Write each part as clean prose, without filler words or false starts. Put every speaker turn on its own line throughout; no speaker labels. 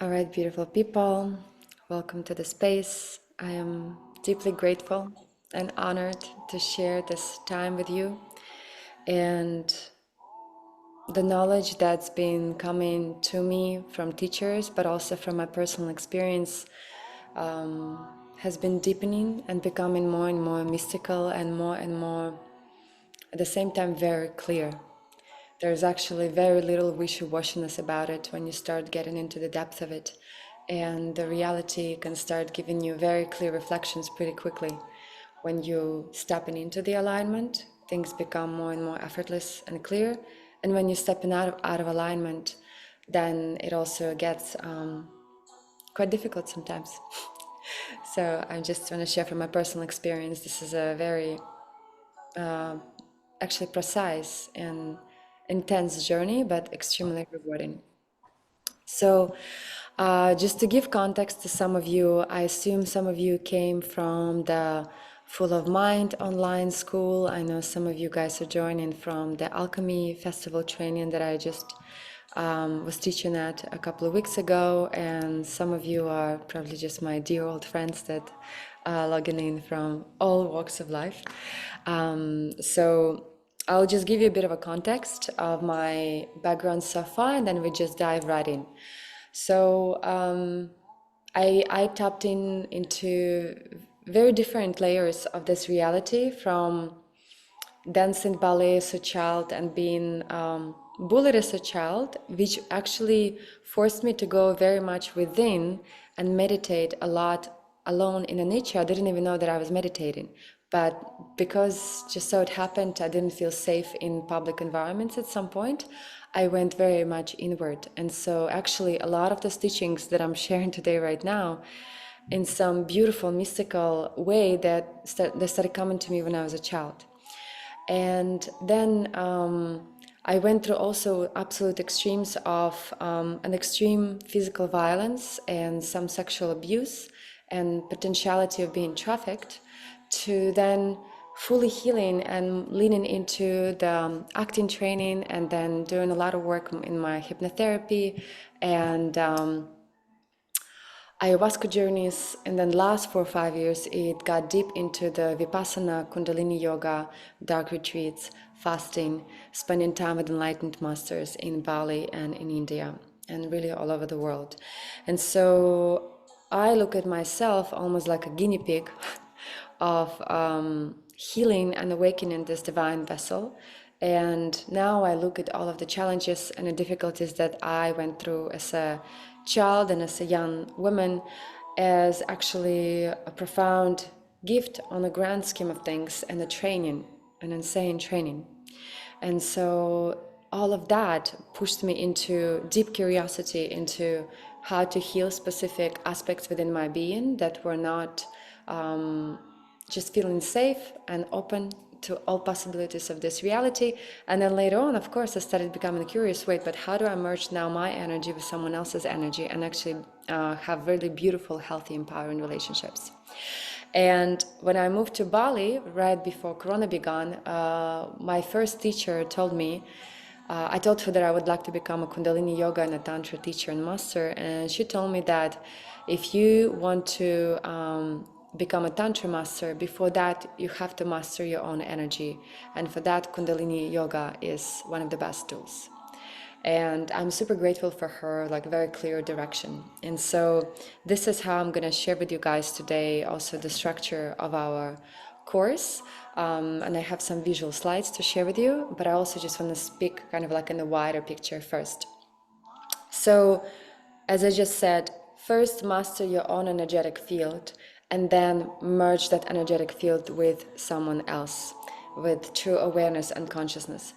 All right, beautiful people, welcome to the space. I am deeply grateful and honored to share this time with you. And the knowledge that's been coming to me from teachers, but also from my personal experience, has been deepening and becoming more and more mystical and more, at the same time, very clear. There's actually very little wishy-washiness about it when you start getting into the depth of it. And the reality can start giving you very clear reflections pretty quickly. When you stepping into the alignment, things become more and more effortless and clear. And when you're stepping out of alignment, then it also gets quite difficult sometimes. So I just want to share from my personal experience. This is a very actually precise and intense journey, but extremely rewarding. So, just to give context to some of you, I assume some of you came from the Full of Mind online school. I know some of you guys are joining from the Alchemy Festival training that I just was teaching at a couple of weeks ago, and some of you are probably just my dear old friends that logging in from all walks of life. So I'll just give you a bit of a context of my background so far, and then we just dive right in. So I tapped into very different layers of this reality, from dancing ballet as a child and being bullied as a child, which actually forced me to go very much within and meditate a lot alone in nature. I didn't even know that I was meditating, but because just so it happened, I didn't feel safe in public environments at some point. I went very much inward. And so actually a lot of the teachings that I'm sharing today right now, in some beautiful mystical way, they started coming to me when I was a child. And then I went through also absolute extremes of an extreme physical violence and some sexual abuse and potentiality of being trafficked, to then fully healing and leaning into the acting training, and then doing a lot of work in my hypnotherapy and ayahuasca journeys. And then last 4 or 5 years it got deep into the Vipassana, Kundalini Yoga, dark retreats, fasting, spending time with enlightened masters in Bali and in India and really all over the world. And so I look at myself almost like a guinea pig of healing and awakening this divine vessel. And now I look at all of the challenges and the difficulties that I went through as a child and as a young woman as actually a profound gift on the grand scheme of things, and a training, an insane training. And so all of that pushed me into deep curiosity into how to heal specific aspects within my being that were not just feeling safe and open to all possibilities of this reality. And then later on, of course, I started becoming curious, wait, but how do I merge now my energy with someone else's energy and actually have really beautiful, healthy, empowering relationships? And when I moved to Bali, right before Corona began, my first teacher told me, I told her that I would like to become a Kundalini Yoga and a Tantra teacher and master. And she told me that if you want to become a Tantra master, before that you have to master your own energy. And for that, Kundalini Yoga is one of the best tools. And I'm super grateful for her like very clear direction. And so this is how I'm going to share with you guys today also the structure of our course. And I have some visual slides to share with you, but I also just want to speak kind of like in the wider picture first. So as I just said, first master your own energetic field, and then merge that energetic field with someone else, with true awareness and consciousness.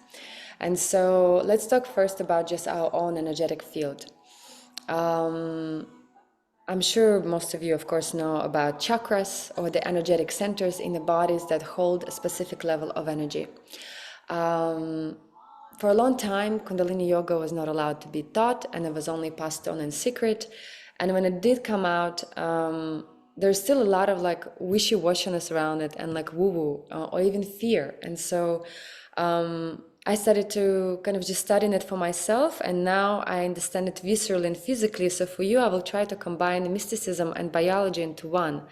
And so let's talk first about just our own energetic field. I'm sure most of you, of course, know about chakras, or the energetic centers in the bodies that hold a specific level of energy. For a long time, Kundalini Yoga was not allowed to be taught, and it was only passed on in secret. And when it did come out, there's still a lot of like wishy-washiness around it, and like woo-woo, or even fear. And so I started to kind of just studying it for myself, and now I understand it viscerally and physically. So for you, I will try to combine mysticism and biology into one.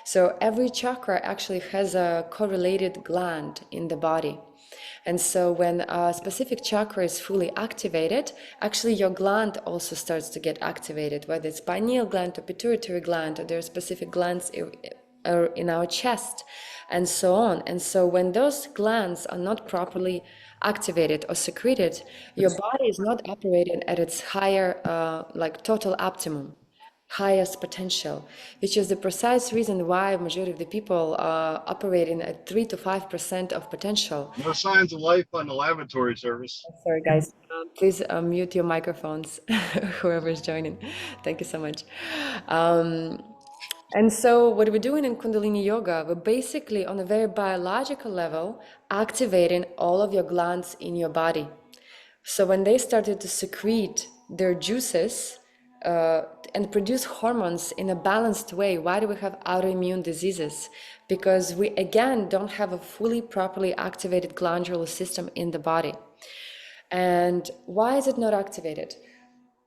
So every chakra actually has a correlated gland in the body. And so when a specific chakra is fully activated, actually your gland also starts to get activated, whether it's pineal gland or pituitary gland, or there are specific glands in our chest, and so on. And so when those glands are not properly activated or secreted, your body is not operating at its higher, like total optimum, highest potential, which is the precise reason why majority of the people are operating at 3 to 5% of potential.
No signs of life on the lavatory service.
Sorry, guys. Please mute your microphones, whoever is joining. Thank you so much. And so what we're doing in Kundalini Yoga, we're basically on a very biological level, activating all of your glands in your body. So when they started to secrete their juices and produce hormones in a balanced way, why do we have autoimmune diseases? Because we, again, don't have a fully properly activated glandular system in the body. And why is it not activated?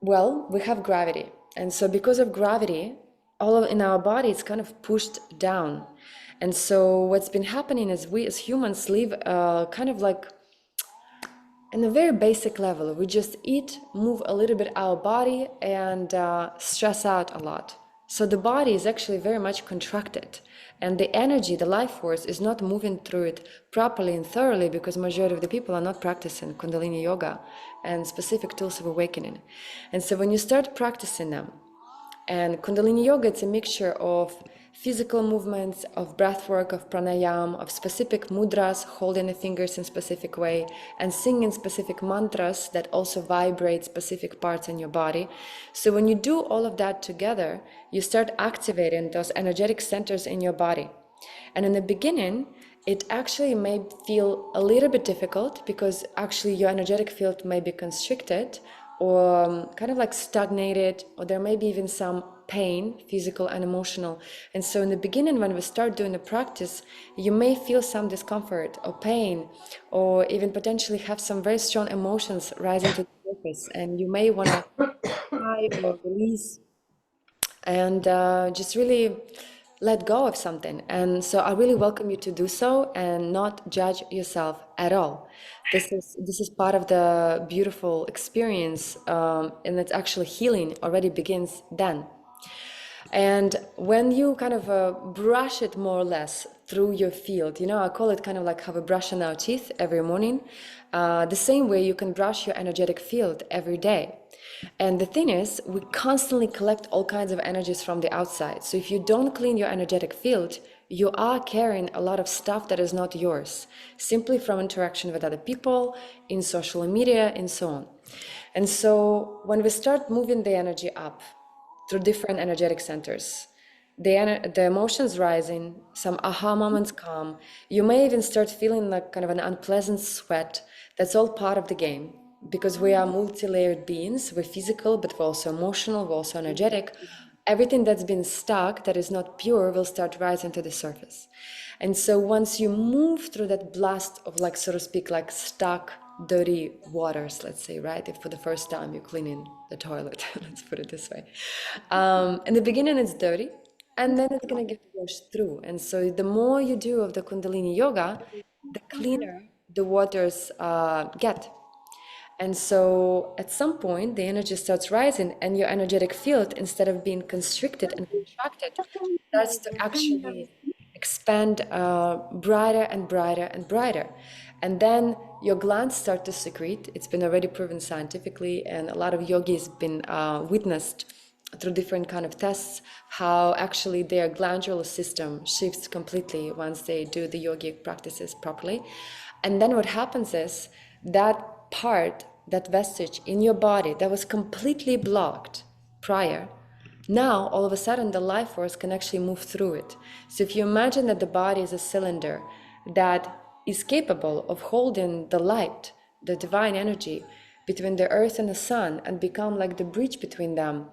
Well, we have gravity. And so because of gravity, in our body, it's kind of pushed down. And so what's been happening is we as humans live kind of like in a very basic level. We just eat, move a little bit our body, and stress out a lot. So the body is actually very much contracted, and the energy, the life force, is not moving through it properly and thoroughly, because majority of the people are not practicing Kundalini Yoga and specific tools of awakening. And so when you start practicing them, and Kundalini Yoga, it's a mixture of physical movements, of breath work, of pranayama, of specific mudras, holding the fingers in specific way, and singing specific mantras that also vibrate specific parts in your body. So when you do all of that together, you start activating those energetic centers in your body. And in the beginning, it actually may feel a little bit difficult, because actually your energetic field may be constricted or kind of like stagnated, or there may be even some pain, physical and emotional. And so in the beginning, when we start doing the practice, you may feel some discomfort or pain, or even potentially have some very strong emotions rising to the surface, and you may want to cry or release and just really let go of something. And so I really welcome you to do so and not judge yourself at all. This is part of the beautiful experience, and it's actually healing already begins then. And when you kind of brush it more or less through your field, I call it kind of like how we brush on our teeth every morning. The same way you can brush your energetic field every day. And the thing is, we constantly collect all kinds of energies from the outside. So if you don't clean your energetic field, you are carrying a lot of stuff that is not yours, simply from interaction with other people, in social media, and so on. And so when we start moving the energy up through different energetic centers, the emotions rising, some aha moments come, you may even start feeling like kind of an unpleasant sweat. That's all part of the game, because we are multi-layered beings. We're physical, but we're also emotional, we're also energetic. Everything that's been stuck, that is not pure, will start rising to the surface. And so once you move through that blast of, like, so to speak, like stuck, dirty waters, let's say, right? If for the first time you're cleaning the toilet, let's put it this way. In the beginning, it's dirty, and then it's going to get washed through. And so the more you do of the Kundalini Yoga, the cleaner the waters get. And so at some point, the energy starts rising, and your energetic field, instead of being constricted and contracted, starts to actually expand brighter and brighter and brighter. And then your glands start to secrete. It's been already proven scientifically, and a lot of yogis been witnessed through different kind of tests how actually their glandular system shifts completely once they do the yogic practices properly. And then what happens is that part, that vestige in your body that was completely blocked prior, now all of a sudden the life force can actually move through it. So if you imagine that the body is a cylinder that is capable of holding the light, the divine energy between the earth and the sun, and become like the bridge between them,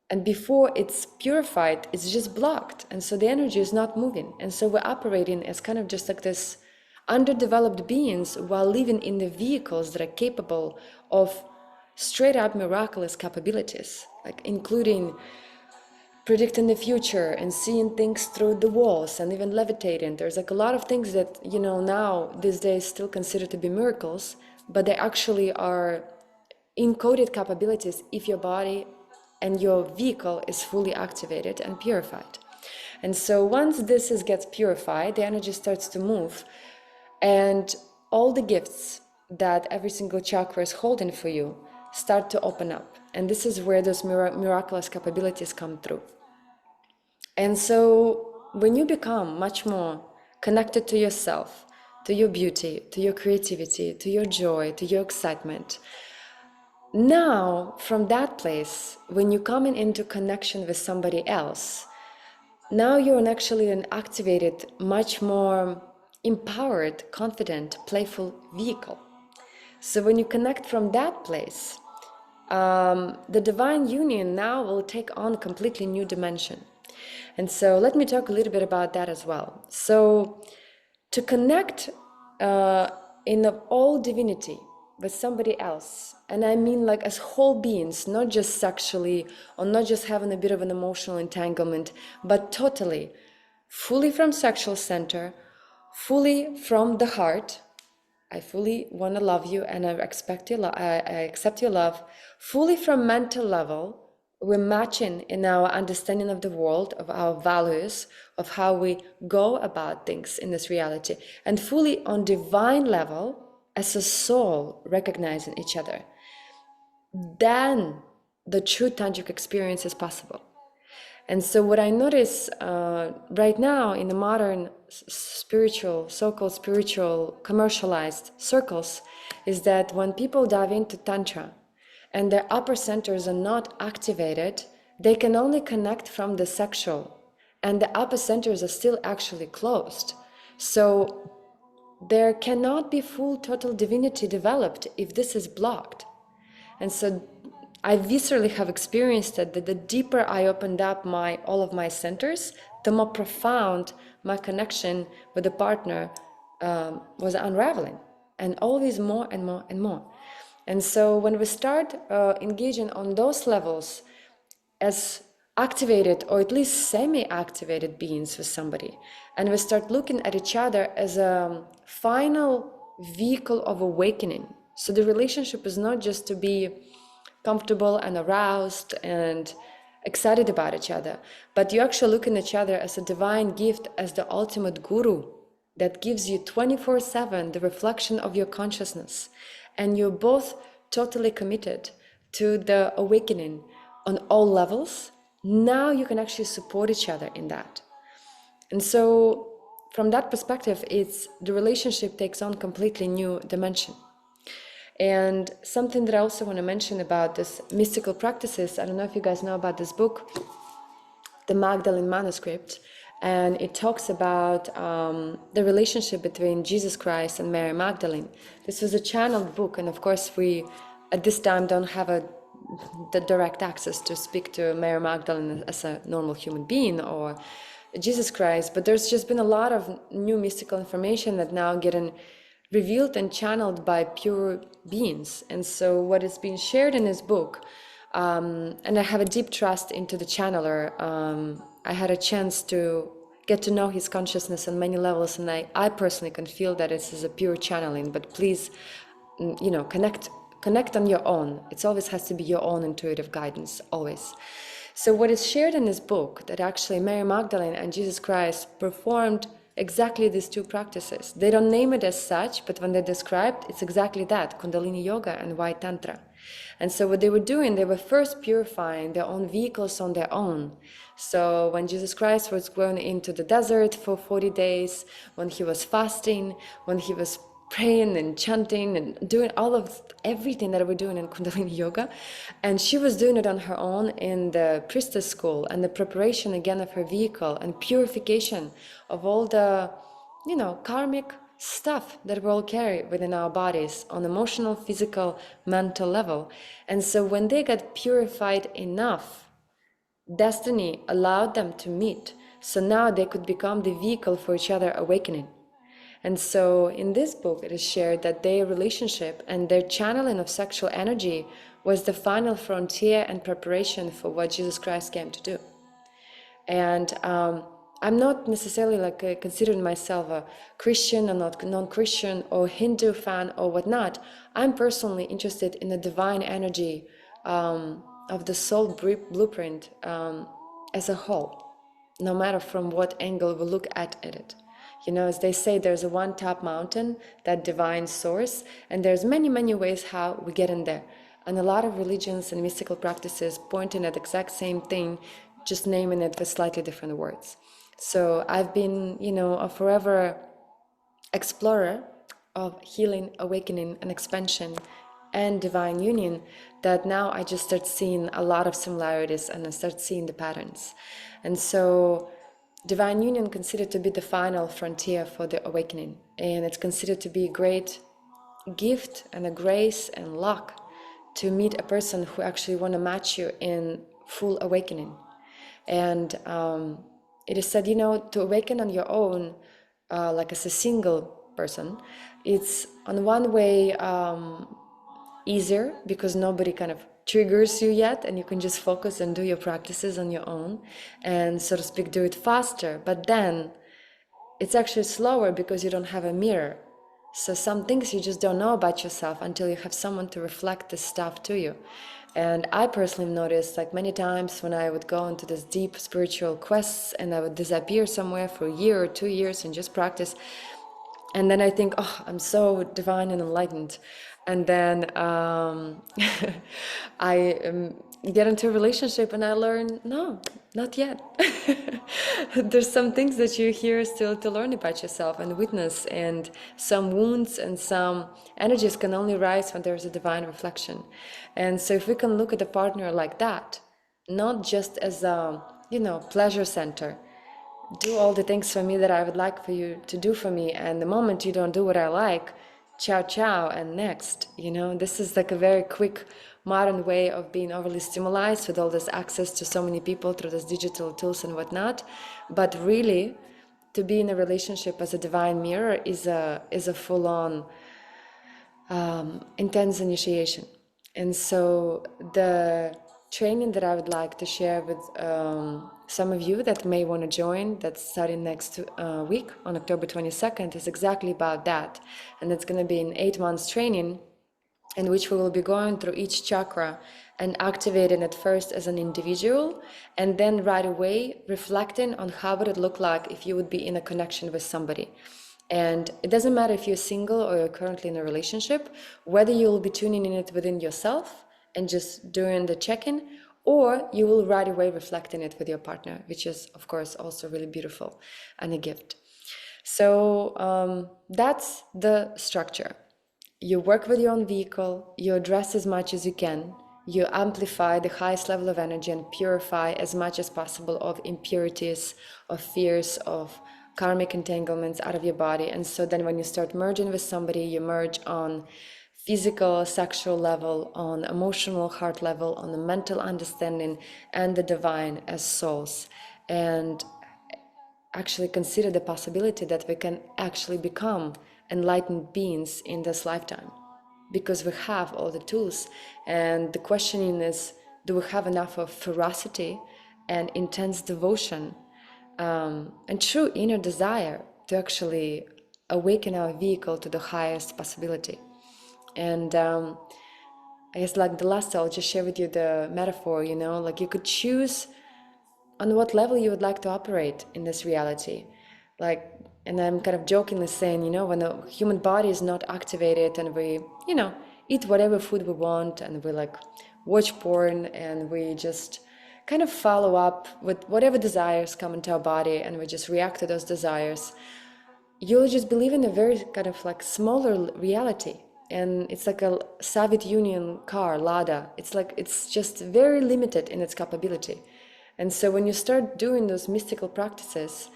and before it's purified, it's just blocked, and so the energy is not moving. And so we're operating as kind of just like this underdeveloped beings while living in the vehicles that are capable of straight up miraculous capabilities, like including predicting the future and seeing things through the walls and even levitating. There's like a lot of things that, you know, now these days still considered to be miracles, but they actually are encoded capabilities if your body and your vehicle is fully activated and purified. And so once gets purified, the energy starts to move, and all the gifts that every single chakra is holding for you start to open up. And this is where those miraculous capabilities come through. And so when you become much more connected to yourself, to your beauty, to your creativity, to your joy, to your excitement, now from that place, when you're coming into connection with somebody else, now you're actually an activated, much more empowered, confident, playful vehicle. So when you connect from that place, the divine union now will take on a completely new dimension. And so let me talk a little bit about that as well. So to connect in all divinity with somebody else, and I mean like as whole beings, not just sexually or not just having a bit of an emotional entanglement, but totally, fully from sexual center, fully from the heart. I fully want to love you and I accept your love. Fully from mental level, we're matching in our understanding of the world, of our values, of how we go about things in this reality, and fully on divine level as a soul recognizing each other. Then the true tantric experience is possible. And so what I notice right now in the modern spiritual, so-called spiritual, commercialized circles is that when people dive into Tantra and their upper centers are not activated, they can only connect from the sexual, and the upper centers are still actually closed. So there cannot be full total divinity developed if this is blocked. And so I viscerally have experienced it, that the deeper I opened up all of my centers, the more profound my connection with the partner was unraveling, and always more and more and more. And so when we start engaging on those levels as activated or at least semi-activated beings with somebody, and we start looking at each other as a final vehicle of awakening. So the relationship is not just to be comfortable and aroused and excited about each other, but you actually look at each other as a divine gift, as the ultimate guru that gives you 24/7 the reflection of your consciousness, and you're both totally committed to the awakening on all levels. Now you can actually support each other in that. And so from that perspective, the relationship takes on completely new dimension. And something that I also want to mention about this mystical practices, I don't know if you guys know about this book, the Magdalene manuscript, and it talks about the relationship between Jesus Christ and Mary Magdalene. This was a channeled book, and of course we at this time don't have the direct access to speak to Mary Magdalene as a normal human being or Jesus Christ, but there's just been a lot of new mystical information that now getting revealed and channeled by pure beings. And so what is being shared in this book, and I have a deep trust into the channeler. I had a chance to get to know his consciousness on many levels, and I personally can feel that this is a pure channeling, but please, connect on your own. It always has to be your own intuitive guidance, always. So what is shared in this book, that actually Mary Magdalene and Jesus Christ performed exactly these two practices. They don't name it as such, but when they described, it's exactly that, Kundalini Yoga and White Tantra. And so what they were doing, they were first purifying their own vehicles on their own. So when Jesus Christ was going into the desert for 40 days, when he was fasting, when he was praying and chanting and doing everything that we're doing in Kundalini Yoga, and she was doing it on her own in the priestess school, and the preparation again of her vehicle and purification of all the karmic stuff that we all carry within our bodies on emotional, physical, mental level. And so when they got purified enough, destiny allowed them to meet, so now they could become the vehicle for each other awakening. And so in this book, it is shared that their relationship and their channeling of sexual energy was the final frontier and preparation for what Jesus Christ came to do. And I'm not necessarily like considering myself a Christian or not non-Christian or Hindu fan or whatnot. I'm personally interested in the divine energy of the soul blueprint as a whole, no matter from what angle we look at it. You know, as they say, there's a one top mountain, that divine source, and there's many, many ways how we get in there. And a lot of religions and mystical practices pointing at the exact same thing, just naming it with slightly different words. So I've been, you know, a forever explorer of healing, awakening, and expansion and divine union, that now I just start seeing a lot of similarities and I start seeing the patterns. And so divine union considered to be the final frontier for the awakening, and it's considered to be a great gift and a grace and luck to meet a person who actually want to match you in full awakening. And it is said, you know, to awaken on your own, like as a single person, it's on one way easier because nobody kind of triggers you yet, and you can just focus and do your practices on your own and, so to speak, do it faster. But then it's actually slower because you don't have a mirror. So some things you just don't know about yourself until you have someone to reflect this stuff to you. And I personally noticed, like, many times when I would go into this deep spiritual quests and I would disappear somewhere for a year or 2 years and just practice, and then I think, oh, I'm so divine and enlightened. And then I get into a relationship and I learn, no, not yet. There's some things that you hear still to learn about yourself and witness, and some wounds and some energies can only rise when there's a divine reflection. And so if we can look at a partner like that, not just as a, you know, pleasure center, do all the things for me that I would like for you to do for me, and the moment you don't do what I like, ciao ciao and next. You know, this is like a very quick modern way of being overly stimulated with all this access to so many people through these digital tools and whatnot. But really, to be in a relationship as a divine mirror is a full-on intense initiation. And so the training that I would like to share with some of you that may want to join, that's starting next week on October 22nd, is exactly about that. And it's going to be an 8 months training in which we will be going through each chakra and activating it first as an individual, and then right away reflecting on how would it look like if you would be in a connection with somebody. And it doesn't matter if you're single or you're currently in a relationship, whether you will be tuning in it within yourself and just doing the check-in, or you will right away reflect in it with your partner, which is, of course, also really beautiful and a gift. So that's the structure. You work with your own vehicle, you address as much as you can, you amplify the highest level of energy and purify as much as possible of impurities, of fears, of karmic entanglements out of your body. And so then when you start merging with somebody, you merge on physical, sexual level, on emotional heart level, on the mental understanding, and the divine as souls. And actually consider the possibility that we can actually become enlightened beings in this lifetime, because we have all the tools. And the questioning is, do we have enough of ferocity and intense devotion and true inner desire to actually awaken our vehicle to the highest possibility? And I guess, like the last, I'll just share with you the metaphor, you know, like you could choose on what level you would like to operate in this reality. Like, and I'm kind of jokingly saying, you know, when the human body is not activated and we, you know, eat whatever food we want and we like watch porn and we just kind of follow up with whatever desires come into our body and we just react to those desires, you'll just believe in a very kind of like smaller reality. And it's like a Soviet Union car, Lada. It's like, it's just very limited in its capability. And so when you start doing those mystical practices,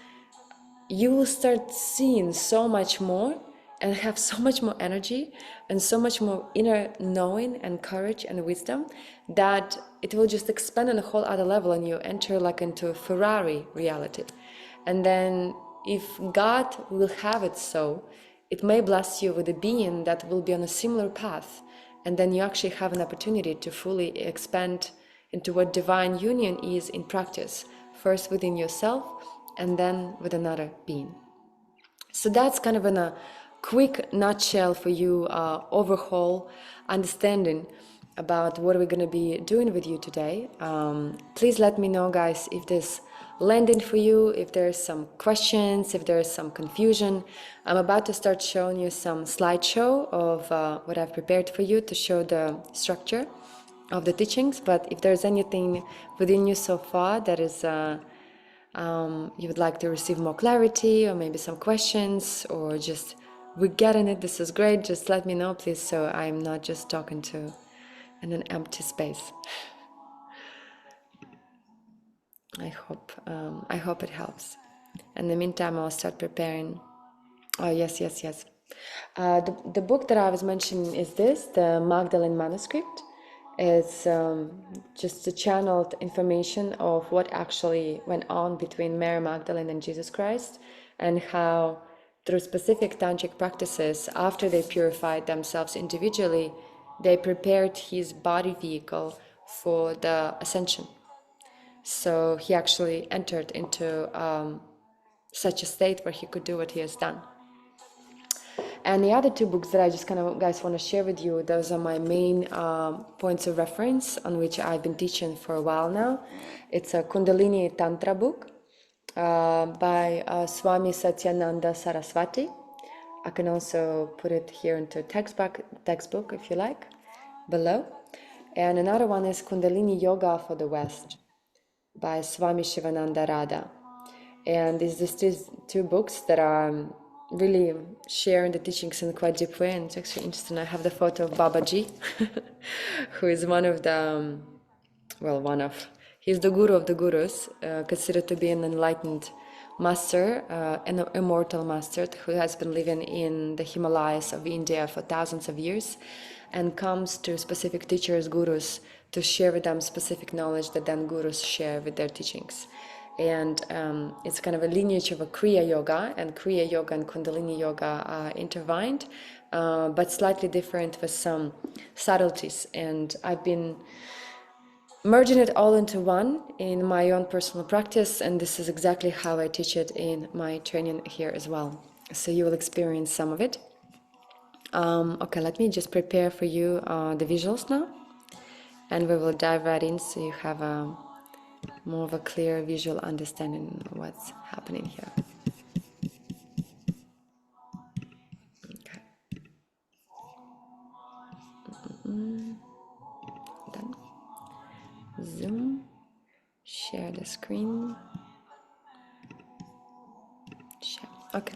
you will start seeing so much more and have so much more energy and so much more inner knowing and courage and wisdom that it will just expand on a whole other level, and you enter like into a Ferrari reality. And then if God will have it so, it may bless you with a being that will be on a similar path, and then you actually have an opportunity to fully expand into what divine union is in practice, first within yourself and then with another being. So that's kind of in a quick nutshell for you, overhaul understanding about what we're going to be doing with you today. Please let me know, guys, if this landing for you, if there's some questions, if there's some confusion. I'm about to start showing you some slideshow of what I've prepared for you to show the structure of the teachings. But if there's anything within you so far that is you would like to receive more clarity, or maybe some questions, or just we're getting it, this is great, just let me know, please, so I'm not just talking to in an empty space. I hope it helps. In the meantime, I'll start preparing. Oh, yes. The book that I was mentioning is this, the Magdalene manuscript. It's just a channeled information of what actually went on between Mary Magdalene and Jesus Christ, and how through specific tantric practices, after they purified themselves individually, they prepared his body vehicle for the ascension. So he actually entered into such a state where he could do what he has done. And the other two books that I just kind of, guys, want to share with you, those are my main points of reference on which I've been teaching for a while now. It's a Kundalini Tantra book by Swami Satyananda Saraswati. I can also put it here into textbook if you like, below. And another one is Kundalini Yoga for the West by Swami Shivananda Radha. And these two books that are really sharing the teachings in a quite deep way, and it's actually interesting. I have the photo of Babaji, who is one of the, he's the guru of the gurus, considered to be an enlightened master, an immortal master who has been living in the Himalayas of India for thousands of years, and comes to specific teachers, gurus, to share with them specific knowledge that then gurus share with their teachings. And it's kind of a lineage of a Kriya Yoga, and Kriya Yoga and Kundalini Yoga are intertwined, but slightly different with some subtleties. And I've been merging it all into one in my own personal practice, and this is exactly how I teach it in my training here as well. So you will experience some of it. Okay, let me just prepare for you the visuals now, and we will dive right in so you have more of a clear visual understanding of what's happening here. Okay. Done. Zoom. Share the screen. Share. Okay.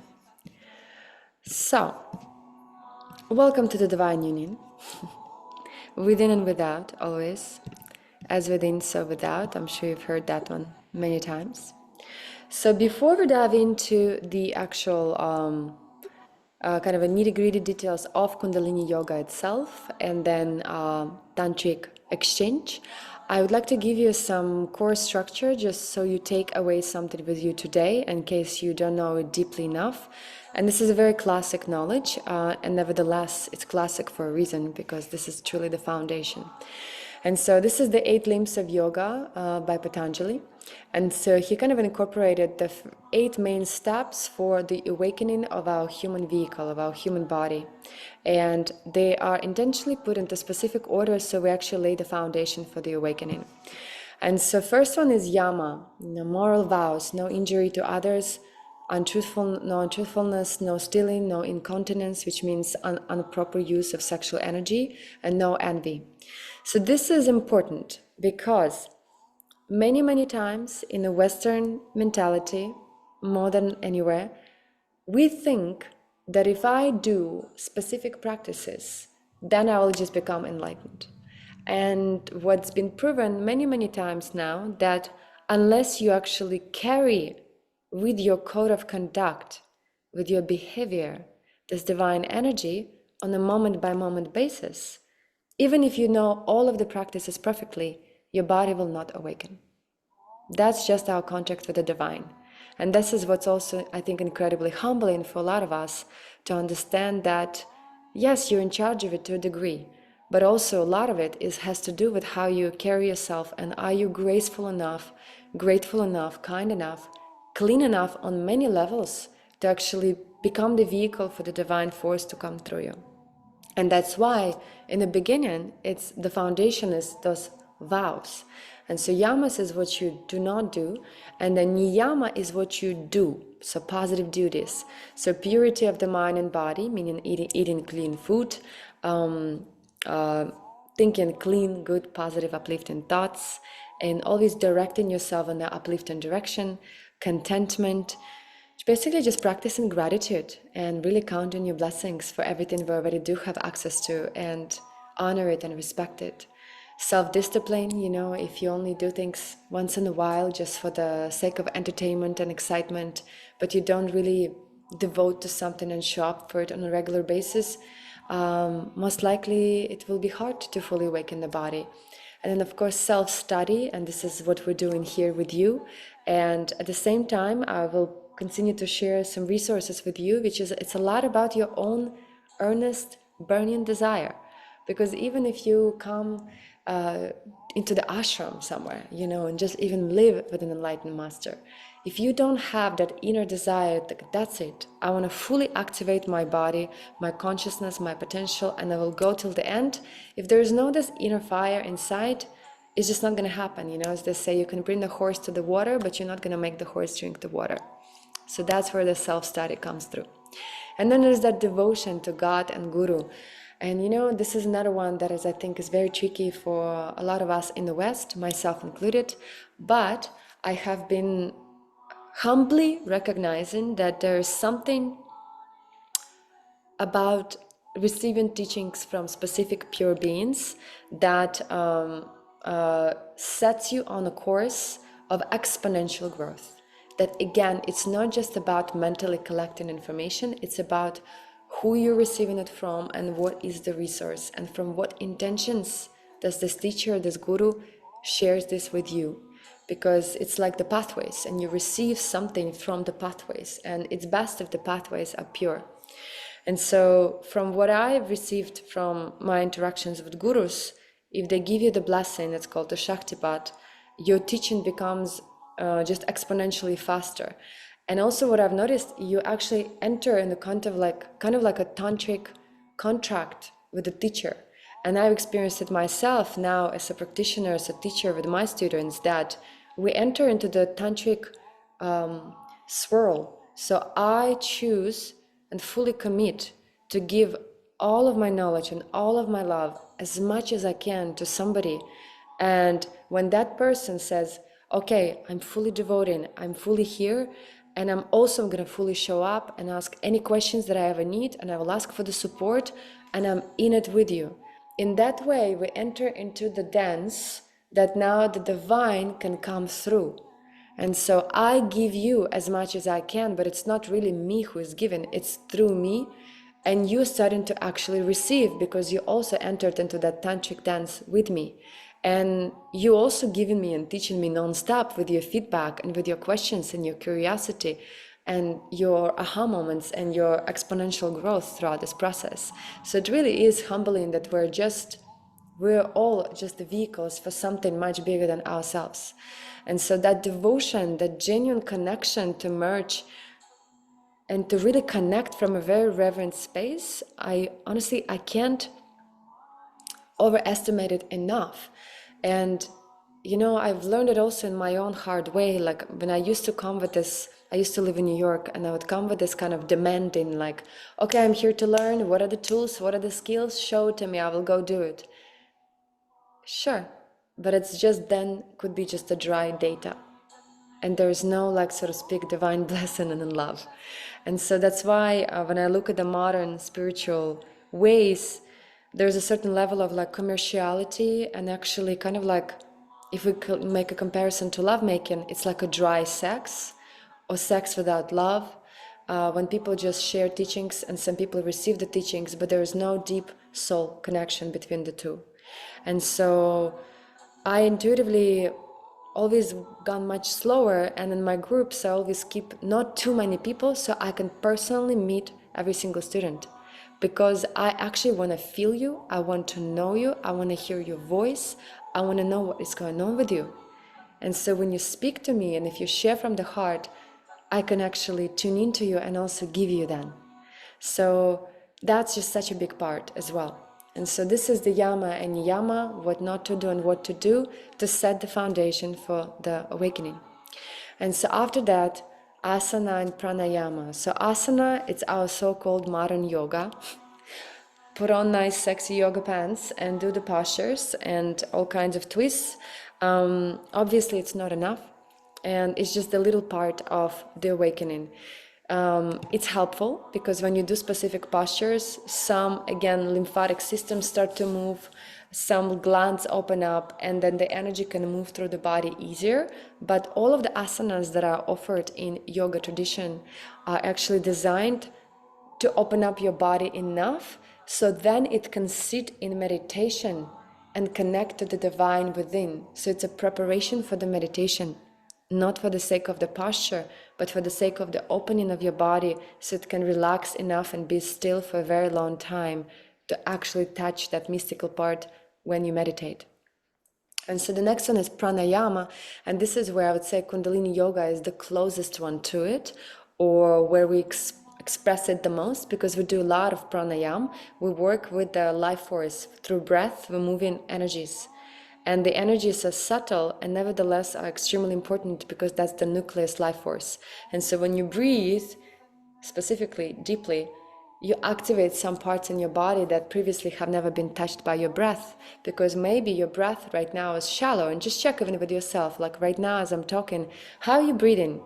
So, welcome to the Divine Union. Within and without, always. As within, so without. I'm sure you've heard that one many times. So before we dive into the actual kind of a nitty-gritty details of Kundalini Yoga itself, and then Tantric exchange, I would like to give you some core structure just so you take away something with you today in case you don't know it deeply enough. And this is a very classic knowledge, and nevertheless it's classic for a reason, because this is truly the foundation. And so this is the 8 limbs of yoga by Patanjali. And so he kind of incorporated the 8 main steps for the awakening of our human vehicle, of our human body. And they are intentionally put into specific order, so we actually lay the foundation for the awakening. And so first one is yama, moral vows: no injury to others, no untruthfulness, no stealing, no incontinence, which means improper use of sexual energy, and no envy. So this is important because many times in the Western mentality, more than anywhere, we think that if I do specific practices, then I will just become enlightened. And what's been proven many times now, that unless you actually carry with your code of conduct, with your behavior, this divine energy on a moment-by-moment basis, even if you know all of the practices perfectly, your body will not awaken. That's just our contract with the divine. And this is what's also, I think, incredibly humbling for a lot of us, to understand that, yes, you're in charge of it to a degree, but also a lot of it has to do with how you carry yourself, and are you graceful enough, grateful enough, kind enough, clean enough on many levels to actually become the vehicle for the divine force to come through you. And that's why in the beginning, the foundation is those vows. And so yamas is what you do not do, and then niyama is what you do, so positive duties. So purity of the mind and body, meaning eating clean food, thinking clean, good, positive, uplifting thoughts, and always directing yourself in the uplifting direction, contentment, basically just practicing gratitude and really counting your blessings for everything we already do have access to, and honor it and respect it. Self-discipline, if you only do things once in a while just for the sake of entertainment and excitement, but you don't really devote to something and show up for it on a regular basis, most likely it will be hard to fully awaken the body. And then of course self-study, and this is what we're doing here with you. And at the same time, I will continue to share some resources with you, it's a lot about your own earnest, burning desire. Because even if you come into the ashram somewhere, and just even live with an enlightened master, if you don't have that inner desire, that's it, I want to fully activate my body, my consciousness, my potential, and I will go till the end. If there is no this inner fire inside, it's just not going to happen. As they say, you can bring the horse to the water, but you're not going to make the horse drink the water. So that's where the self-study comes through. And then there's that devotion to God and Guru. And this is another one that I think is very tricky for a lot of us in the West, myself included. But I have been humbly recognizing that there's something about receiving teachings from specific pure beings that sets you on a course of exponential growth. That again, it's not just about mentally collecting information, it's about who you're receiving it from and what is the resource, and from what intentions does this teacher, this guru, shares this with you. Because it's like the pathways, and you receive something from the pathways, and it's best if the pathways are pure. And so from what I've received from my interactions with gurus, if they give you the blessing, it's called the Shaktipat, your teaching becomes just exponentially faster. And also what I've noticed, you actually enter in the kind of like a tantric contract with the teacher. And I've experienced it myself now as a practitioner, as a teacher with my students, that we enter into the tantric swirl. So I choose and fully commit to give all of my knowledge and all of my love as much as I can to somebody. And when that person says, okay, I'm fully devoting, I'm fully here, and I'm also going to fully show up and ask any questions that I ever need, and I will ask for the support, and I'm in it with you. In that way, we enter into the dance that now the divine can come through. And so I give you as much as I can, but it's not really me who is giving, it's through me. And you're starting to actually receive, because you also entered into that tantric dance with me. And you also giving me and teaching me non-stop with your feedback and with your questions and your curiosity and your aha moments and your exponential growth throughout this process. So it really is humbling that we're all just the vehicles for something much bigger than ourselves. And so that devotion, that genuine connection to merge and to really connect from a very reverent space, I can't overestimate it enough. And I've learned it also in my own hard way. Like when I used to come with this, I used to live in New York, and I would come with this kind of demanding, like, okay, I'm here to learn, what are the tools, what are the skills, show it to me, I will go do it. Sure, but it's just then could be just a dry data, and there's no, like, so to speak, divine blessing and love. And so that's why when I look at the modern spiritual ways, there's a certain level of like commerciality, and actually kind of like, if we could make a comparison to lovemaking, it's like a dry sex or sex without love, when people just share teachings and some people receive the teachings, but there is no deep soul connection between the two. And so I intuitively always gone much slower, and in my groups I always keep not too many people so I can personally meet every single student, because I actually want to feel you, I want to know you, I want to hear your voice, I want to know what is going on with you. And so when you speak to me and if you share from the heart, I can actually tune into you and also give you then. So that's just such a big part as well. And so this is the yama and niyama, what not to do and what to do, to set the foundation for the awakening. And so after that, asana and pranayama. So asana, it's our so-called modern yoga. Put on nice sexy yoga pants and do the postures and all kinds of twists. Obviously it's not enough, and it's just a little part of the awakening. It's helpful because when you do specific postures, some, again, lymphatic systems start to move, some glands open up, and then the energy can move through the body easier. But all of the asanas that are offered in yoga tradition are actually designed to open up your body enough so then it can sit in meditation and connect to the divine within. So it's a preparation for the meditation, not for the sake of the posture, but for the sake of the opening of your body, so it can relax enough and be still for a very long time to actually touch that mystical part when you meditate. And so the next one is pranayama, and this is where I would say Kundalini Yoga is the closest one to it, or where we express it the most, because we do a lot of pranayama. We work with the life force through breath. We're moving energies, and the energies are subtle and nevertheless are extremely important because that's the nucleus life force. And so when you breathe specifically deeply, you activate some parts in your body that previously have never been touched by your breath, because maybe your breath right now is shallow. And just check even with yourself, like right now as I'm talking, how are you breathing?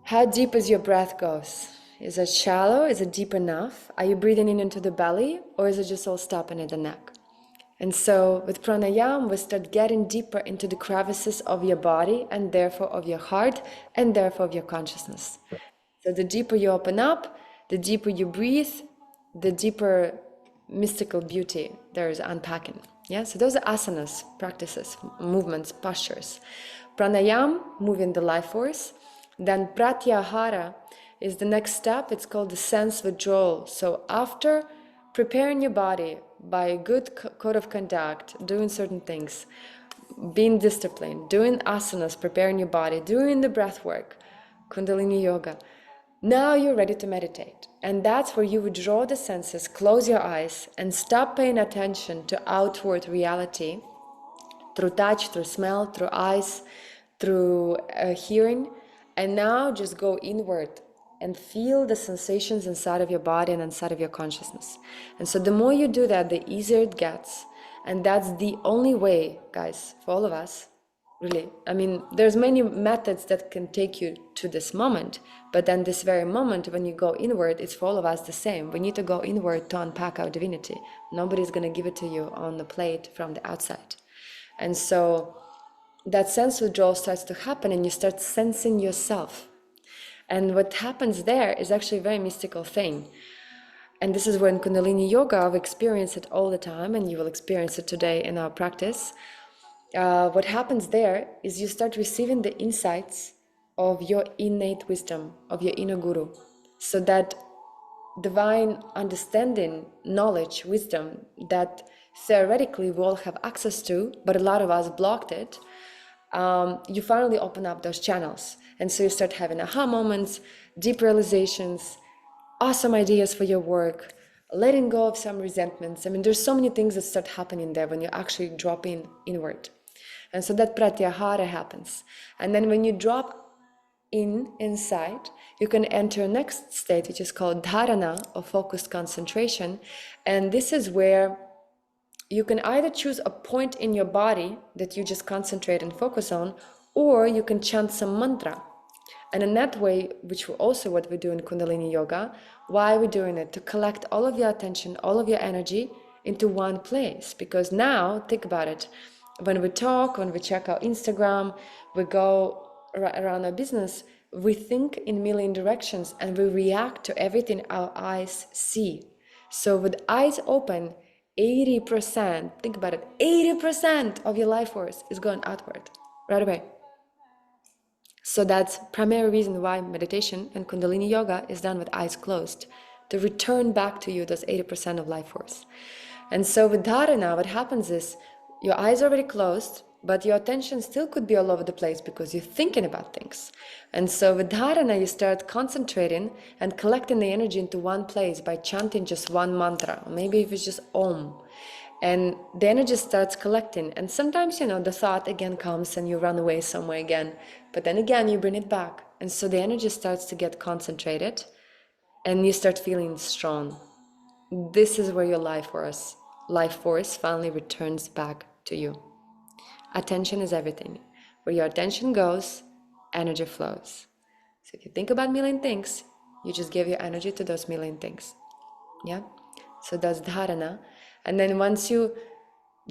How deep is your breath goes? Is it shallow? Is it deep enough? Are you breathing in into the belly, or is it just all stopping at the neck? And so with pranayama, we start getting deeper into the crevices of your body, and therefore of your heart, and therefore of your consciousness. So the deeper you open up, the deeper you breathe, the deeper mystical beauty there is unpacking. Yeah, so those are asanas, practices, movements, postures. Pranayama, moving the life force. Then pratyahara is the next step. It's called the sense withdrawal. So after preparing your body by a good code of conduct, doing certain things, being disciplined, doing asanas, preparing your body, doing the breath work, Kundalini Yoga, now you're ready to meditate. And that's where you withdraw the senses, close your eyes, and stop paying attention to outward reality through touch, through smell, through eyes, through hearing. And now just go inward and feel the sensations inside of your body and inside of your consciousness. And so the more you do that, the easier it gets. And that's the only way, guys, for all of us, really. I mean, there's many methods that can take you to this moment, but then this very moment, when you go inward, it's for all of us the same. We need to go inward to unpack our divinity. Nobody's going to give it to you on the plate from the outside. And so that sense withdrawal starts to happen, and you start sensing yourself. And what happens there is actually a very mystical thing. And this is when Kundalini Yoga, we experience it all the time, and you will experience it today in our practice. What happens there is you start receiving the insights of your innate wisdom, of your inner guru. So that divine understanding, knowledge, wisdom that theoretically we all have access to, but a lot of us blocked it, you finally open up those channels. And so you start having aha moments, deep realizations, awesome ideas for your work, letting go of some resentments. I mean, there's so many things that start happening there when you actually drop in inward. And so that pratyahara happens. And then when you drop inside, you can enter a next state, which is called dharana, or focused concentration. And this is where you can either choose a point in your body that you just concentrate and focus on, or you can chant some mantra. And in that way, which also what we do in Kundalini Yoga, why are we doing it? To collect all of your attention, all of your energy into one place. Because now, think about it, when we talk, when we check our Instagram, we go around our business, we think in a million directions and we react to everything our eyes see. So with eyes open, 80%, think about it, 80% of your life force is going outward right away. So that's primary reason why meditation and Kundalini Yoga is done with eyes closed, to return back to you those 80% of life force. And so with dharana, what happens is your eyes are already closed, but your attention still could be all over the place because you're thinking about things. And so with dharana, you start concentrating and collecting the energy into one place by chanting just one mantra, or maybe if it's just Om. And the energy starts collecting. And sometimes, the thought again comes and you run away somewhere again. But then again, you bring it back. And so the energy starts to get concentrated and you start feeling strong. This is where your life force finally returns back to you. Attention is everything. Where your attention goes, energy flows. So if you think about million things, you just give your energy to those million things. Yeah? So that's dharana. And then once you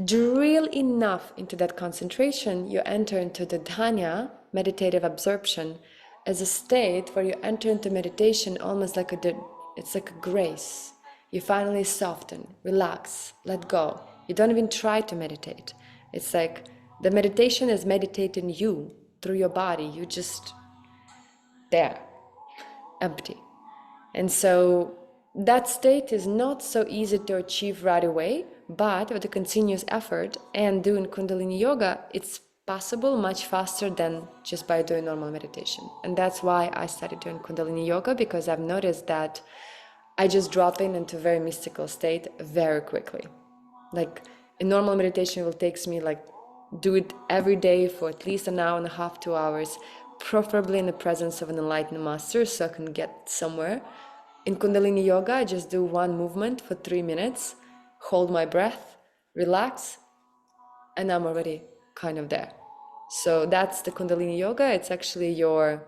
drill enough into that concentration, you enter into the dhanya, meditative absorption, as a state where you enter into meditation almost like it's like a grace. You finally soften, relax, let go. You don't even try to meditate. It's like the meditation is meditating you through your body. You just there, empty. And so that state is not so easy to achieve right away, but with a continuous effort and doing Kundalini Yoga, it's possible much faster than just by doing normal meditation. And that's why I started doing Kundalini Yoga, because I've noticed that I just drop into a very mystical state very quickly. Like in normal meditation, it will take me do it every day for at least an hour and a half, 2 hours, preferably in the presence of an enlightened master so I can get somewhere. In Kundalini Yoga, I just do one movement for 3 minutes, hold my breath, relax, and I'm already kind of there. So that's the Kundalini Yoga. It's actually your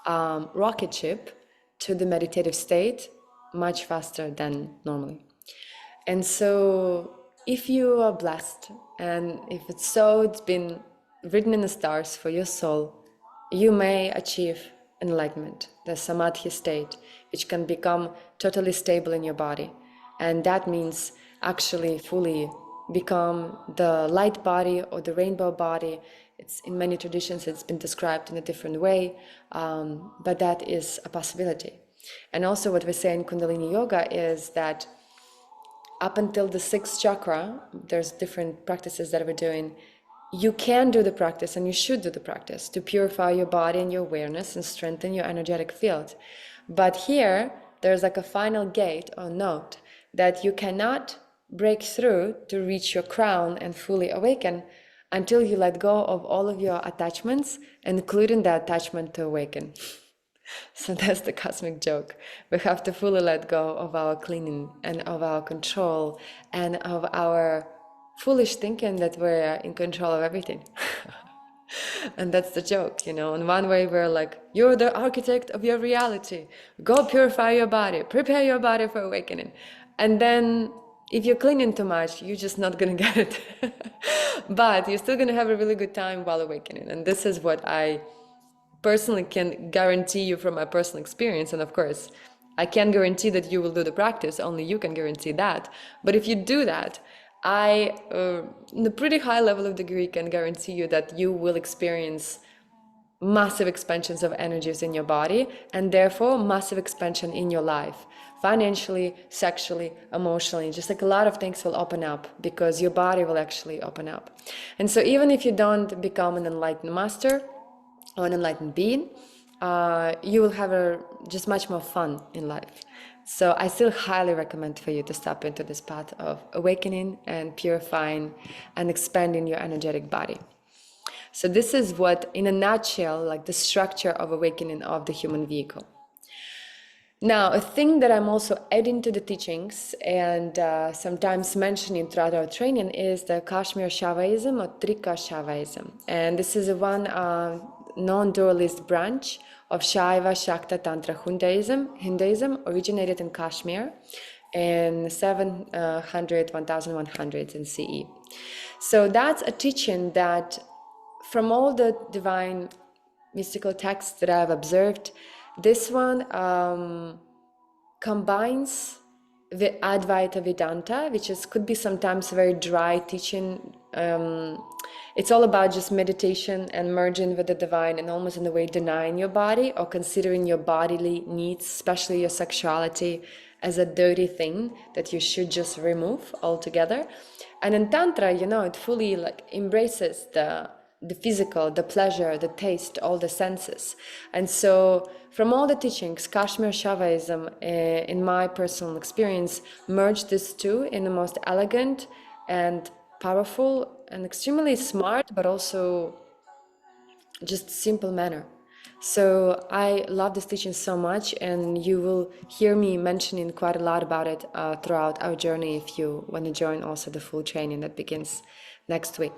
rocket ship to the meditative state much faster than normally. And so if you are blessed, and if it's been written in the stars for your soul, you may achieve enlightenment, the samadhi state, which can become totally stable in your body. And that means actually fully become the light body or the rainbow body. It's in many traditions, it's been described in a different way, but that is a possibility. And also what we say in Kundalini Yoga is that up until the 6th chakra, there's different practices that we're doing. You can do the practice and you should do the practice to purify your body and your awareness and strengthen your energetic field. But here, there's like a final gate or note that you cannot break through to reach your crown and fully awaken until you let go of all of your attachments, including the attachment to awaken. So that's the cosmic joke. We have to fully let go of our clinging and of our control and of our foolish thinking that we're in control of everything. And that's the joke, In one way, we're like, you're the architect of your reality. Go purify your body, prepare your body for awakening. And then if you're clinging too much, you're just not going to get it. But you're still going to have a really good time while awakening. And this is what I personally can guarantee you from my personal experience. And of course, I can't guarantee that you will do the practice, only you can guarantee that. But if you do that, I, in a pretty high level of degree, can guarantee you that you will experience massive expansions of energies in your body, and therefore massive expansion in your life, financially, sexually, emotionally. Just like a lot of things will open up because your body will actually open up. And so even if you don't become an enlightened master or an enlightened being, you will have just much more fun in life. So I still highly recommend for you to step into this path of awakening and purifying and expanding your energetic body. So this is what, in a nutshell, like the structure of awakening of the human vehicle. Now, a thing that I'm also adding to the teachings and sometimes mentioning throughout our training is the 𝘠𝘯𝘅𝘢𝑗ism or 𝘔𝘯𝘅𝘢𝑗ism. And this is one non-dualist branch of Shaiva Shakta Tantra Hinduism, originated in Kashmir in 1100 in CE. So that's a teaching that from all the divine mystical texts that I've observed, this one combines the Advaita Vedanta, which could be sometimes very dry teaching. It's all about just meditation and merging with the divine, and almost in a way denying your body or considering your bodily needs, especially your sexuality, as a dirty thing that you should just remove altogether. And in Tantra, it fully like embraces the physical, the pleasure, the taste, all the senses. And so from all the teachings, 𝘠𝘯𝘅𝑒𝑚, in my personal experience, merged these two in the most elegant and powerful and extremely smart, but also just simple manner. So I love this teaching so much, and you will hear me mentioning quite a lot about it throughout our journey if you want to join also the full training that begins next week.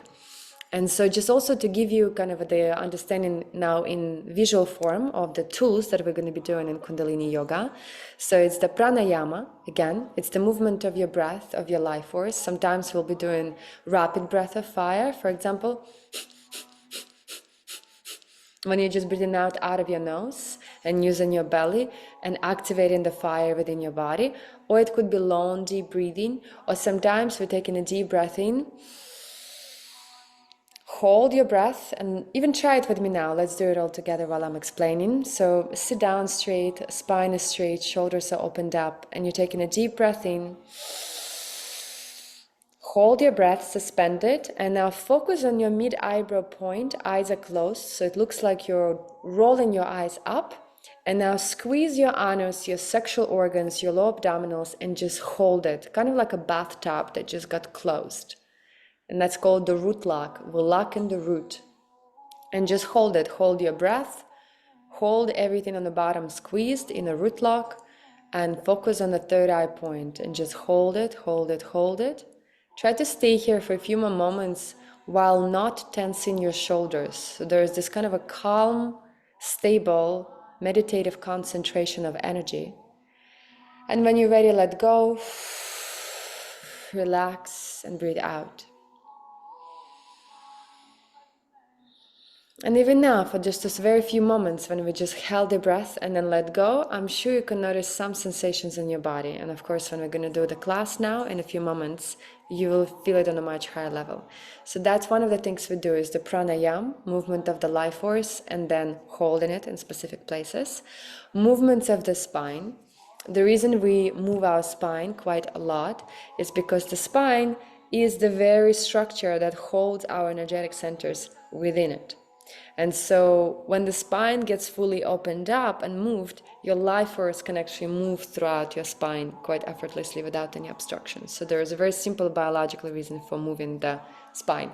And so just also to give you kind of the understanding now in visual form of the tools that we're going to be doing in Kundalini Yoga. So it's the pranayama, again, it's the movement of your breath, of your life force. Sometimes we'll be doing rapid breath of fire, for example, when you're just breathing out of your nose and using your belly and activating the fire within your body. Or it could be long, deep breathing, or sometimes we're taking a deep breath in. Hold your breath and even try it with me now. Let's do it all together while I'm explaining. So sit down straight, spine is straight, shoulders are opened up, and you're taking a deep breath in. Hold your breath suspended, and now focus on your mid-eyebrow point. Eyes are closed, so it looks like you're rolling your eyes up. And now squeeze your anus, your sexual organs, your lower abdominals, and just hold it, kind of like a bathtub that just got closed. And that's called the root lock. We'll lock in the root. And just hold it. Hold your breath. Hold everything on the bottom squeezed in a root lock. And focus on the third eye point. And just hold it, hold it, hold it. Try to stay here for a few more moments while not tensing your shoulders. So there's this kind of a calm, stable, meditative concentration of energy. And when you're ready, let go. Relax and breathe out. And even now, for just those very few moments when we just held the breath and then let go, I'm sure you can notice some sensations in your body. And of course, when we're going to do the class now, in a few moments, you will feel it on a much higher level. So that's one of the things we do is the pranayama, movement of the life force, and then holding it in specific places. Movements of the spine. The reason we move our spine quite a lot is because the spine is the very structure that holds our energetic centers within it. And so when the spine gets fully opened up and moved, your life force can actually move throughout your spine quite effortlessly without any obstructions. So there is a very simple biological reason for moving the spine.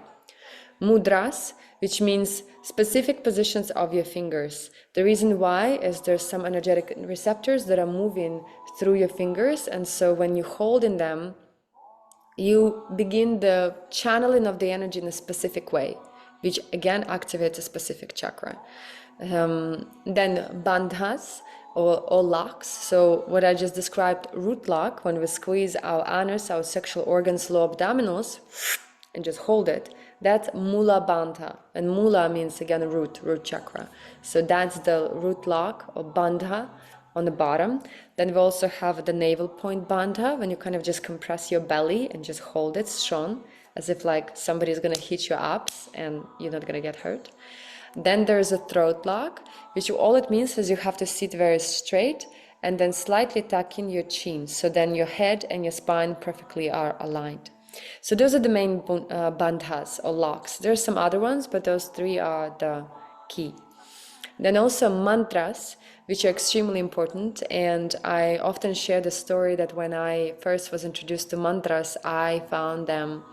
Mudras, which means specific positions of your fingers. The reason why is there's some energetic receptors that are moving through your fingers, and so when you hold in them, you begin the channeling of the energy in a specific way, which again activates a specific chakra. Then bandhas or locks. So what I just described, root lock, when we squeeze our anus, our sexual organs, lower abdominals, and just hold it, that's mula bandha. And mula means again root chakra. So that's the root lock or bandha on the bottom. Then we also have the navel point bandha, when you kind of just compress your belly and just hold it strong, as if like somebody's gonna hit your abs and you're not gonna get hurt. Then there's a throat lock, which all it means is you have to sit very straight and then slightly tuck in your chin, so then your head and your spine perfectly are aligned. So those are the main bandhas or locks. There's some other ones, but those three are the key. Then also mantras, which are extremely important, and I often share the story that when I first was introduced to mantras, I found them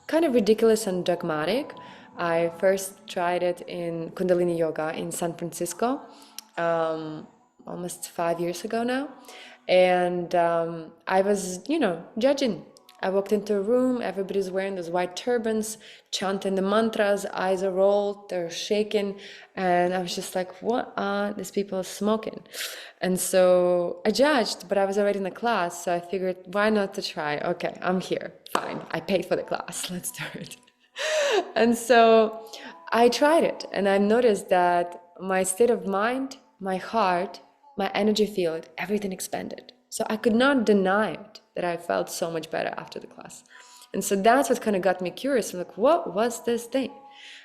kind of ridiculous and dogmatic. I first tried it in Kundalini Yoga in San Francisco, almost 5 years ago now, and I was, judging. I walked into a room, everybody's wearing those white turbans, chanting the mantras, eyes are rolled, they're shaking, and I was just like, what are these people smoking? And so I judged, but I was already in the class, so I figured, why not to try? Okay, I'm here, fine, I paid for the class, let's do it. And so I tried it, and I noticed that my state of mind, my heart, my energy field, everything expanded. So I could not deny it, that I felt so much better after the class. And so that's what kind of got me curious. I'm like, what was this thing?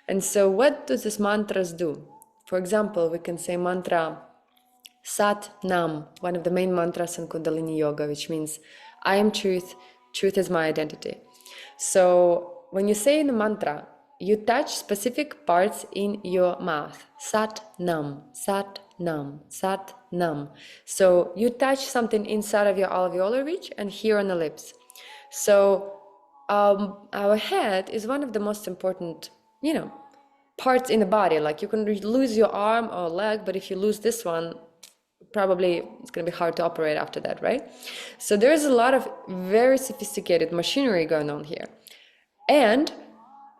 And so what does these mantras do? For example, we can say mantra Sat Nam, one of the main mantras in Kundalini Yoga, which means I am truth, truth is my identity. So when you say in the mantra, you touch specific parts in your mouth. Sat Nam, Sat Nam, Sat Nam. So you touch something inside of your alveolar ridge and here on the lips. So our head is one of the most important, parts in the body. Like you can lose your arm or leg, but if you lose this one, probably it's going to be hard to operate after that, right? So there's a lot of very sophisticated machinery going on here. And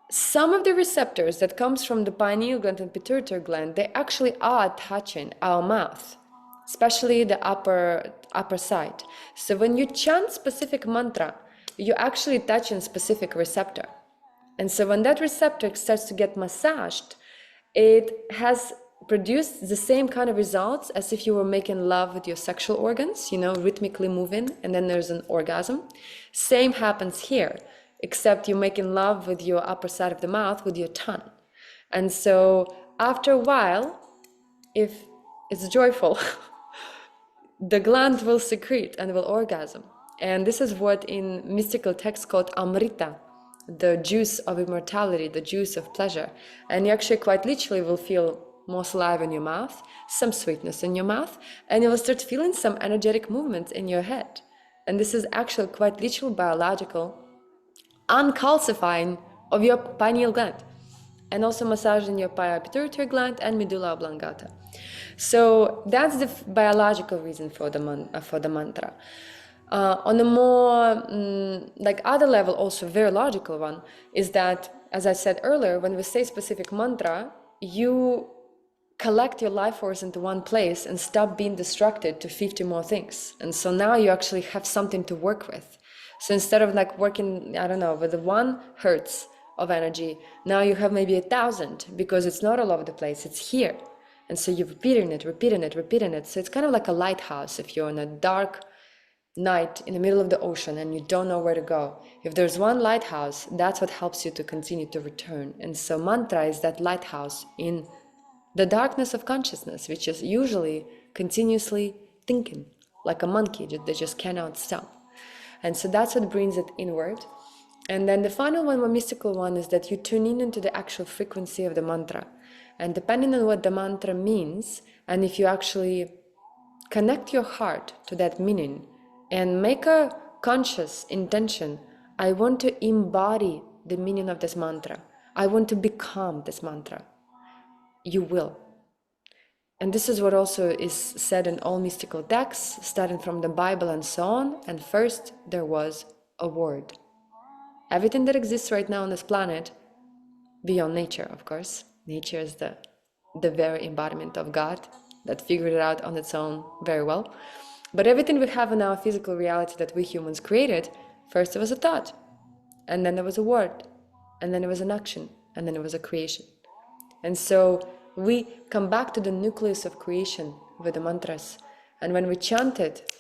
some of the receptors that comes from the pineal gland and pituitary gland, they actually are touching our mouth, especially the upper side. So when you chant specific mantra, you actually touch a specific receptor. And so when that receptor starts to get massaged, it has produced the same kind of results as if you were making love with your sexual organs, rhythmically moving, and then there's an orgasm. Same happens here, except you're making love with your upper side of the mouth with your tongue. And so after a while, if it's joyful, the gland will secrete and will orgasm. And this is what in mystical texts called amrita, the juice of immortality, the juice of pleasure. And you actually quite literally will feel more saliva in your mouth, some sweetness in your mouth, and you will start feeling some energetic movements in your head. And this is actually quite literal biological uncalcifying of your pineal gland, and also massaging your pituitary gland and medulla oblongata. So that's the biological reason for the mantra. On a more other level, also very logical one, is that, as I said earlier, when we say specific mantra, you collect your life force into one place and stop being distracted to 50 more things. And so now you actually have something to work with. So instead of working, with the 1 hertz of energy, now you have maybe 1,000, because it's not all over the place, it's here. And so you're repeating it. So it's kind of like a lighthouse. If you're on a dark night in the middle of the ocean and you don't know where to go, if there's one lighthouse, that's what helps you to continue to return. And so mantra is that lighthouse in the darkness of consciousness, which is usually continuously thinking, like a monkey that just cannot stop. And so that's what brings it inward. And then the final one, more mystical one, is that you tune in into the actual frequency of the mantra. And depending on what the mantra means, and if you actually connect your heart to that meaning and make a conscious intention, I want to embody the meaning of this mantra. I want to become this mantra. You will. And this is what also is said in all mystical texts, starting from the Bible and so on. And first, there was a word. Everything that exists right now on this planet, beyond nature, of course. Nature is the very embodiment of God that figured it out on its own very well. But everything we have in our physical reality that we humans created, first it was a thought, and then there was a word, and then it was an action, and then it was a creation. And so we come back to the nucleus of creation with the mantras. And when we chant it,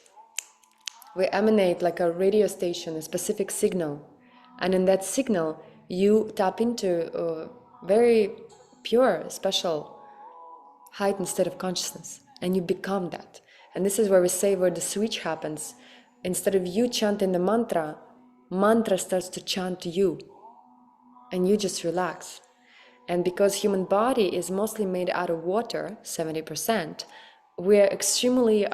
we emanate like a radio station, a specific signal. And in that signal, you tap into a very pure, special, heightened state of consciousness. And you become that. And this is where we say where the switch happens. Instead of you chanting the mantra, mantra starts to chant to you. And you just relax. And because human body is mostly made out of water, 70%, we're extremely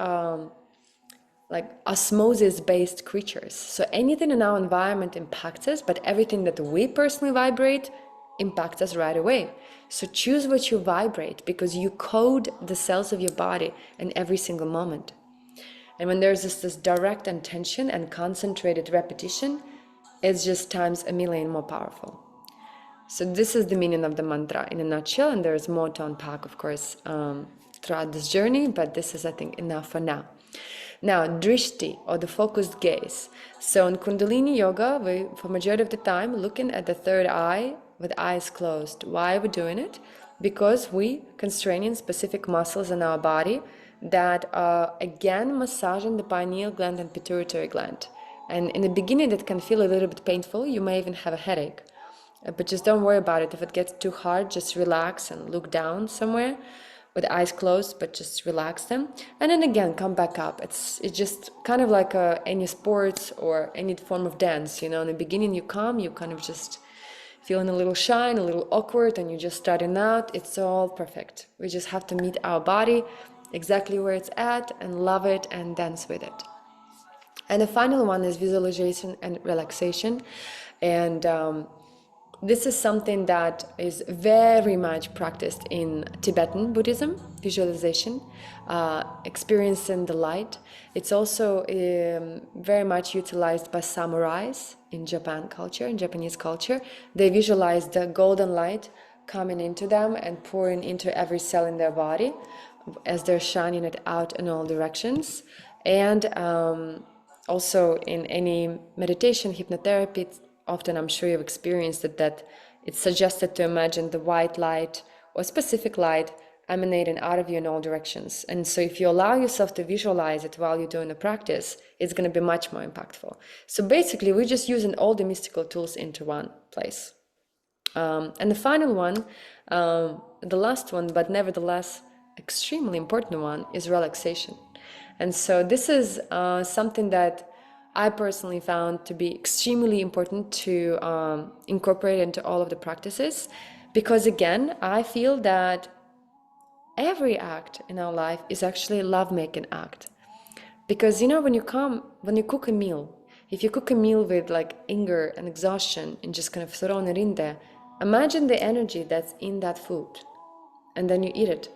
osmosis-based creatures. So anything in our environment impacts us, but everything that we personally vibrate impacts us right away. So choose what you vibrate, because you code the cells of your body in every single moment. And when there's this direct intention and concentrated repetition, it's just times a million more powerful. So this is the meaning of the mantra in a nutshell, and there's more to unpack, of course, throughout this journey, but this is, I think, enough for now. Now, drishti, or the focused gaze. So in Kundalini Yoga, we, for majority of the time, looking at the third eye with eyes closed. Why are we doing it? Because we constraining specific muscles in our body that again massaging the pineal gland and pituitary gland. And in the beginning that can feel a little bit painful. You may even have a headache, but just don't worry about it. If it gets too hard, just relax and look down somewhere with eyes closed, but just relax them. And then again, come back up. It's just kind of like any sports or any form of dance. In the beginning you come, you kind of just feeling a little shy and a little awkward, and you're just starting out. It's all perfect. We just have to meet our body exactly where it's at and love it and dance with it. And the final one is visualization and relaxation. And this is something that is very much practiced in Tibetan Buddhism, visualization, experiencing the light. It's also very much utilized by samurais in Japan culture, in Japanese culture. They visualize the golden light coming into them and pouring into every cell in their body as they're shining it out in all directions. And also in any meditation, hypnotherapy, often I'm sure you've experienced it, that it's suggested to imagine the white light or specific light emanating out of you in all directions. And so if you allow yourself to visualize it while you're doing the practice, it's going to be much more impactful. So basically, we're just using all the mystical tools into one place. And the final one, the last one, but nevertheless extremely important one, is relaxation. And so this is something that I personally found to be extremely important to incorporate into all of the practices, because again, I feel that every act in our life is actually a love-making act. Because when you cook a meal, if you cook a meal with like anger and exhaustion and just kind of throwing it in there, imagine the energy that's in that food, and then you eat it.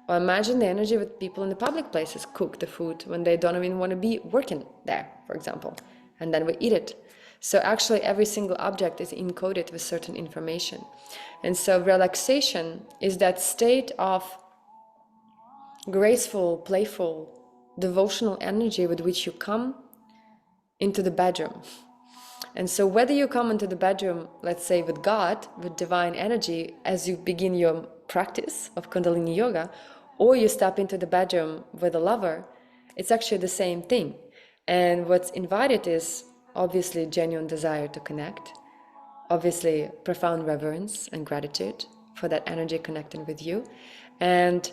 Or imagine the energy with people in the public places cook the food when they don't even want to be working there, for example, and then we eat it. So actually every single object is encoded with certain information. And so relaxation is that state of graceful, playful, devotional energy with which you come into the bedroom. And so whether you come into the bedroom, let's say with God, with divine energy, as you begin your practice of Kundalini Yoga, or you step into the bedroom with a lover, it's actually the same thing. And what's invited is obviously genuine desire to connect, obviously profound reverence and gratitude for that energy connecting with you, and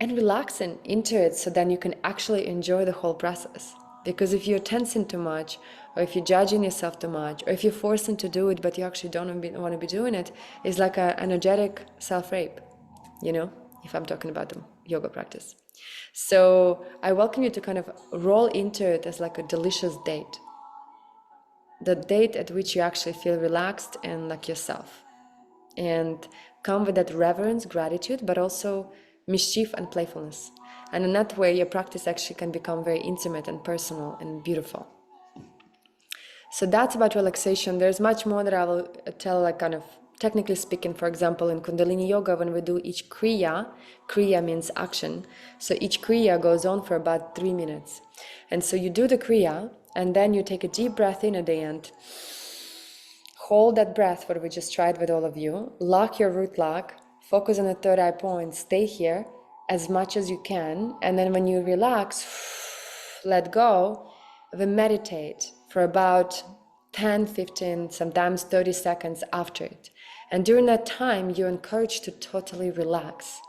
relaxing into it, so then you can actually enjoy the whole process. Because if you're tensing too much, or if you're judging yourself too much, or if you're forcing to do it but you actually don't want to be doing it, it's like an energetic self-rape, if I'm talking about the yoga practice. So I welcome you to kind of roll into it as like a delicious date. The date at which you actually feel relaxed and like yourself. And come with that reverence, gratitude, but also mischief and playfulness. And in that way, your practice actually can become very intimate and personal and beautiful. So that's about relaxation. There's much more that I will tell, like kind of technically speaking. For example, in Kundalini Yoga, when we do each kriya means action. So each kriya goes on for about 3 minutes. And so you do the kriya, and then you take a deep breath in at the end. Hold that breath, what we just tried with all of you. Lock your root lock. Focus on the third eye point. Stay here as much as you can. And then when you relax, let go, we meditate for about 10, 15, sometimes 30 seconds after it. And during that time, you're encouraged to totally relax.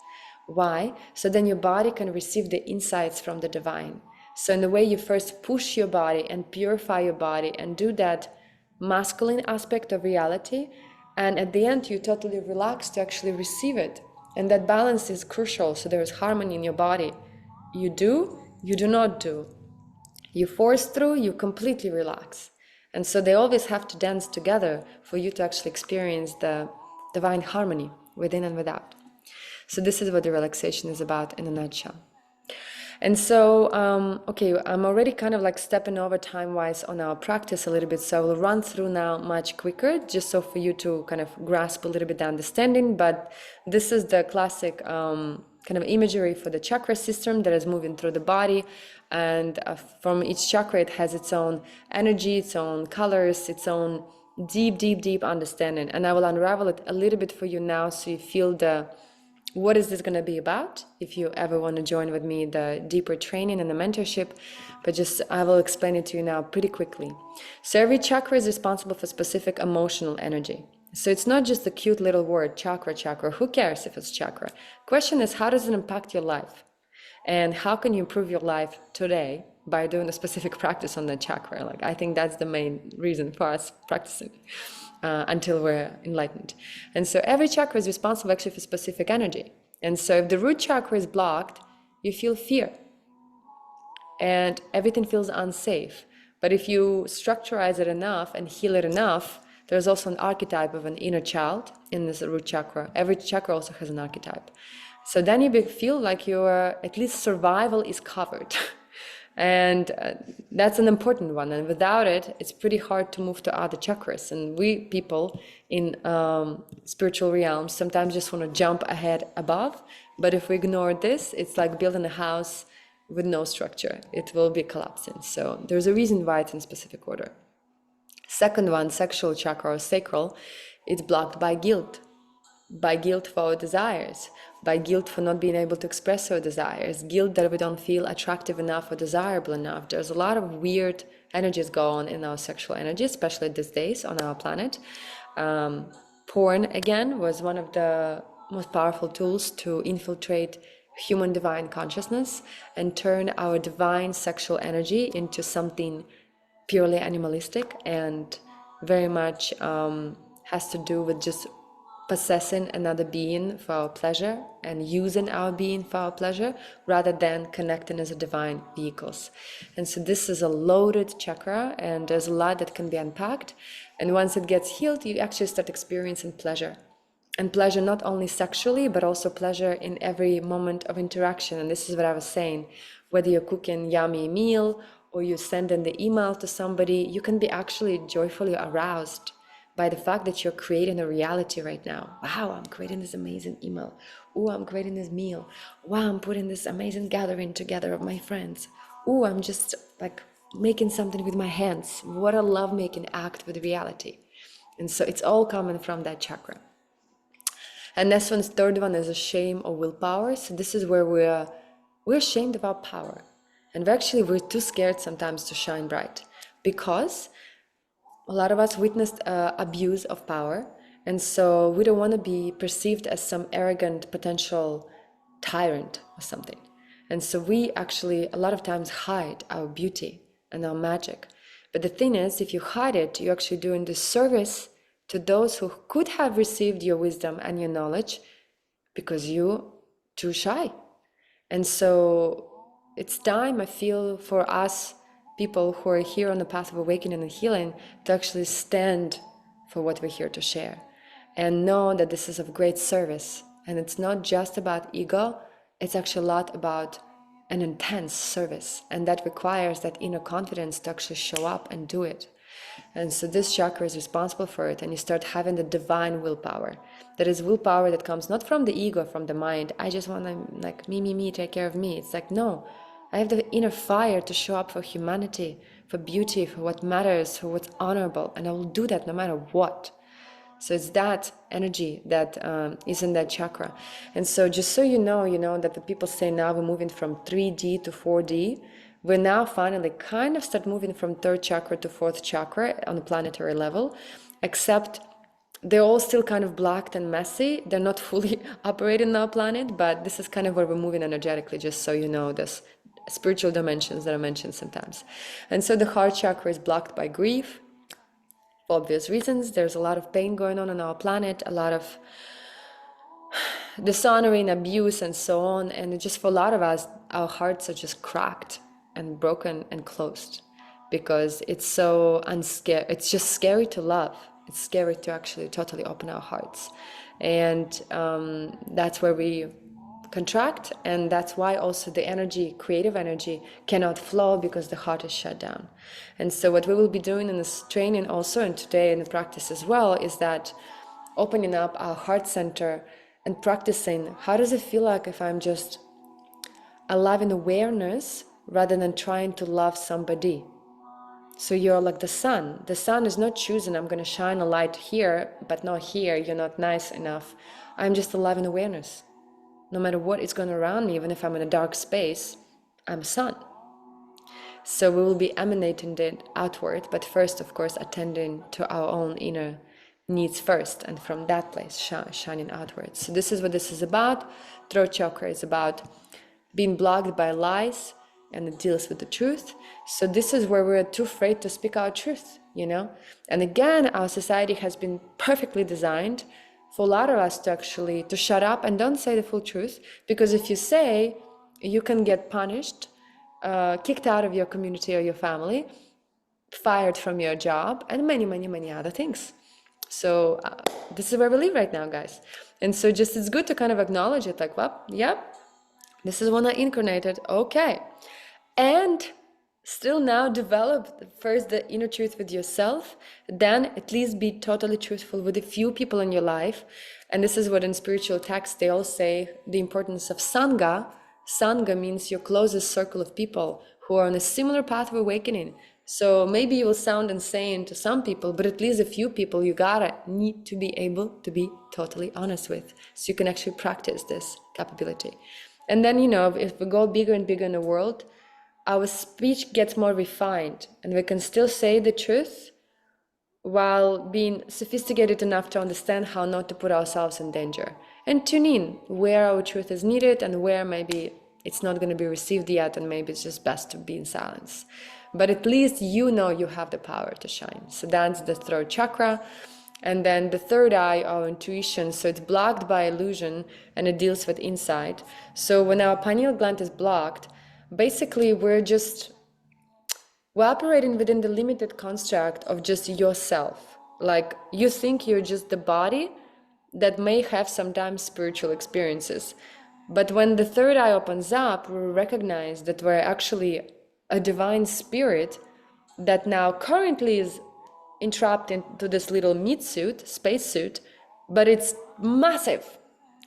Why? So then your body can receive the insights from the divine. So in the way you first push your body and purify your body and do that masculine aspect of reality, and at the end you totally relax to actually receive it. And that balance is crucial, so there is harmony in your body. You do not do. You force through, you completely relax. And so they always have to dance together for you to actually experience the divine harmony within and without. So this is what the relaxation is about in a nutshell. And so, okay, I'm already kind of like stepping over time-wise on our practice a little bit, so I will run through now much quicker, just so for you to kind of grasp a little bit the understanding. But this is the classic kind of imagery for the chakra system that is moving through the body, and from each chakra it has its own energy, its own colors, its own deep understanding. And I will unravel it a little bit for you now, so you feel the What is this going to be about? If you ever want to join with me the deeper training and the mentorship, but just I will explain it to you now pretty quickly. So every chakra is responsible for specific emotional energy. So it's not just the cute little word chakra, chakra. Who cares if it's chakra? Question is, how does it impact your life? And how can you improve your life today by doing a specific practice on the chakra? Like, I think that's the main reason for us practicing until we're enlightened. And so every chakra is responsible actually for specific energy. And so if the root chakra is blocked, you feel fear and everything feels unsafe. But if you structurize it enough and heal it enough, there's also an archetype of an inner child in this root chakra. Every chakra also has an archetype. So then you feel like your, at least survival is covered. And that's an important one. And without it, it's pretty hard to move to other chakras. And we people in spiritual realms sometimes just want to jump ahead above. But if we ignore this, it's like building a house with no structure. It will be collapsing. So there's a reason why it's in specific order. Second one, sexual chakra or sacral, it's blocked by guilt for our desires, by guilt for not being able to express our desires, guilt that we don't feel attractive enough or desirable enough. There's a lot of weird energies going on in our sexual energy, especially these days on our planet. Porn, again, was one of the most powerful tools to infiltrate human divine consciousness and turn our divine sexual energy into something purely animalistic and very much has to do with just possessing another being for our pleasure and using our being for our pleasure rather than connecting as a divine vehicles. And so this is a loaded chakra and there's a lot that can be unpacked. And once it gets healed, you actually start experiencing pleasure. And pleasure not only sexually, but also pleasure in every moment of interaction. And this is what I was saying. Whether you're cooking yummy meal or you send in the email to somebody, you can be actually joyfully aroused by the fact that you're creating a reality right now. Wow, I'm creating this amazing email. Oh, I'm creating this meal. Wow, I'm putting this amazing gathering together of my friends. Oh, I'm just like making something with my hands. What a love-making act with reality. And so it's all coming from that chakra. And this one's third one is a shame or willpower. So this is where we're ashamed of our power. And we're too scared sometimes to shine bright because a lot of us witnessed abuse of power, and so we don't want to be perceived as some arrogant potential tyrant or something. And so we actually a lot of times hide our beauty and our magic. But the thing is, if you hide it, you're actually doing disservice to those who could have received your wisdom and your knowledge because you're too shy. And so it's time, I feel, for us people who are here on the path of awakening and healing to actually stand for what we're here to share and know that this is of great service. And it's not just about ego, it's actually a lot about an intense service, and that requires that inner confidence to actually show up and do it. And so this chakra is responsible for it, and you start having the divine willpower. That is willpower that comes not from the ego, from the mind. I just want to like me, take care of me. It's like, no, I have the inner fire to show up for humanity, for beauty, for what matters, for what's honorable, and I will do that no matter what. So it's that energy that is in that chakra. And so just so you know that the people say now we're moving from 3D to 4D. We're now finally kind of start moving from third chakra to fourth chakra on the planetary level, except they're all still kind of blocked and messy. They're not fully operating on our planet, but this is kind of where we're moving energetically, just so you know, this spiritual dimensions that I mentioned sometimes. And so the heart chakra is blocked by grief, for obvious reasons. There's a lot of pain going on our planet, a lot of dishonoring, abuse, and so on. And just for a lot of us, our hearts are just cracked and broken and closed because it's so unscared. It's just scary to love. It's scary to actually totally open our hearts. And that's where we contract, and that's why also the energy, creative energy, cannot flow because the heart is shut down. And so what we will be doing in this training also, and today in the practice as well, is that opening up our heart center and practicing how does it feel like if I'm just alive in awareness rather than trying to love somebody. So you're like the sun. The sun is not choosing, I'm going to shine a light here, but not here, you're not nice enough. I'm just alive in awareness. No matter what is going around me, even if I'm in a dark space, I'm sun. So we will be emanating it outward, but first, of course, attending to our own inner needs first, and from that place shining outwards. So this is what this is about. Throat chakra is about being blocked by lies, and it deals with the truth. So this is where we're too afraid to speak our truth, you know? And again, our society has been perfectly designed for a lot of us to actually to shut up and don't say the full truth, because if you say, you can get punished, kicked out of your community or your family, fired from your job, and many, many, many other things. So this is where we live right now, guys. And so just it's good to kind of acknowledge it, like, well, yep, this is when I incarnated, okay. And still now develop first the inner truth with yourself, then at least be totally truthful with a few people in your life. And this is what in spiritual texts they all say, the importance of Sangha. Sangha means your closest circle of people who are on a similar path of awakening. So maybe you will sound insane to some people, but at least a few people you gotta need to be able to be totally honest with, so you can actually practice this capability. And then, you know, if we go bigger and bigger in the world, our speech gets more refined, and we can still say the truth while being sophisticated enough to understand how not to put ourselves in danger, and tune in where our truth is needed and where maybe it's not going to be received yet, and maybe it's just best to be in silence. But at least you know you have the power to shine. So that's the throat chakra. And then the third eye, our intuition, so it's blocked by illusion, and it deals with insight. So when our pineal gland is blocked, basically we're operating within the limited construct of just yourself. Like, you think you're just the body that may have sometimes spiritual experiences. But when the third eye opens up, we recognize that we're actually a divine spirit that now currently is entrapped into this little meat suit, spacesuit, but it's massive.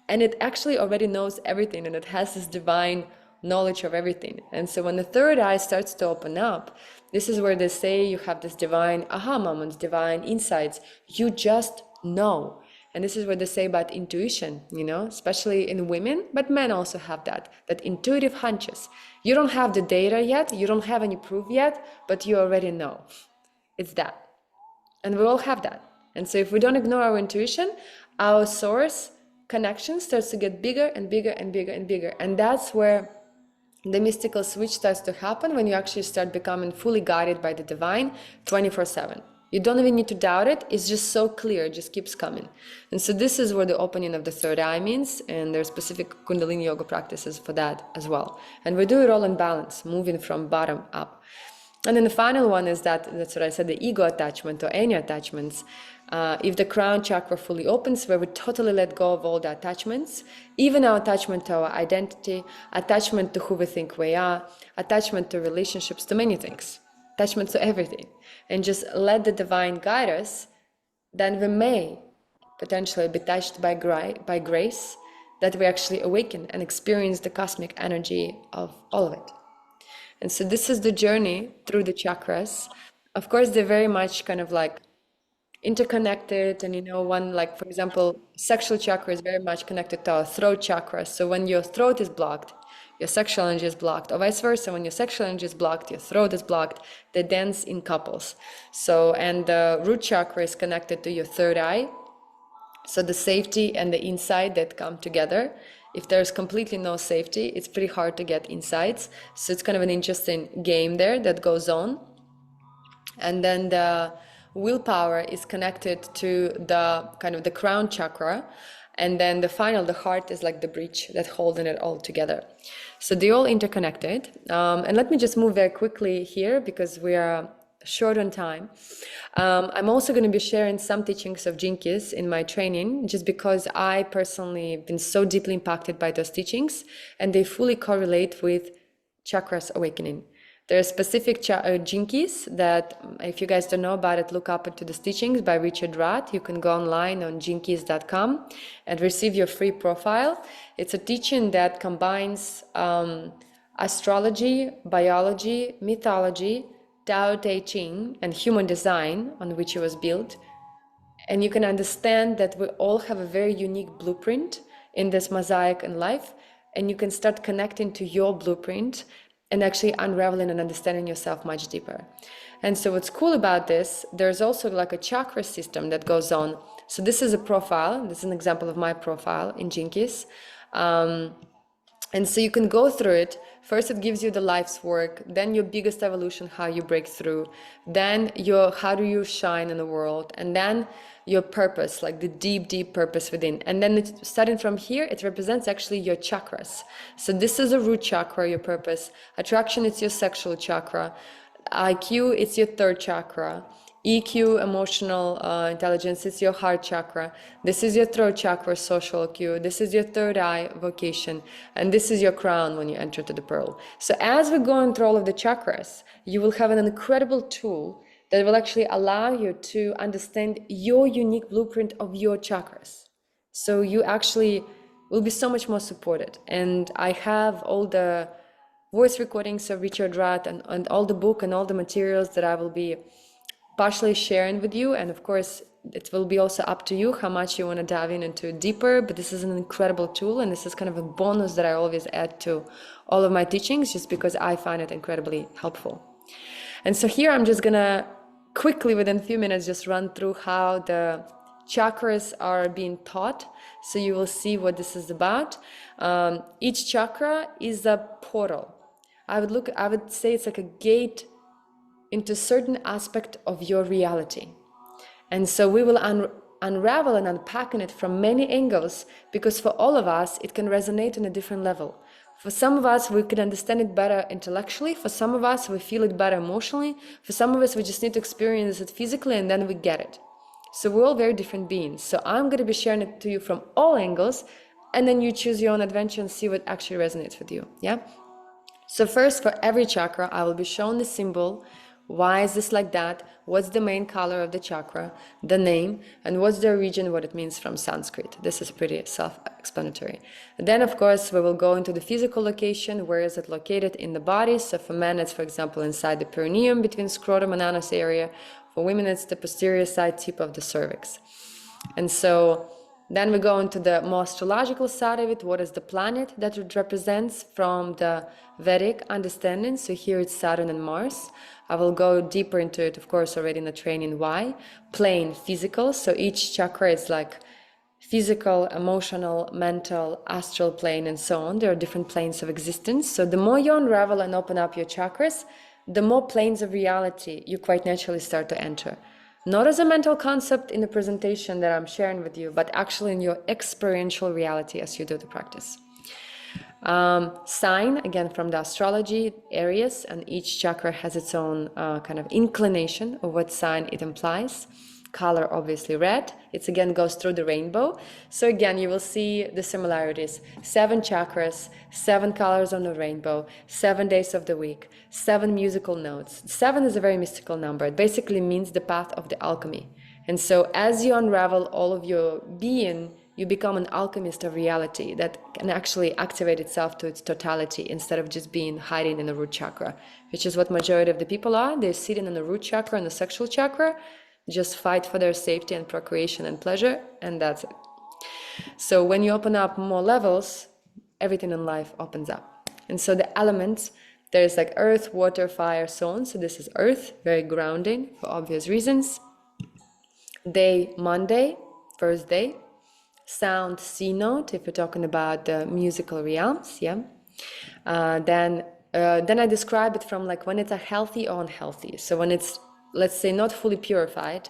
And it actually already knows everything, and it has this divine knowledge of everything. And so when the third eye starts to open up, this is where they say you have this divine aha moments, divine insights. You just know. And this is what they say about intuition, you know, especially in women, but men also have that intuitive hunches. You don't have the data yet, you don't have any proof yet, but you already know. It's that. And we all have that. And so if we don't ignore our intuition, our source connection starts to get bigger and bigger and bigger and bigger. And that's where the mystical switch starts to happen, when you actually start becoming fully guided by the divine 24/7. You don't even need to doubt it. It's just so clear, it just keeps coming. And so this is where the opening of the third eye means, and there's specific Kundalini Yoga practices for that as well. And we do it all in balance, moving from bottom up. And then the final one is that's what I said, the ego attachment or any attachments. If the crown chakra fully opens, where we totally let go of all the attachments, even our attachment to our identity, attachment to who we think we are, attachment to relationships, to many things, attachment to everything, and just let the divine guide us, then we may potentially be touched by grace, that we actually awaken and experience the cosmic energy of all of it. And so this is the journey through the chakras. Of course, they're very much kind of like interconnected, and you know, one, like for example, sexual chakra is very much connected to our throat chakra. So when your throat is blocked, your sexual energy is blocked, or vice versa. When your sexual energy is blocked, your throat is blocked. They dance in couples. So, and the root chakra is connected to your third eye. So the safety and the insight that come together. If there's completely no safety, it's pretty hard to get insights. So it's kind of an interesting game there that goes on. And then the willpower is connected to the kind of the crown chakra. And then the heart is like the bridge that's holding it all together. So they're all interconnected. And let me just move very quickly here, because we are short on time. I'm also going to be sharing some teachings of Jinkies in my training, just because I personally have been so deeply impacted by those teachings, and they fully correlate with chakras awakening. There are specific Jinkies that, if you guys don't know about it, look up into the teachings by Richard Roth. You can go online on jinkies.com and receive your free profile. It's a teaching that combines astrology, biology, mythology, Tao Te Ching, and human design, on which it was built. And you can understand that we all have a very unique blueprint, in this mosaic in life, and you can start connecting to your blueprint and actually unraveling and understanding yourself much deeper. And so what's cool about this, there's also like a chakra system that goes on. So this is a profile. This is an example of my profile in Gene Keys. And so you can go through it. First, it gives you the life's work, then your biggest evolution, how you break through, then how do you shine in the world, and then your purpose, like the deep, deep purpose within. And then starting from here, it represents actually your chakras. So this is a root chakra, your purpose. Attraction, it's your sexual chakra. IQ, it's your third chakra. EQ, emotional intelligence, it's your heart chakra. This is your throat chakra, social IQ. This is your third eye, vocation. And this is your crown when you enter to the pearl. So as we're going through all of the chakras, you will have an incredible tool that will actually allow you to understand your unique blueprint of your chakras. So you actually will be so much more supported. And I have all the voice recordings of Richard Rath and all the book and all the materials that I will be partially sharing with you. And of course, it will be also up to you how much you want to dive into it deeper. But this is an incredible tool, and this is kind of a bonus that I always add to all of my teachings, just because I find it incredibly helpful. And so here I'm just gonna quickly, within a few minutes, just run through how the chakras are being taught, so you will see what this is about. Each chakra is a portal. I would say it's like a gate into a certain aspect of your reality. And so we will unravel and unpack it from many angles, because for all of us, it can resonate on a different level. For some of us, we can understand it better intellectually. For some of us, we feel it better emotionally. For some of us, we just need to experience it physically, and then we get it. So we're all very different beings. So I'm going to be sharing it to you from all angles, and then you choose your own adventure and see what actually resonates with you. Yeah. So first, for every chakra, I will be showing the symbol. Why is this like that? What's the main color of the chakra, the name, and what's the origin, what it means from Sanskrit. This is pretty self-explanatory. Then, of course, we will go into the physical location. Where is it located in the body? So for men, it's, for example, inside the perineum between scrotum and anus area. For women, it's the posterior side tip of the cervix. And so then we go into the more astrological side of it. What is the planet that it represents from the Vedic understanding? So here it's Saturn and Mars. I will go deeper into it, of course, already in the training. Why? Plane, physical. So each chakra is like physical, emotional, mental, astral plane, and so on. There are different planes of existence. So the more you unravel and open up your chakras, the more planes of reality you quite naturally start to enter. Not as a mental concept in the presentation that I'm sharing with you, but actually in your experiential reality as you do the practice. Sign, again, from the astrology, Aries, and each chakra has its own kind of inclination of what sign it implies. Color, obviously red. It again goes through the rainbow. So again, you will see the similarities. 7 chakras, 7 colors on the rainbow, 7 days of the week, 7 musical notes. 7 is a very mystical number. It basically means the path of the alchemy. And so as you unravel all of your being, you become an alchemist of reality that can actually activate itself to its totality instead of just being hiding in the root chakra, which is what majority of the people are. They're sitting in the root chakra and the sexual chakra, just fight for their safety and procreation and pleasure, and that's it. So when you open up more levels, everything in life opens up. And so the elements, there's like earth, water, fire, so on. So this is earth, very grounding for obvious reasons. Day, Monday, first day. Sound, C note, if you're talking about the musical realms, yeah. Then I describe it from like when it's a healthy or unhealthy. So when it's, let's say, not fully purified,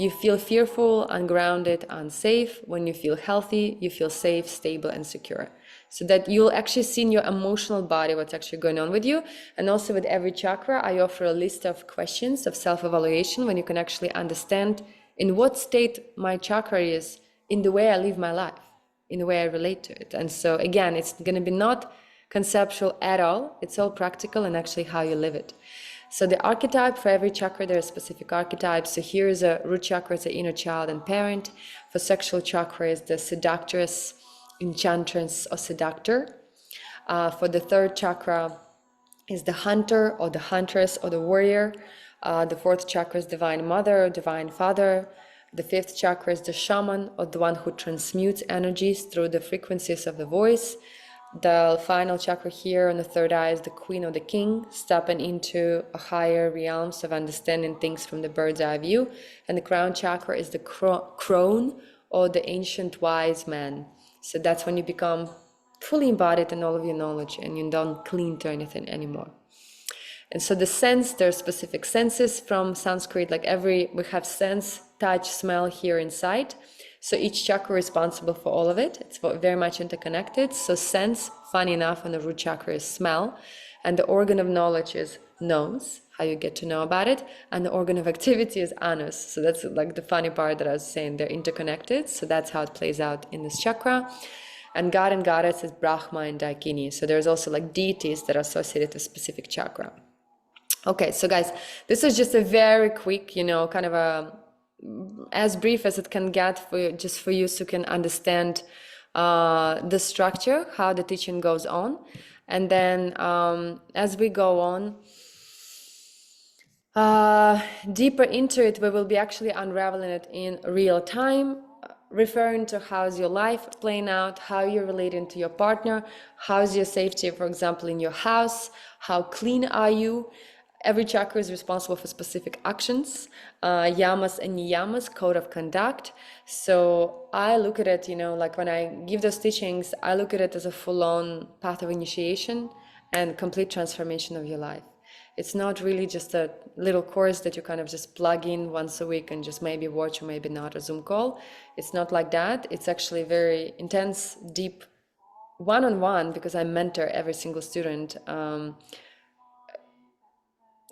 you feel fearful, ungrounded, unsafe. When you feel healthy, you feel safe, stable, and secure. So that you'll actually see in your emotional body what's actually going on with you. And also with every chakra, I offer a list of questions of self-evaluation when you can actually understand in what state my chakra is in the way I live my life, in the way I relate to it. And so again, it's going to be not conceptual at all. It's all practical and actually how you live it. So the archetype for every chakra, there are specific archetypes. So here is a root chakra, it's the inner child and parent. For sexual chakra is the seductress, enchantress, or seductor. For the third chakra is the hunter or the huntress or the warrior. The fourth chakra is divine mother, divine father. The fifth chakra is the shaman, or the one who transmutes energies through the frequencies of the voice. The final chakra here on the third eye is the queen or the king, stepping into a higher realms of understanding things from the bird's eye view. And the crown chakra is the crone, or the ancient wise man. So that's when you become fully embodied in all of your knowledge and you don't cling to anything anymore. And so the sense, there are specific senses from Sanskrit, like we have sense, touch, smell, hear, and sight. So each chakra is responsible for all of it. It's very much interconnected. So sense, funny enough, on the root chakra is smell. And the organ of knowledge is nose, how you get to know about it. And the organ of activity is anus. So that's like the funny part that I was saying, they're interconnected. So that's how it plays out in this chakra. And god and goddess is Brahma and Dakini. So there's also like deities that are associated with a specific chakra. Okay, so guys, this is just a very quick, kind of as brief as it can get for you so you can understand the structure, how the teaching goes on. And then as we go on deeper into it, we will be actually unraveling it in real time, referring to how's your life playing out, how you're relating to your partner, how's your safety, for example, in your house, how clean are you. Every chakra is responsible for specific actions, yamas and niyamas, code of conduct. So I look at it, like when I give those teachings, I look at it as a full-on path of initiation and complete transformation of your life. It's not really just a little course that you kind of just plug in once a week and just maybe watch or maybe not a Zoom call. It's not like that. It's actually very intense, deep, one-on-one, because I mentor every single student,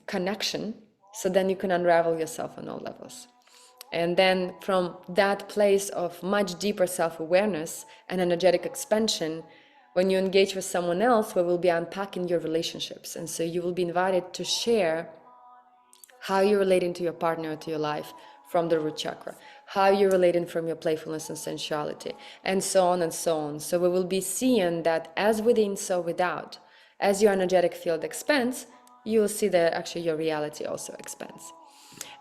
connection, so then you can unravel yourself on all levels. And then from that place of much deeper self-awareness and energetic expansion, when you engage with someone else, we will be unpacking your relationships. And so you will be invited to share how you're relating to your partner, to your life from the root chakra, how you're relating from your playfulness and sensuality, and so on and so on. So we will be seeing that as within, so without. As your energetic field expands, you will see that actually your reality also expands.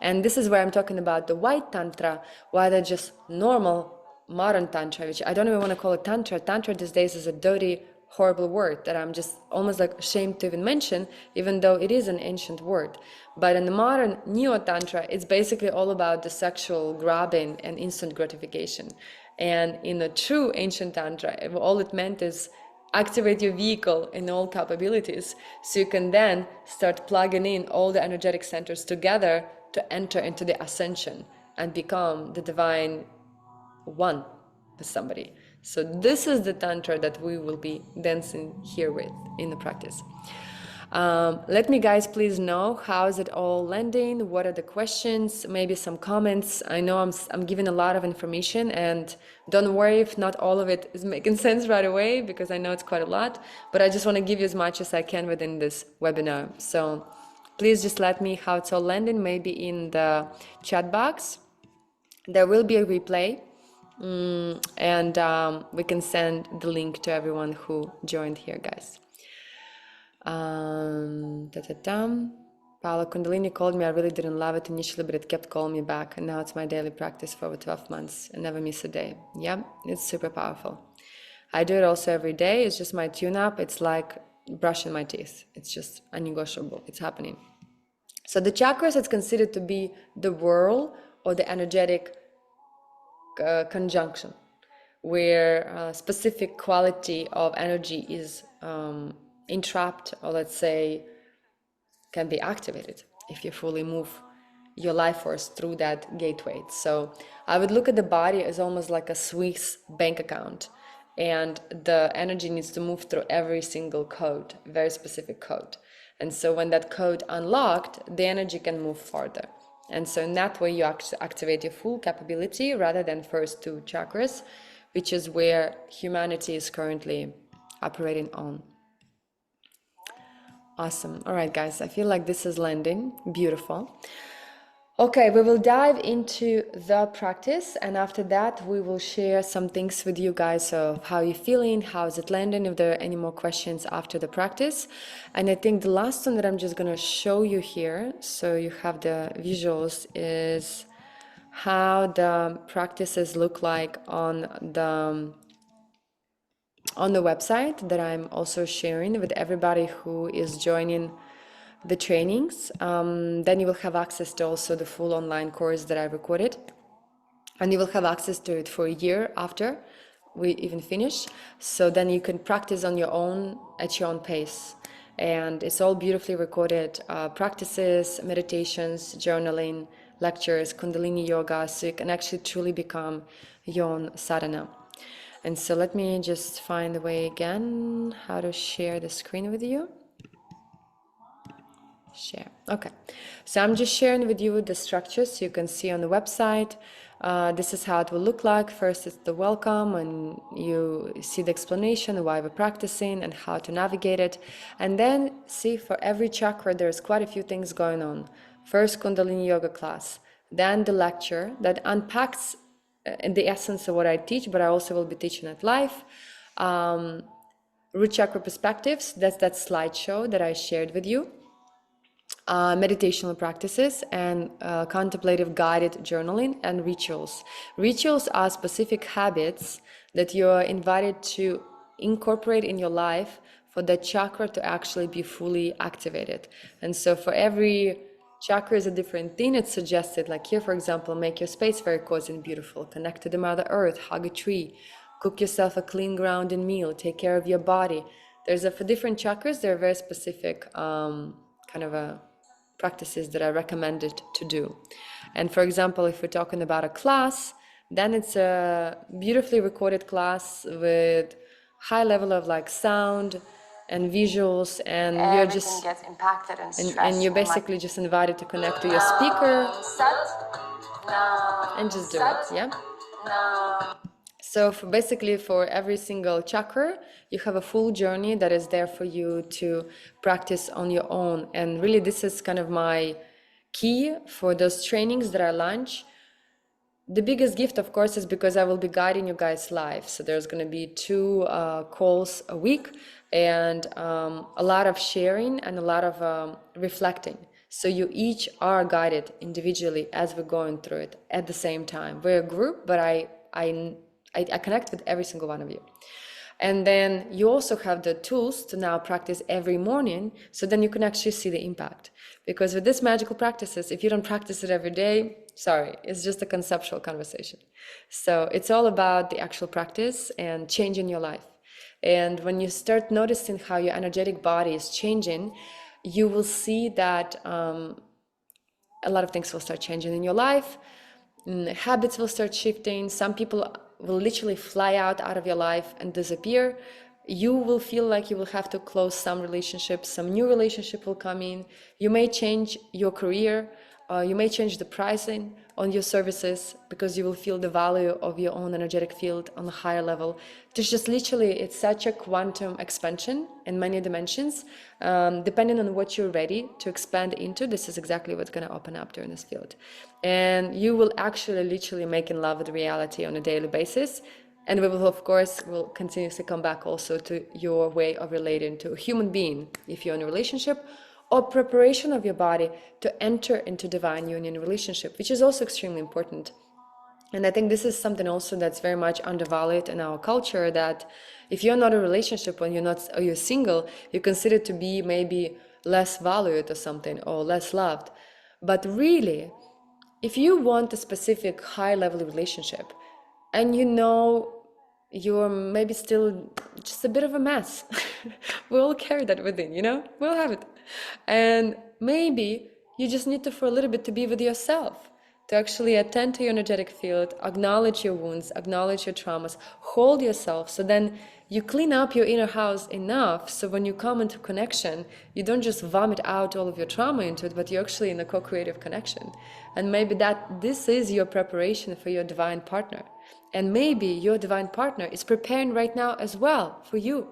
And this is where I'm talking about the White Tantra, rather just normal modern Tantra, which I don't even want to call it Tantra. Tantra these days is a dirty, horrible word that I'm just almost like ashamed to even mention, even though it is an ancient word. But in the modern Neo-Tantra, it's basically all about the sexual grabbing and instant gratification. And in the true ancient Tantra, all it meant is activate your vehicle in all capabilities, so you can then start plugging in all the energetic centers together to enter into the ascension and become the divine one with somebody. So this is the Tantra that we will be dancing here with in the practice. Let me guys please know how is it all landing, what are the questions, maybe some comments. I know I'm giving a lot of information, and don't worry if not all of it is making sense right away, because I know it's quite a lot, but I just want to give you as much as I can within this webinar. So please just let me how it's all landing, maybe in the chat box. There will be a replay, and we can send the link to everyone who joined here, guys. Paula, Kundalini called me. I really didn't love it initially, but it kept calling me back, and now it's my daily practice for over 12 months. I never miss a day. Yeah, it's super powerful. I do it also every day. It's just my tune-up. It's like brushing my teeth. It's just unnegotiable. It's happening. So the chakras, it's considered to be the whirl or the energetic conjunction, where a specific quality of energy is entrapped, or let's say can be activated if you fully move your life force through that gateway. So I would look at the body as almost like a Swiss bank account, and the energy needs to move through every single code, very specific code. And so when that code unlocked, the energy can move farther. And so in that way you activate your full capability rather than first two chakras, which is where humanity is currently operating on. Awesome. All right, guys, I feel like this is landing. Beautiful. Okay, we will dive into the practice, and after that we will share some things with you guys of how you're feeling, how is it landing, if there are any more questions after the practice. And I think the last one that I'm just going to show you here, so you have the visuals, is how the practices look like on the website that I'm also sharing with everybody who is joining the trainings. Then you will have access to also the full online course that I recorded, and you will have access to it for a year after we even finish. So then you can practice on your own at your own pace. And it's all beautifully recorded practices, meditations, journaling, lectures, Kundalini Yoga, so you can actually truly become your own sadhana. And so let me just find a way again how to share the screen with you. Share. Okay, so I'm just sharing with you the structures so you can see on the website. This is how it will look like. First is the welcome, and you see the explanation why we're practicing and how to navigate it. And then see, for every chakra there's quite a few things going on. First, Kundalini Yoga class, then the lecture that unpacks in the essence of what I teach, but I also will be teaching it live. Root chakra perspectives, that's that slideshow that I shared with you. Meditational practices and contemplative guided journaling and rituals. Rituals are specific habits that you are invited to incorporate in your life for the chakra to actually be fully activated. And so for every chakra is a different thing. It's suggested, like here, for example, make your space very cozy and beautiful, connect to the Mother Earth, hug a tree, cook yourself a clean grounding meal, take care of your body. For different chakras, there are very specific practices that are recommended to do. And for example, if we're talking about a class, then it's a beautifully recorded class with high level of like sound and visuals, and you're just gets impacted and you're basically just invited to connect to your speaker and just do it. Yeah. So basically for every single chakra, you have a full journey that is there for you to practice on your own. And really this is kind of my key for those trainings that I launch. The biggest gift, of course, is because I will be guiding you guys live. So there's going to be 2 calls a week, and a lot of sharing and a lot of reflecting. So you each are guided individually as we're going through it at the same time. We're a group, but I connect with every single one of you. And then you also have the tools to now practice every morning, so then you can actually see the impact. Because with these magical practices, if you don't practice it every day, sorry, it's just a conceptual conversation. So it's all about the actual practice and changing your life. And when you start noticing how your energetic body is changing, you will see that a lot of things will start changing in your life. Habits will start shifting. Some people will literally fly out of your life and disappear. You will feel like you will have to close some relationships, some new relationship will come in. You may change your career, you may change the pricing on your services because you will feel the value of your own energetic field on a higher level. There's just literally, it's such a quantum expansion in many dimensions. Depending on what you're ready to expand into, this is exactly what's going to open up during this field. And you will actually literally make in love with reality on a daily basis. And we will, of course, will continuously come back also to your way of relating to a human being, if you're in a relationship, or preparation of your body to enter into divine union relationship, which is also extremely important. And I think this is something also that's very much undervalued in our culture, that if you're not in a relationship or you're single, you're considered to be maybe less valued or something, or less loved. But really, if you want a specific high-level relationship, and you know you're maybe still just a bit of a mess, we all carry that within, we all have it. And maybe you just need to, for a little bit, to be with yourself, to actually attend to your energetic field, acknowledge your wounds, acknowledge your traumas, hold yourself, so then you clean up your inner house enough so when you come into connection, you don't just vomit out all of your trauma into it, but you're actually in a co-creative connection. And maybe this is your preparation for your divine partner. And maybe your divine partner is preparing right now as well for you,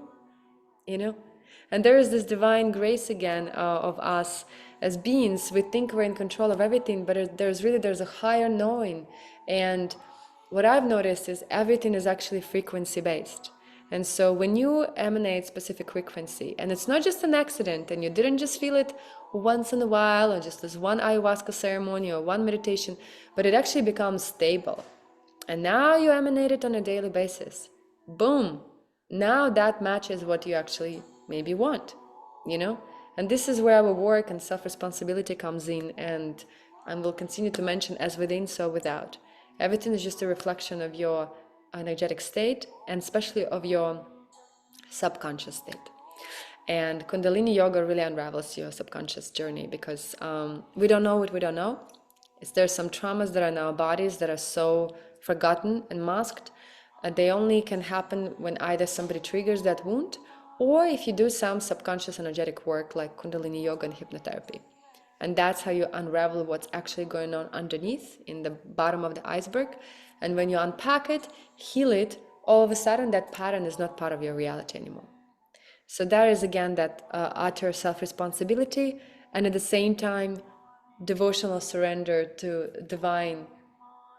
And there is this divine grace again of us as beings. We think we're in control of everything, but there's a higher knowing. And what I've noticed is everything is actually frequency based. And so when you emanate specific frequency, and it's not just an accident, and you didn't just feel it once in a while, or just this one ayahuasca ceremony or one meditation, but it actually becomes stable. And now you emanate it on a daily basis. Boom. Now that matches what you actually maybe want, you know? And this is where our work and self-responsibility comes in, and will continue to mention as within, so without. Everything is just a reflection of your energetic state, and especially of your subconscious state. And Kundalini Yoga really unravels your subconscious journey, because we don't know what we don't know. There's some traumas that are in our bodies that are so forgotten and masked. They only can happen when either somebody triggers that wound, or if you do some subconscious energetic work like Kundalini Yoga and hypnotherapy. And that's how you unravel what's actually going on underneath, in the bottom of the iceberg. And when you unpack it, heal it, all of a sudden that pattern is not part of your reality anymore. So there is again that utter self-responsibility, and at the same time devotional surrender to divine,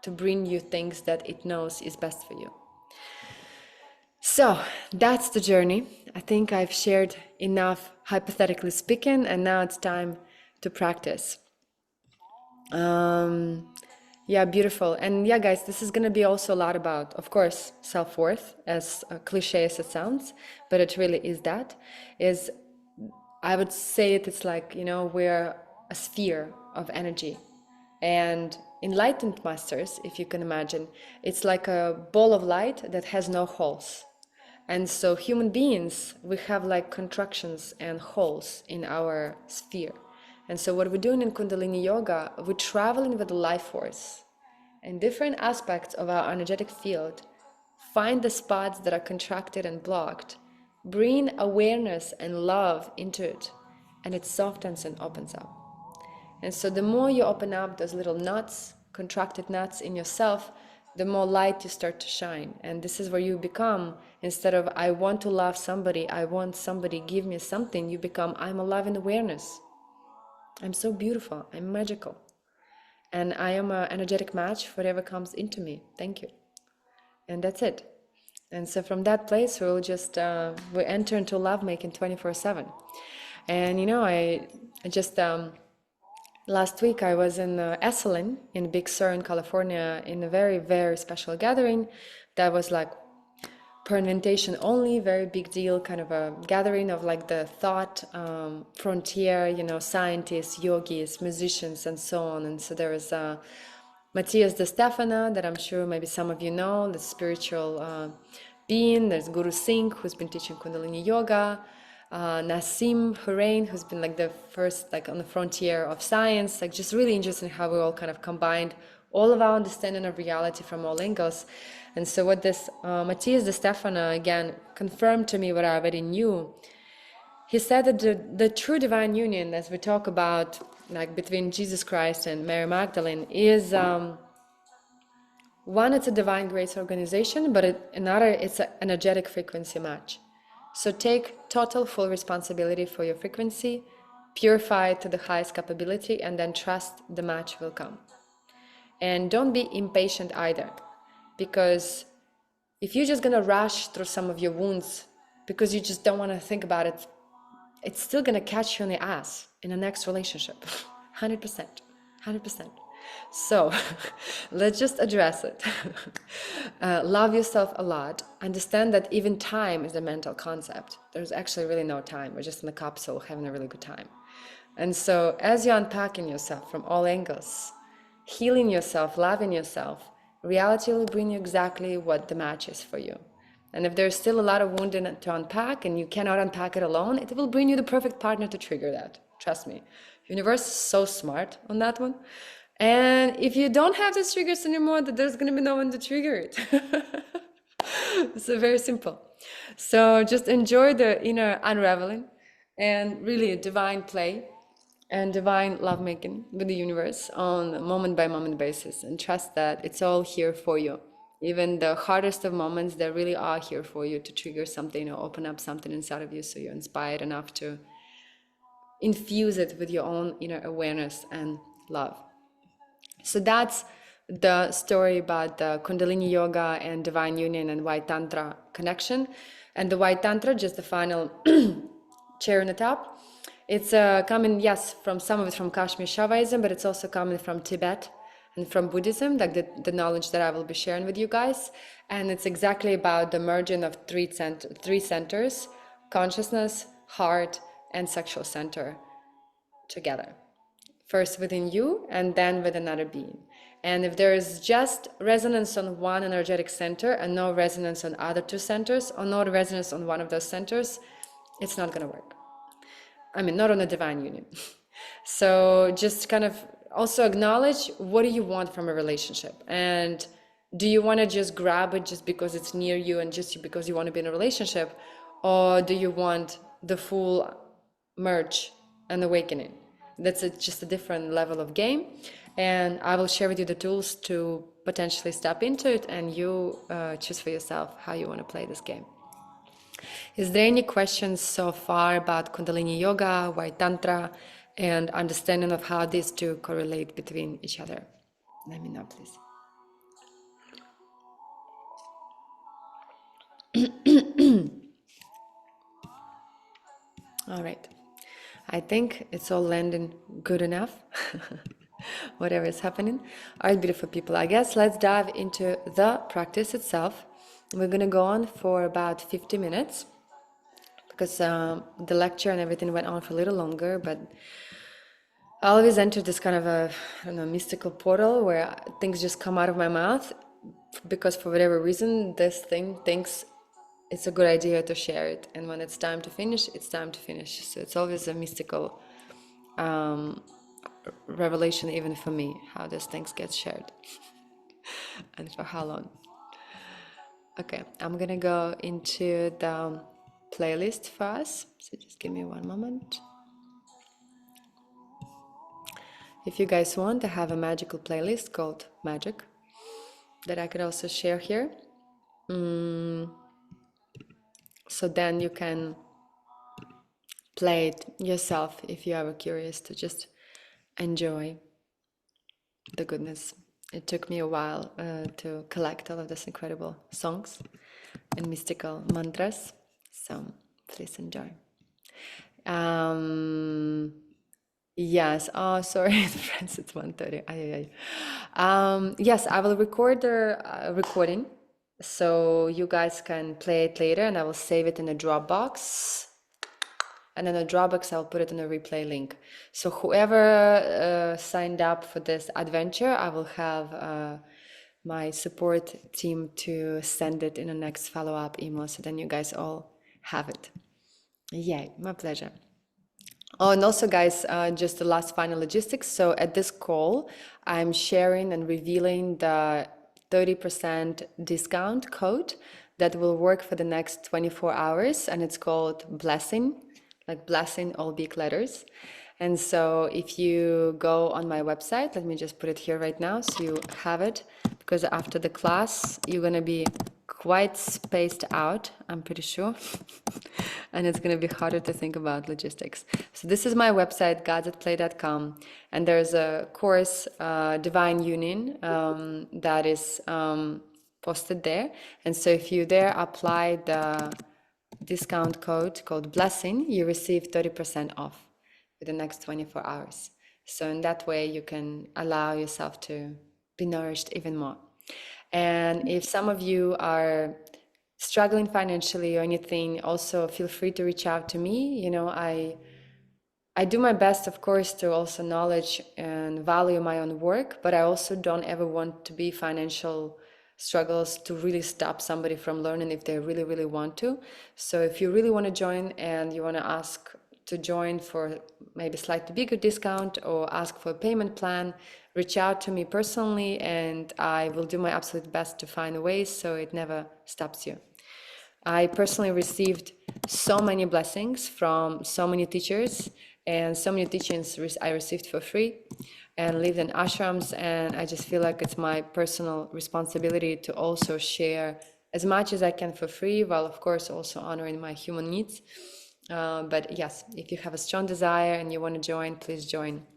to bring you things that it knows is best for you. So that's the journey. I think I've shared enough hypothetically speaking, and now it's time to practice. Yeah, beautiful. And yeah, guys, this is going to be also a lot about, of course, self-worth, as cliche as it sounds, but it really is that. I would say it's like, you know, we're a sphere of energy. And enlightened masters, if you can imagine, it's like a ball of light that has no holes. And so human beings, we have like contractions and holes in our sphere. And so what we're doing in Kundalini Yoga, we're traveling with the life force in different aspects of our energetic field, find the spots that are contracted and blocked, bring awareness and love into it, and it softens and opens up. And so the more you open up those little knots, contracted knots in yourself, the more light you start to shine. And this is where you become, instead of I want to love somebody, I want somebody give me something, you become I'm alive in awareness. I'm so beautiful, I'm magical. And I am an energetic match for whatever comes into me. Thank you. And that's it. And so from that place, we'll just, we enter into lovemaking 24/7. And you know, I just, last week I was in Esalen in Big Sur in California in a very, very special gathering that was like per invitation only, very big deal, kind of a gathering of like the thought frontier, you know, scientists, yogis, musicians, and so on. And so there was Matthias de Stefano, that I'm sure maybe some of you know, the spiritual being. There's Guru Singh, who's been teaching Kundalini Yoga. Nassim Hussain, who's been like the first, like on the frontier of science, like just really interesting how we all kind of combined all of our understanding of reality from all angles. And so what this Matthias de Stefano again confirmed to me what I already knew. He said that the true divine union, as we talk about, like between Jesus Christ and Mary Magdalene, is one, it's a divine grace organization, but another, it's an energetic frequency match. So take total full responsibility for your frequency, purify it to the highest capability, and then trust the match will come. And don't be impatient either, because if you're just gonna rush through some of your wounds because you just don't want to think about it, it's still gonna catch you on the ass in the next relationship. 100%. So let's just address it. Love yourself a lot. Understand that even time is a mental concept. There's actually really no time. We're just in the capsule having a really good time. And so as you're unpacking yourself from all angles, healing yourself, loving yourself, reality will bring you exactly what the match is for you. And if there's still a lot of wounding to unpack and you cannot unpack it alone, it will bring you the perfect partner to trigger that. Trust me. Universe is so smart on that one. And if you don't have these triggers anymore, then there's going to be no one to trigger it. So very simple. So just enjoy the inner unraveling and really a divine play and divine lovemaking with the universe on a moment by moment basis, and trust that it's all here for you. Even the hardest of moments, they really are here for you to trigger something or open up something inside of you, so you're inspired enough to infuse it with your own inner awareness and love. So that's the story about the Kundalini Yoga and Divine Union and White Tantra connection. And the White Tantra, just the final cherry on the top, It's coming, yes, from some of it from 𝘠𝘯𝘆𝑚, but it's also coming from Tibet and from Buddhism, like the knowledge that I will be sharing with you guys. And it's exactly about the merging of three centers, consciousness, heart, and sexual center together. First within you and then with another being. And if there is just resonance on one energetic center and no resonance on other two centers, or no resonance on one of those centers, it's not going to work. I mean, not on a divine union. So just kind of also acknowledge, what do you want from a relationship? And do you want to just grab it just because it's near you and just because you want to be in a relationship? Or do you want the full merge and awakening? That's just a different level of game. And I will share with you the tools to potentially step into it, and you choose for yourself how you want to play this game. Is there any questions so far about Kundalini Yoga, White Tantra, and understanding of how these two correlate between each other? Let me know, please. All right. I think it's all landing good enough, whatever is happening. All right, beautiful people, I guess let's dive into the practice itself. We're going to go on for about 50 minutes because the lecture and everything went on for a little longer, but I always enter this kind of a, I don't know, mystical portal where things just come out of my mouth because for whatever reason, this thing thinks it's a good idea to share it. And when it's time to finish, it's time to finish. So it's always a mystical revelation, even for me, how these things get shared and for how long. Okay, I'm gonna go into the playlist for us. So just give me one moment. If you guys want, I have a magical playlist called Magic that I could also share here. So then you can play it yourself if you are curious to just enjoy the goodness. It took me a while to collect all of these incredible songs and mystical mantras. So please enjoy. Yes. Oh, sorry, friends. It's 1:30. Yes, I will record the recording, so you guys can play it later, and I will save it in a Dropbox. And then a Dropbox, I'll put it in a replay link. So whoever signed up for this adventure, I will have my support team to send it in the next follow-up email, so then you guys all have it. Yay, my pleasure. Oh, and also guys, just the last final logistics. So at this call, I'm sharing and revealing the 30% discount code that will work for the next 24 hours. And it's called Blessing, like blessing, all big letters. And so if you go on my website, let me just put it here right now so you have it, because after the class, you're going to be quite spaced out, I'm pretty sure. And it's going to be harder to think about logistics. So this is my website, gods@play.com, and there's a course, Divine Union, that is posted there. And so if you there apply the discount code called Blessing, you receive 30% off for the next 24 hours. So in that way, you can allow yourself to be nourished even more. And if some of you are struggling financially or anything, also feel free to reach out to me. You know, I do my best, of course, to also acknowledge and value my own work, but I also don't ever want to be financial struggles to really stop somebody from learning if they really, really want to. So if you really want to join and you want to ask to join for maybe slightly bigger discount or ask for a payment plan, reach out to me personally and I will do my absolute best to find ways so it never stops you. I personally received so many blessings from so many teachers, and so many teachings I received for free and lived in ashrams, and I just feel like it's my personal responsibility to also share as much as I can for free, while of course also honoring my human needs. But yes, if you have a strong desire and you want to join, please join.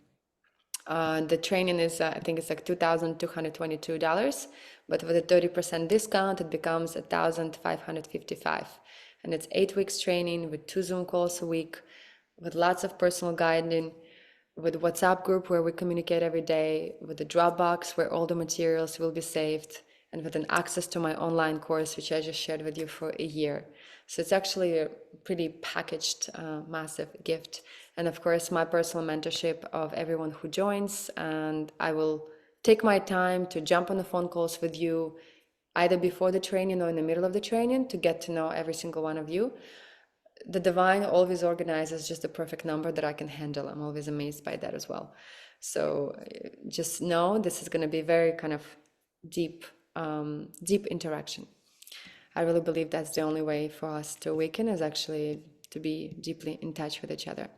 The training is, I think it's like $2,222, but with a 30% discount, it becomes $1,555. And it's 8 weeks training with 2 Zoom calls a week, with lots of personal guiding, with WhatsApp group where we communicate every day, with the Dropbox where all the materials will be saved, and with an access to my online course, which I just shared with you for a year. So it's actually a pretty packaged, massive gift. And of course, my personal mentorship of everyone who joins. And I will take my time to jump on the phone calls with you, either before the training or in the middle of the training, to get to know every single one of you. The divine always organizes just the perfect number that I can handle. I'm always amazed by that as well. So just know this is going to be very kind of deep interaction. I really believe that's the only way for us to awaken, is actually to be deeply in touch with each other.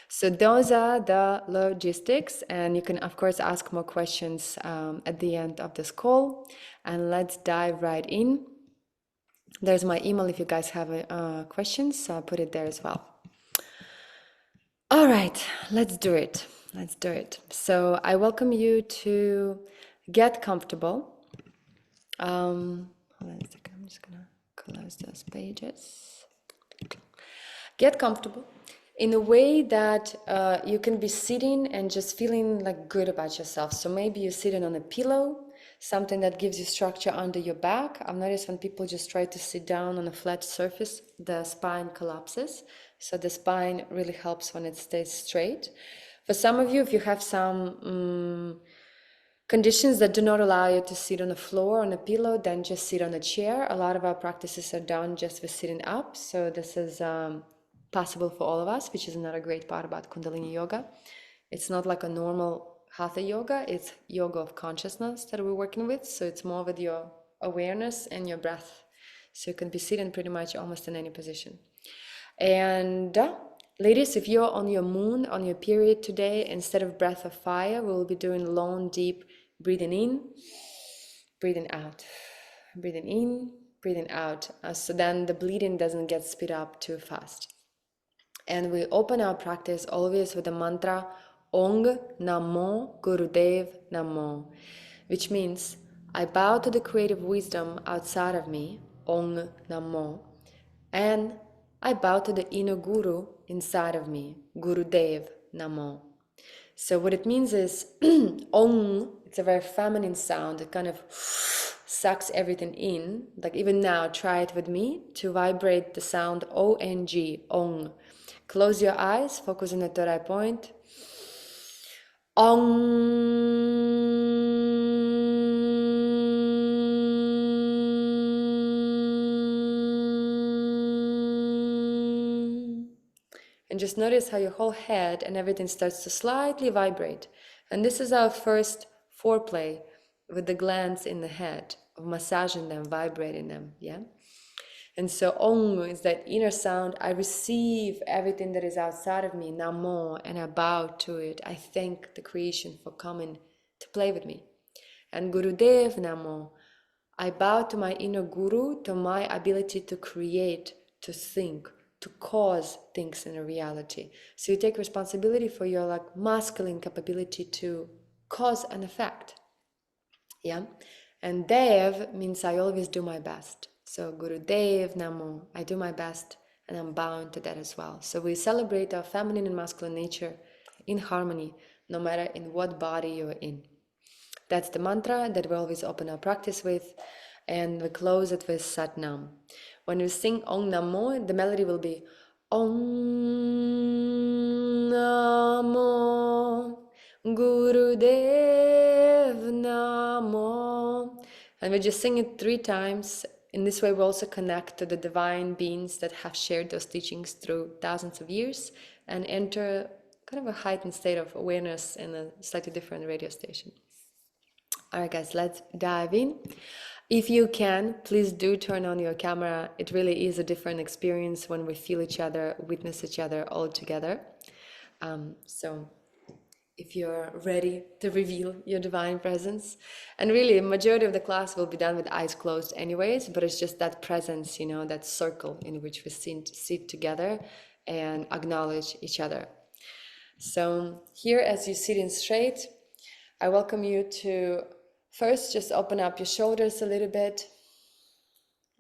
So those are the logistics, and you can of course ask more questions at the end of this call, and let's dive right in. There's my email if you guys have questions, so I'll put it there as well. All right, let's do it. Let's do it. So I welcome you to get comfortable. Hold on a second, I'm just gonna close those pages. Get comfortable in a way that you can be sitting and just feeling like good about yourself. So maybe you're sitting on a pillow, something that gives you structure under your back. I've noticed when people just try to sit down on a flat surface, the spine collapses. So the spine really helps when it stays straight. For some of you, if you have some conditions that do not allow you to sit on the floor, on a pillow, then just sit on a chair. A lot of our practices are done just with sitting up. So this is possible for all of us, which is another great part about Kundalini Yoga. It's not like a normal Hatha Yoga, it's yoga of consciousness that we're working with. So it's more with your awareness and your breath. So you can be sitting pretty much almost in any position. And ladies, if you're on your moon, on your period today, instead of breath of fire, we'll be doing long, deep breathing in, breathing out, breathing in, breathing out. So then the bleeding doesn't get speed up too fast. And we open our practice always with the mantra 𝘠𝘚 Namo Gurudev Namo, which means I bow to the creative wisdom outside of me, 𝘠𝘚 Namo, and I bow to the inner guru inside of me, Gurudev Namo. So what it means is 𝘠, it's a very feminine sound. It kind of sucks everything in. Like even now, try it with me to vibrate the sound 𝘠, 𝘠. Close your eyes, focus on the third eye point. And just notice how your whole head and everything starts to slightly vibrate. And this is our first foreplay with the glands in the head, of massaging them, vibrating them, yeah? And so 𝘠 is that inner sound. I receive everything that is outside of me, Namo, and I bow to it. I thank the creation for coming to play with me. And Gurudev Namo, I bow to my inner guru, to my ability to create, to think, to cause things in a reality. So you take responsibility for your like masculine capability to cause an effect. Yeah. And Dev means I always do my best. So Gurudev Namo, I do my best, and I'm bound to that as well. So we celebrate our feminine and masculine nature in harmony, no matter in what body you're in. That's the mantra that we always open our practice with, and we close it with Sat Nam. When we sing 𝘠 Namo, the melody will be 𝘠 Namo Gurudev Namo. And we just sing it 3 times. In this way, we also connect to the divine beings that have shared those teachings through thousands of years and enter kind of a heightened state of awareness in a slightly different radio station. All right, guys, let's dive in. If you can, please do turn on your camera. It really is a different experience when we feel each other, witness each other all together. So if you're ready to reveal your divine presence. And really, a majority of the class will be done with eyes closed anyways, but it's just that presence, you know, that circle in which we sit together and acknowledge each other. So here, as you're sitting straight, I welcome you to first just open up your shoulders a little bit.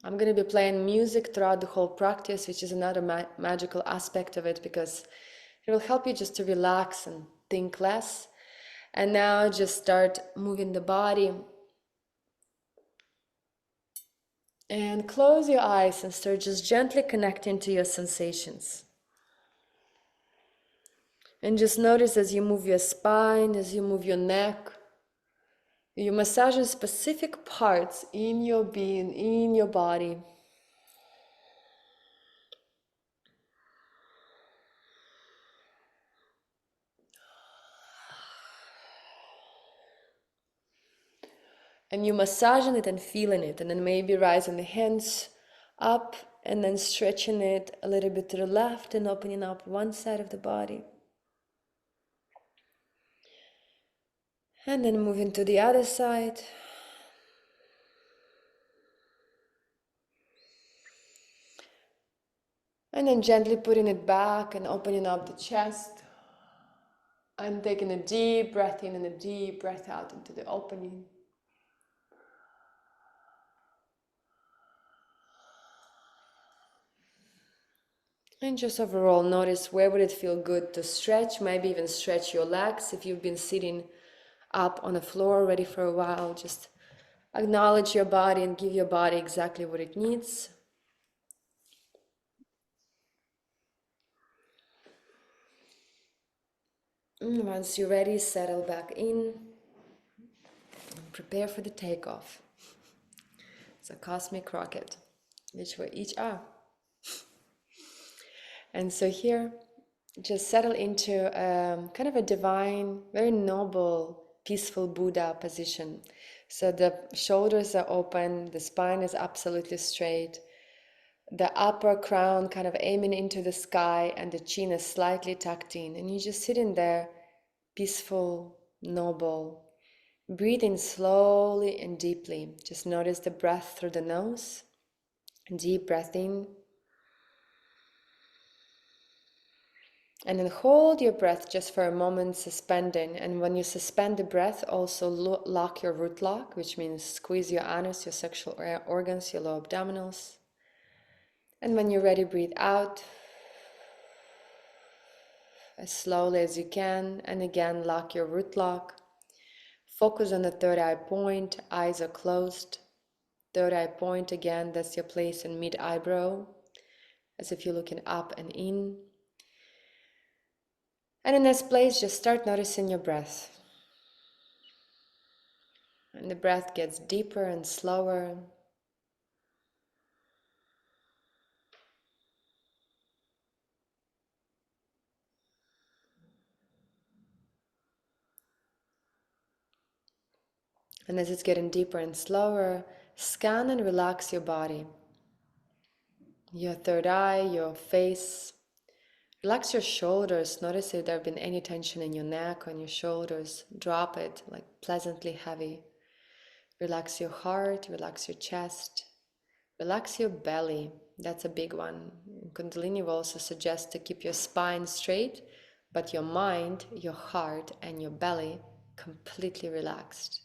I'm going to be playing music throughout the whole practice, which is another magical aspect of it, because It will help you just to relax and think less. And now just start moving the body. And close your eyes and start just gently connecting to your sensations. And just notice as you move your spine, as you move your neck, you massage specific parts in your being, in your body. And you massaging it and feeling it, and then maybe rising the hands up and then stretching it a little bit to the left and opening up one side of the body. And then moving to the other side. And then gently putting it back and opening up the chest. And taking a deep breath in and a deep breath out into the opening. And just overall notice where would it feel good to stretch, maybe even stretch your legs. If you've been sitting up on the floor already for a while, just acknowledge your body and give your body exactly what it needs. And once you're ready, settle back in and prepare for the takeoff. It's a cosmic rocket, which we each are. And so here, just settle into kind of a divine, very noble, peaceful Buddha position. So the shoulders are open, the spine is absolutely straight, the upper crown kind of aiming into the sky, and the chin is slightly tucked in. And you're just sitting there, peaceful, noble, breathing slowly and deeply. Just notice the breath through the nose, deep breath in. And then hold your breath just for a moment, suspending. And when you suspend the breath, also lock your root lock, which means squeeze your anus, your sexual organs, your lower abdominals. And when you're ready, breathe out as slowly as you can. And again, lock your root lock. Focus on the third eye point. Eyes are closed. Third eye point, again, that's your place in mid-eyebrow, as if you're looking up and in. And in this place, just start noticing your breath. And the breath gets deeper and slower. And as it's getting deeper and slower, scan and relax your body. Your third eye, your face. Relax your shoulders. Notice if there have been any tension in your neck or in your shoulders. Drop it, like pleasantly heavy. Relax your heart, relax your chest. Relax your belly. That's a big one. Kundalini will also suggest to keep your spine straight, but your mind, your heart, and your belly completely relaxed.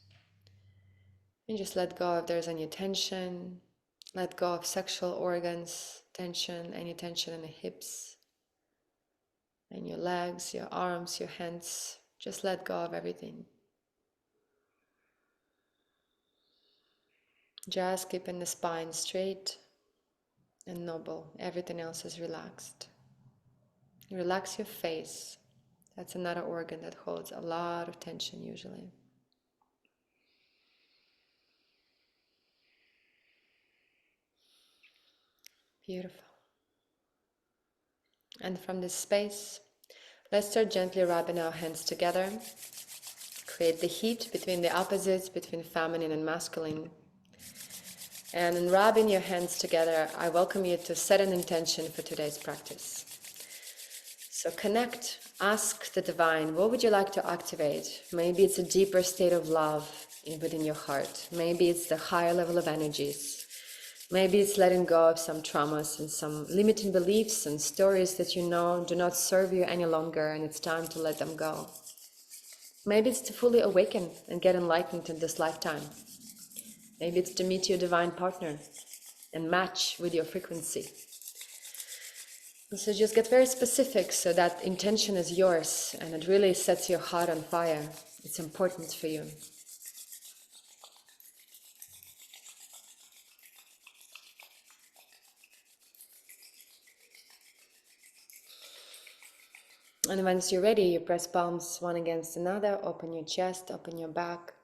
And just let go if there's any tension. Let go of sexual organs, tension, any tension in the hips, and your legs, your arms, your hands. Just let go of everything. Just keeping the spine straight and noble. Everything else is relaxed. Relax your face. That's another organ that holds a lot of tension usually. Beautiful. And from this space, let's start gently rubbing our hands together. Create the heat between the opposites, between feminine and masculine. And in rubbing your hands together, I welcome you to set an intention for today's practice. So connect, ask the divine, what would you like to activate? Maybe it's a deeper state of love within your heart. Maybe it's the higher level of energies. Maybe it's letting go of some traumas and some limiting beliefs and stories that you know do not serve you any longer, and it's time to let them go. Maybe it's to fully awaken and get enlightened in this lifetime. Maybe it's to meet your divine partner and match with your frequency. So just get very specific so that intention is yours and it really sets your heart on fire. It's important for you. And once you're ready, you press palms one against another, open your chest, open your back.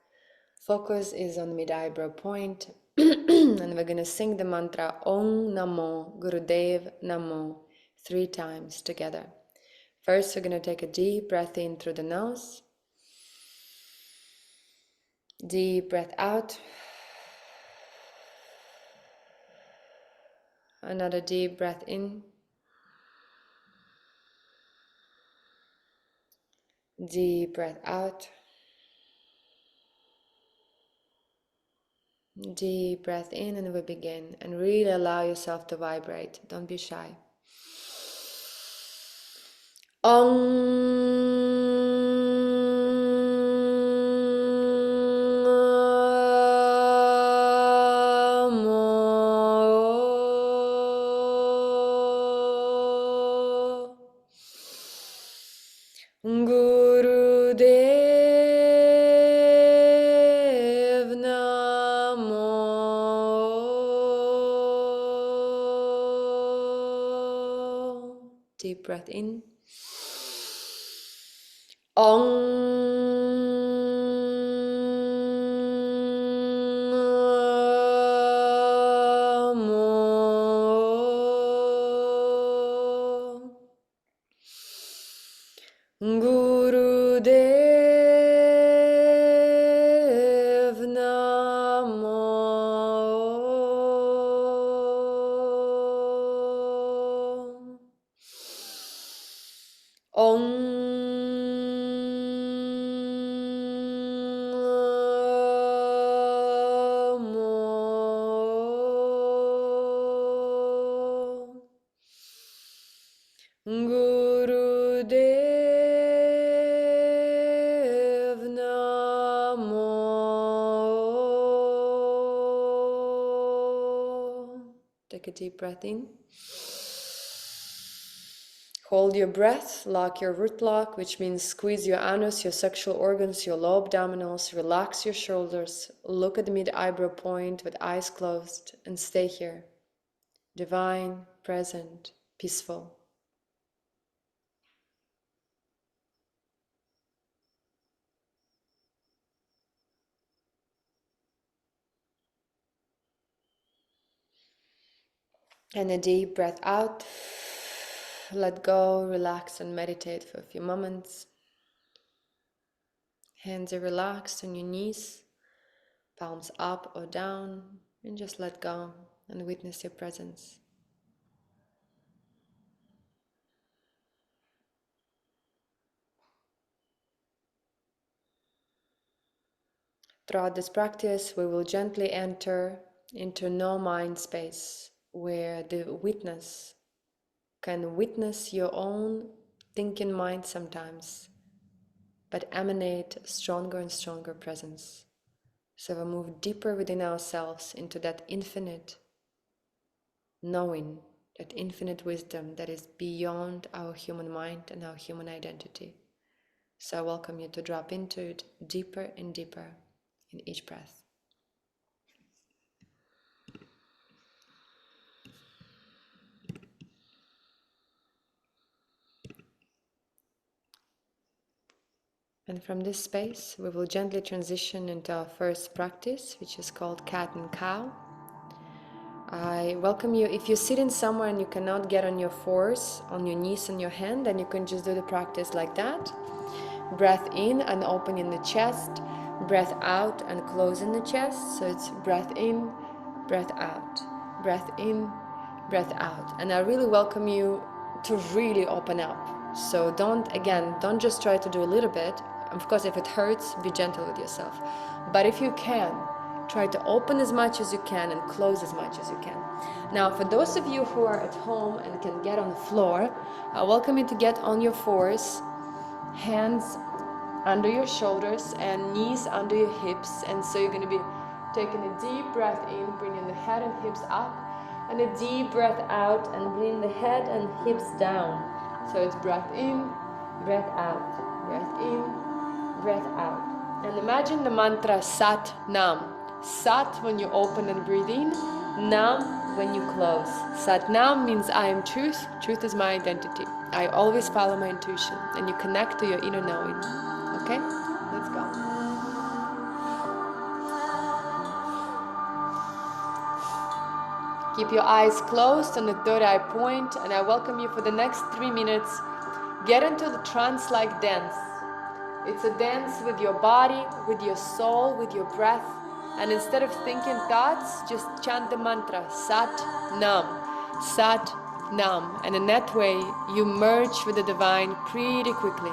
Focus is on mid-eyebrow point. And we're going to sing the mantra Om Namo Gurudev Namo 3 times together. First, we're going to take a deep breath in through the nose. Deep breath out. Another deep breath in. Deep breath out. Deep breath in, and we begin. And really allow yourself to vibrate. Don't be shy. Gurudev Namo. Deep breath in. Gurudev Namo. Gurudev Namo. Take a deep breath in. Hold your breath, lock your root lock, which means squeeze your anus, your sexual organs, your low abdominals, relax your shoulders, look at the mid-eyebrow point with eyes closed, and stay here. Divine, present, peaceful. And a deep breath out. Let go, relax, and meditate for a few moments. Hands are relaxed on your knees, palms up or down, and just let go and witness your presence. Throughout this practice, we will gently enter into no mind space, where the witness can witness your own thinking mind sometimes, but emanate stronger and stronger presence. So we move deeper within ourselves into that infinite knowing, that infinite wisdom that is beyond our human mind and our human identity. So I welcome you to drop into it deeper and deeper in each breath. And from this space, we will gently transition into our first practice, which is called Cat and Cow. I welcome you. If you're sitting somewhere and you cannot get on your fours, on your knees and your hand, then you can just do the practice like that. Breath in and opening the chest. Breath out and closing the chest. So it's breath in, breath out. Breath in, breath out. And I really welcome you to really open up. So don't just try to do a little bit. Of course, if it hurts, be gentle with yourself. But if you can, try to open as much as you can and close as much as you can. Now, for those of you who are at home and can get on the floor, I welcome you to get on your fours, hands under your shoulders and knees under your hips. And so you're going to be taking a deep breath in, bringing the head and hips up, And a deep breath out and bring the head and hips down. So it's breath in, breath out, breath in, breath out. And imagine the mantra Sat Nam. Sat when you open and breathe in, Nam when you close. Sat Nam means I am truth, truth is my identity. I always follow my intuition, and you connect to your inner knowing. Okay? Let's go. Keep your eyes closed on the third eye point, and I welcome you for the next 3 minutes. Get into the trance-like dance. It's a dance with your body, with your soul, with your breath. And instead of thinking thoughts, just chant the mantra, Sat Nam, Sat Nam. And in that way, you merge with the divine pretty quickly.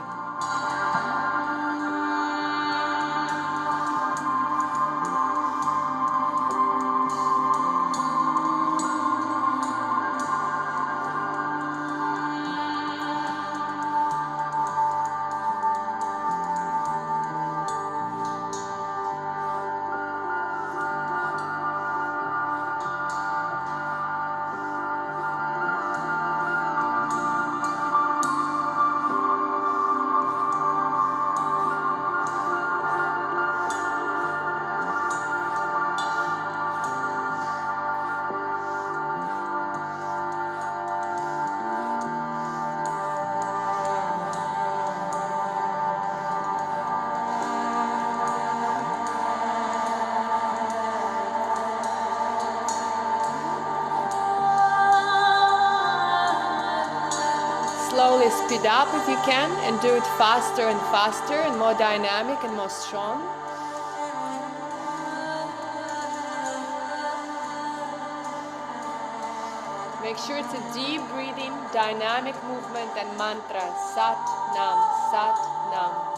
Slowly speed up if you can, and do it faster and faster and more dynamic and more strong. Make sure it's a deep breathing, dynamic movement and mantra, Sat Nam, Sat Nam.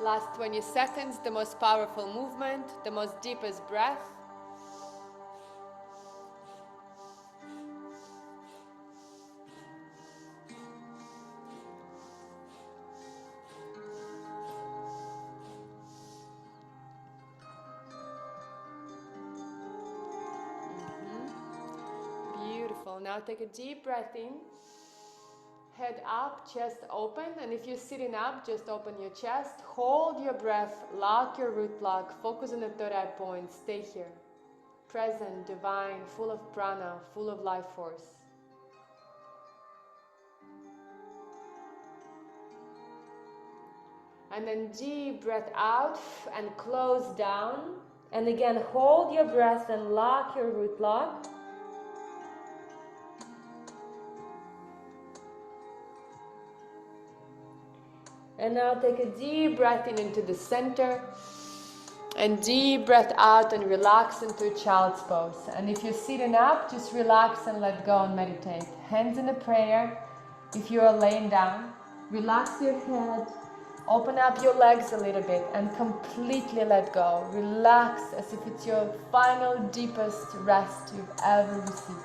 Last 20 seconds, the most powerful movement, the most deepest breath. Beautiful. Now take a deep breath in. Head up, chest open, and if you're sitting up, just open your chest, hold your breath, lock your root block, focus on the third eye point, stay here. Present, divine, full of prana, full of life force. And then deep breath out and close down. And again, hold your breath and lock your root block. And now take a deep breath in into the center, and deep breath out and relax into child's pose. And if you're sitting up, just relax and let go and meditate. Hands in a prayer. If you are laying down, relax your head, open up your legs a little bit and completely let go. Relax as if it's your final deepest rest you've ever received.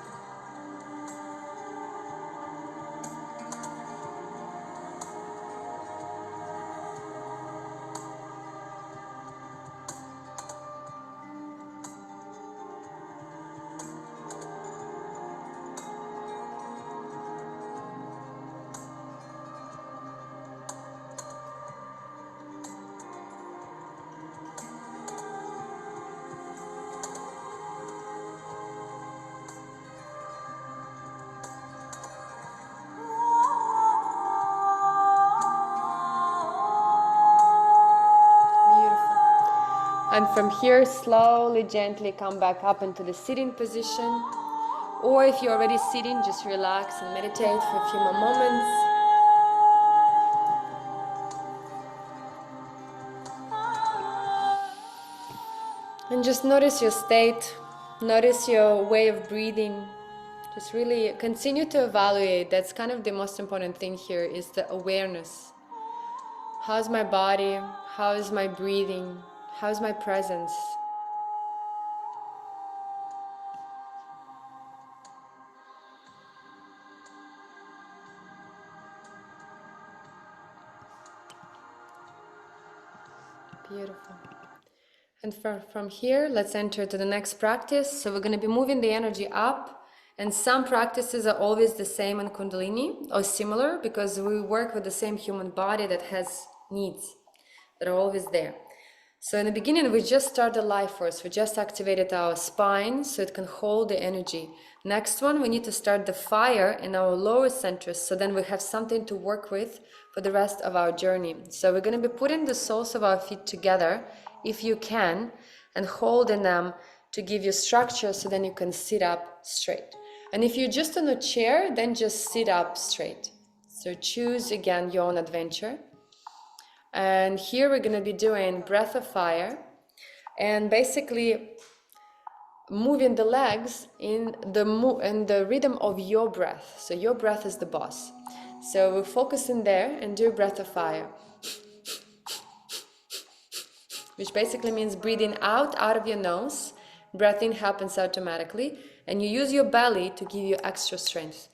And from here, slowly, gently come back up into the sitting position. Or if you're already sitting, just relax and meditate for a few more moments. And just notice your state, notice your way of breathing. Just really continue to evaluate. That's kind of the most important thing here, is the awareness. How's my body? How is my breathing? How's my presence? Beautiful. And from here, let's enter to the next practice. So we're going to be moving the energy up. And some practices are always the same in Kundalini or similar, because we work with the same human body that has needs that are always there. So in the beginning, we just started life force. We just activated our spine so it can hold the energy. Next one, we need to start the fire in our lower centers, so then we have something to work with for the rest of our journey. So we're going to be putting the soles of our feet together, if you can, and holding them to give you structure, so then you can sit up straight. And if you're just on a chair, then just sit up straight. So choose again your own adventure. And here we're going to be doing breath of fire, and basically moving the legs in the rhythm of your breath. So your breath is the boss. So we're focusing there and do breath of fire, which basically means breathing out of your nose. Breath in happens automatically, and you use your belly to give you extra strength.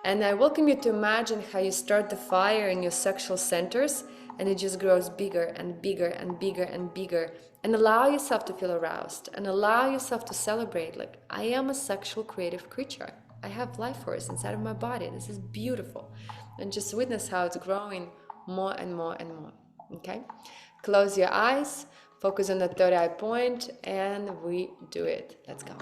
And I welcome you to imagine how you start the fire in your sexual centers, and it just grows bigger and bigger and bigger and bigger. And allow yourself to feel aroused, and allow yourself to celebrate, like, I am a sexual creative creature. I have life force inside of my body. This is beautiful. And just witness how it's growing more and more and more. Okay? Close your eyes, focus on the third eye point, and we do it. Let's go.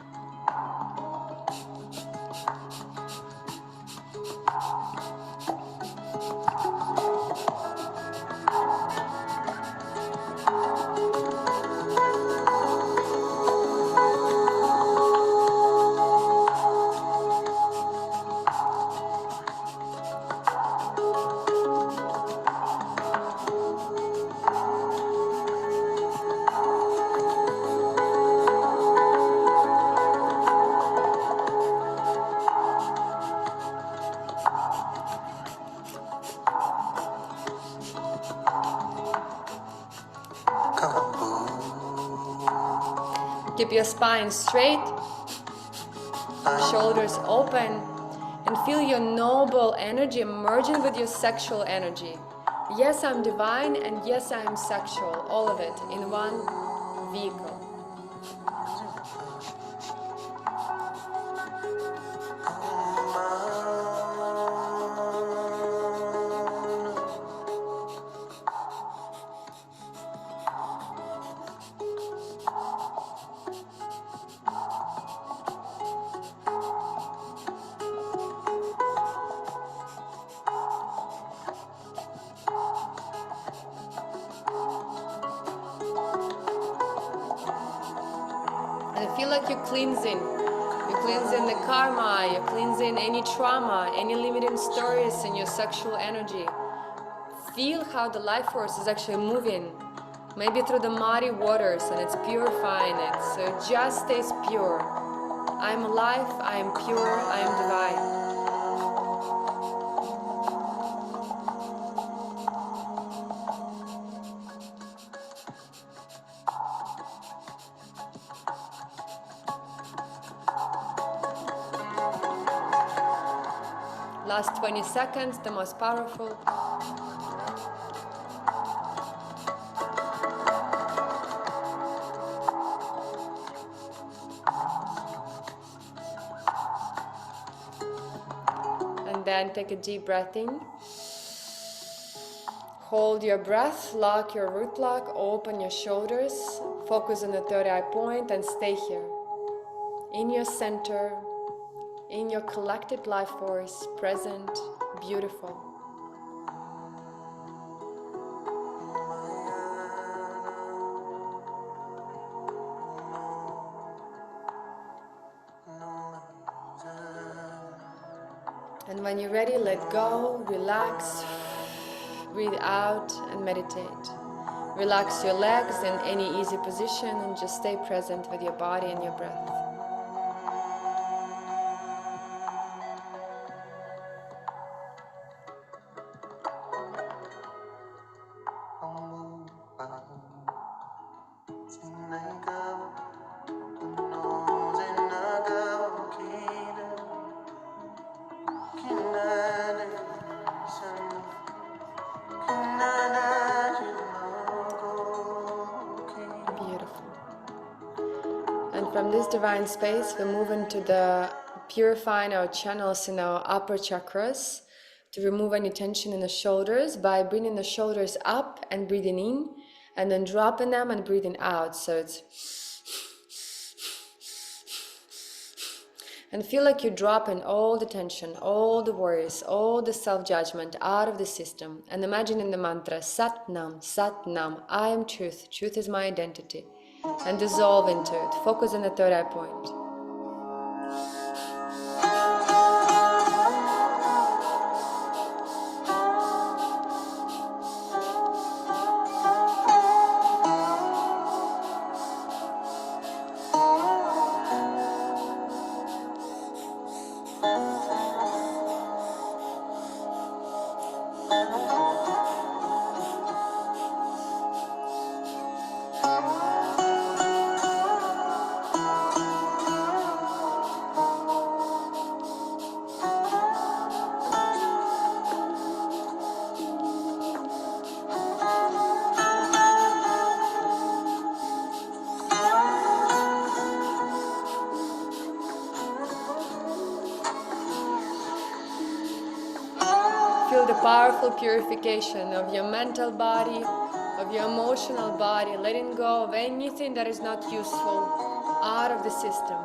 Keep your spine straight, shoulders open, and feel your noble energy merging with your sexual energy. Yes, I'm divine, and yes, I am sexual. All of it in one vehicle. Feel like you're cleansing. You're cleansing the karma, you're cleansing any trauma, any limiting stories in your sexual energy. Feel how the life force is actually moving, maybe through the muddy waters, and it's purifying it. So it just stays pure. I am life, I am pure, I am divine. Last 20 seconds, the most powerful. And then take a deep breath in. Hold your breath, lock your root lock, open your shoulders, focus on the third eye point, and stay here. In your center, in your collected life force, present, beautiful. And when you're ready, let go, relax, breathe out and meditate. Relax your legs in any easy position and just stay present with your body and your breath. And from this divine space, we move into the purifying our channels in our upper chakras to remove any tension in the shoulders by bringing the shoulders up and breathing in, and then dropping them and breathing out. So it's... And feel like you're dropping all the tension, all the worries, all the self-judgment out of the system. And imagining the mantra, Sat Nam, Sat Nam, I am truth, truth is my identity. And dissolve into it. Focus on the third eye point. Feel the powerful purification of your mental body, of your emotional body, letting go of anything that is not useful out of the system.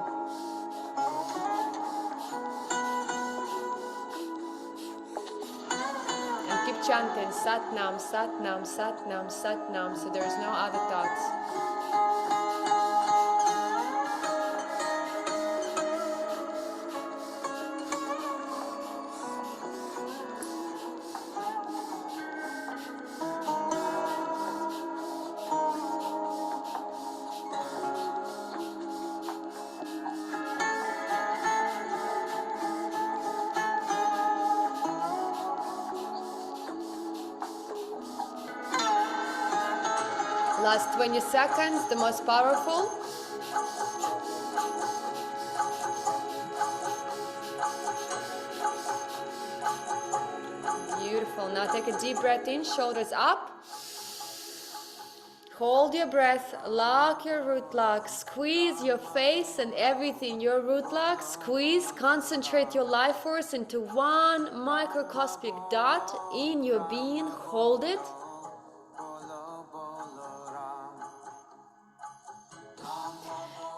And keep chanting Sat Nam, Sat Nam, Sat Nam, Sat Nam, so there is no other thoughts. Last 20 seconds, the most powerful. Beautiful. Now take a deep breath in, shoulders up. Hold your breath, lock your root lock, squeeze your face and everything, your root lock, squeeze, concentrate your life force into one microcosmic dot in your being, hold it.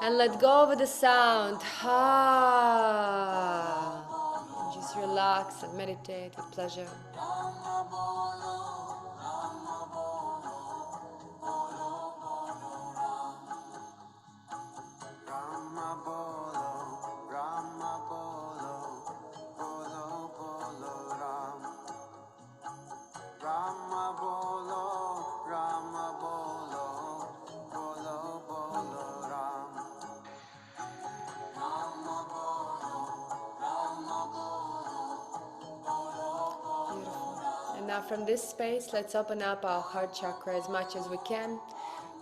And let go of the sound. Ha. And just relax and meditate with pleasure. Now from this space, let's open up our heart chakra as much as we can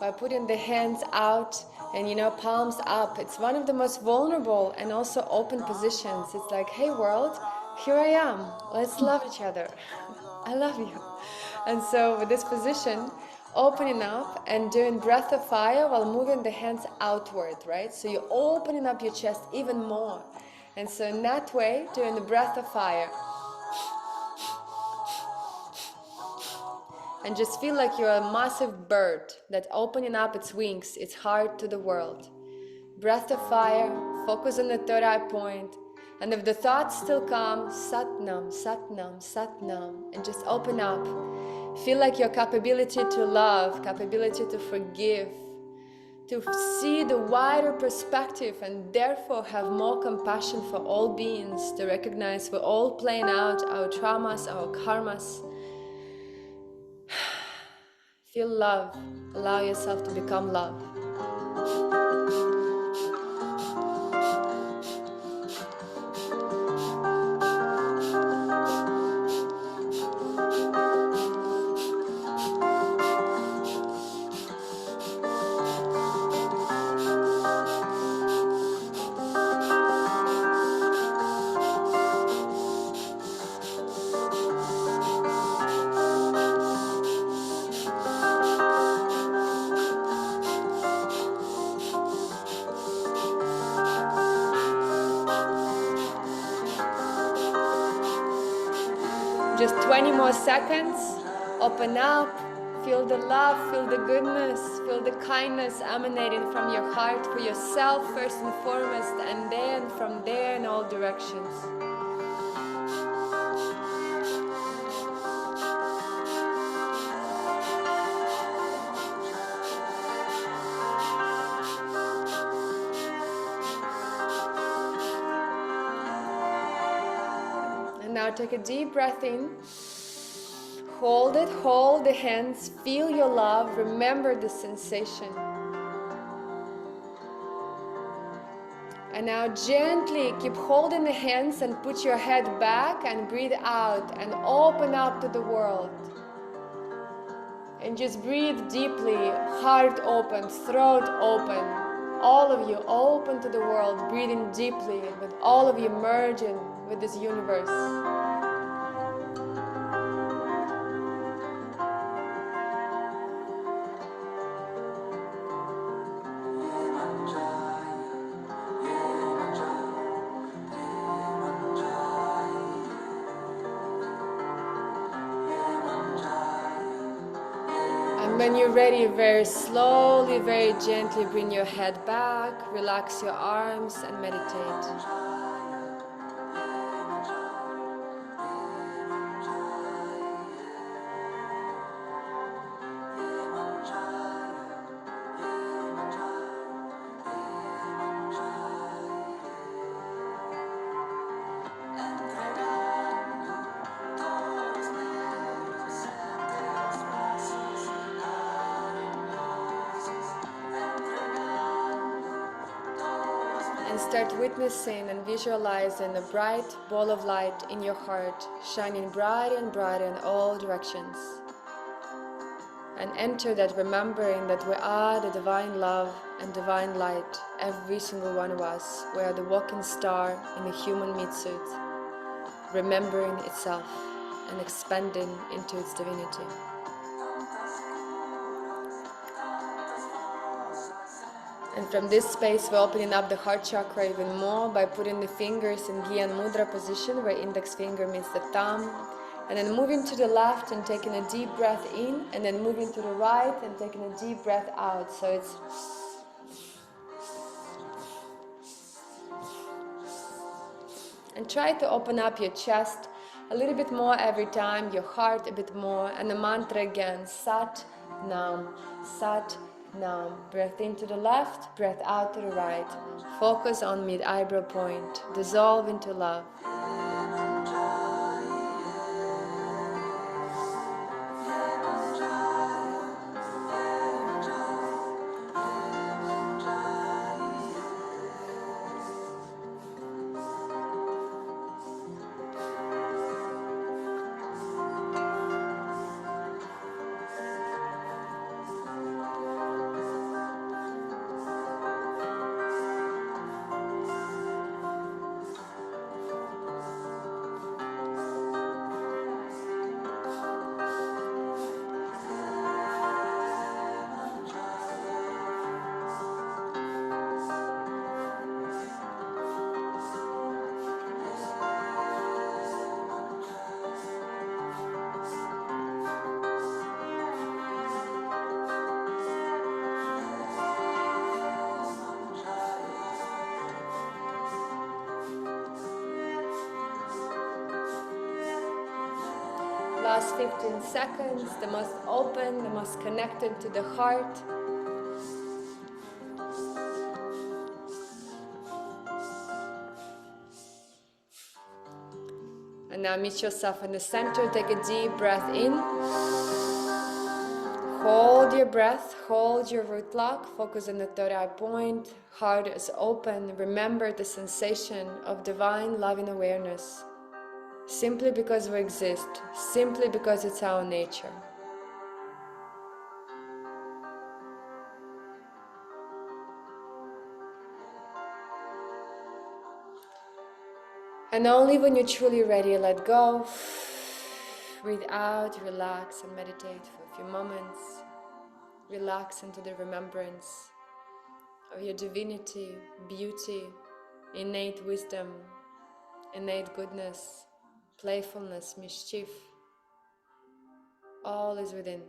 by putting the hands out and, palms up. It's one of the most vulnerable and also open positions. It's like, hey world, here I am. Let's love each other. I love you. And so with this position, opening up and doing breath of fire while moving the hands outward, right? So you're opening up your chest even more. And so in that way, doing the breath of fire. And just feel like you're a massive bird that's opening up its wings, its heart to the world. Breath of fire, focus on the third eye point. And if the thoughts still come, Sat Nam, Sat Nam, Sat Nam, and just open up. Feel like your capability to love, capability to forgive, to see the wider perspective and therefore have more compassion for all beings, to recognize we're all playing out our traumas, our karmas. Feel love. Allow yourself to become love. Just 20 more seconds. Open up. Feel the love, feel the goodness, feel the kindness emanating from your heart for yourself first and foremost, and then from there in all directions. And now take a deep breath in. Hold it, hold the hands, feel your love, remember the sensation. And now gently keep holding the hands and put your head back and breathe out and open up to the world. And just breathe deeply, heart open, throat open. All of you open to the world, breathing deeply, with all of you merging with this universe. When you're ready, very slowly, very gently bring your head back, relax your arms and meditate. Start witnessing and visualizing a bright ball of light in your heart, shining brighter and brighter in all directions. And enter that remembering that we are the divine love and divine light, every single one of us. We are the walking star in a human meat suit, remembering itself and expanding into its divinity. And from this space, we're opening up the heart chakra even more by putting the fingers in 𝘠𝘯𝘪𝘰𝘠 mudra position, where index finger meets the thumb. And then moving to the left and taking a deep breath in, and then moving to the right and taking a deep breath out. So it's... And try to open up your chest a little bit more every time, your heart a bit more, and the mantra again, Sat Nam, Sat Nam. Breath in to the left, breath out to the right. Focus on mid-eyebrow point. Dissolve into love. Last 15 seconds, the most open, the most connected to the heart. And now meet yourself in the center. Take a deep breath in. Hold your breath, hold your root block, focus on the third eye point, heart is open. Remember the sensation of divine loving awareness, simply because we exist, simply because it's our nature. And only when you're truly ready, let go. Breathe out, relax, and meditate for a few moments. Relax into the remembrance of your divinity, beauty, innate wisdom, innate goodness, playfulness, mischief. All is within.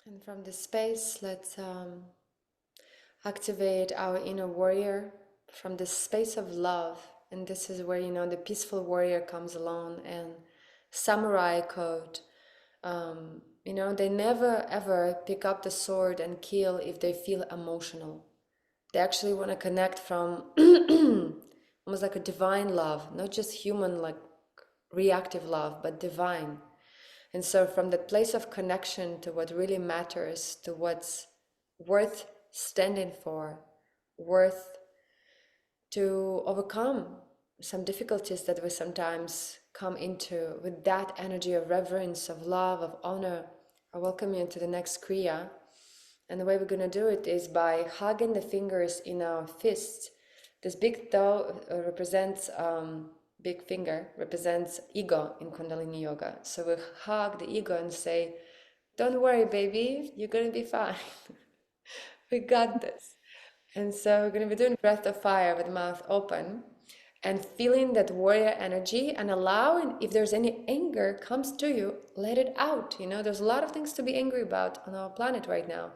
And from this space, let's activate our inner warrior from this space of love. And this is where, the peaceful warrior comes along, and samurai code. They never ever pick up the sword and kill if they feel emotional. They actually want to connect from almost like a divine love, not just human, like reactive love, but divine. And so from that place of connection to what really matters, to what's worth standing for, worth to overcome some difficulties that we sometimes come into, with that energy of reverence, of love, of honor, I welcome you into the next Kriya. And the way we're going to do it is by hugging the fingers in our fists. This big toe represents big finger represents ego in Kundalini Yoga. So we hug the ego and say, don't worry, baby, you're going to be fine. We got this. And so we're going to be doing breath of fire with mouth open and feeling that warrior energy, and allowing, if there's any anger comes to you, let it out. There's a lot of things to be angry about on our planet right now.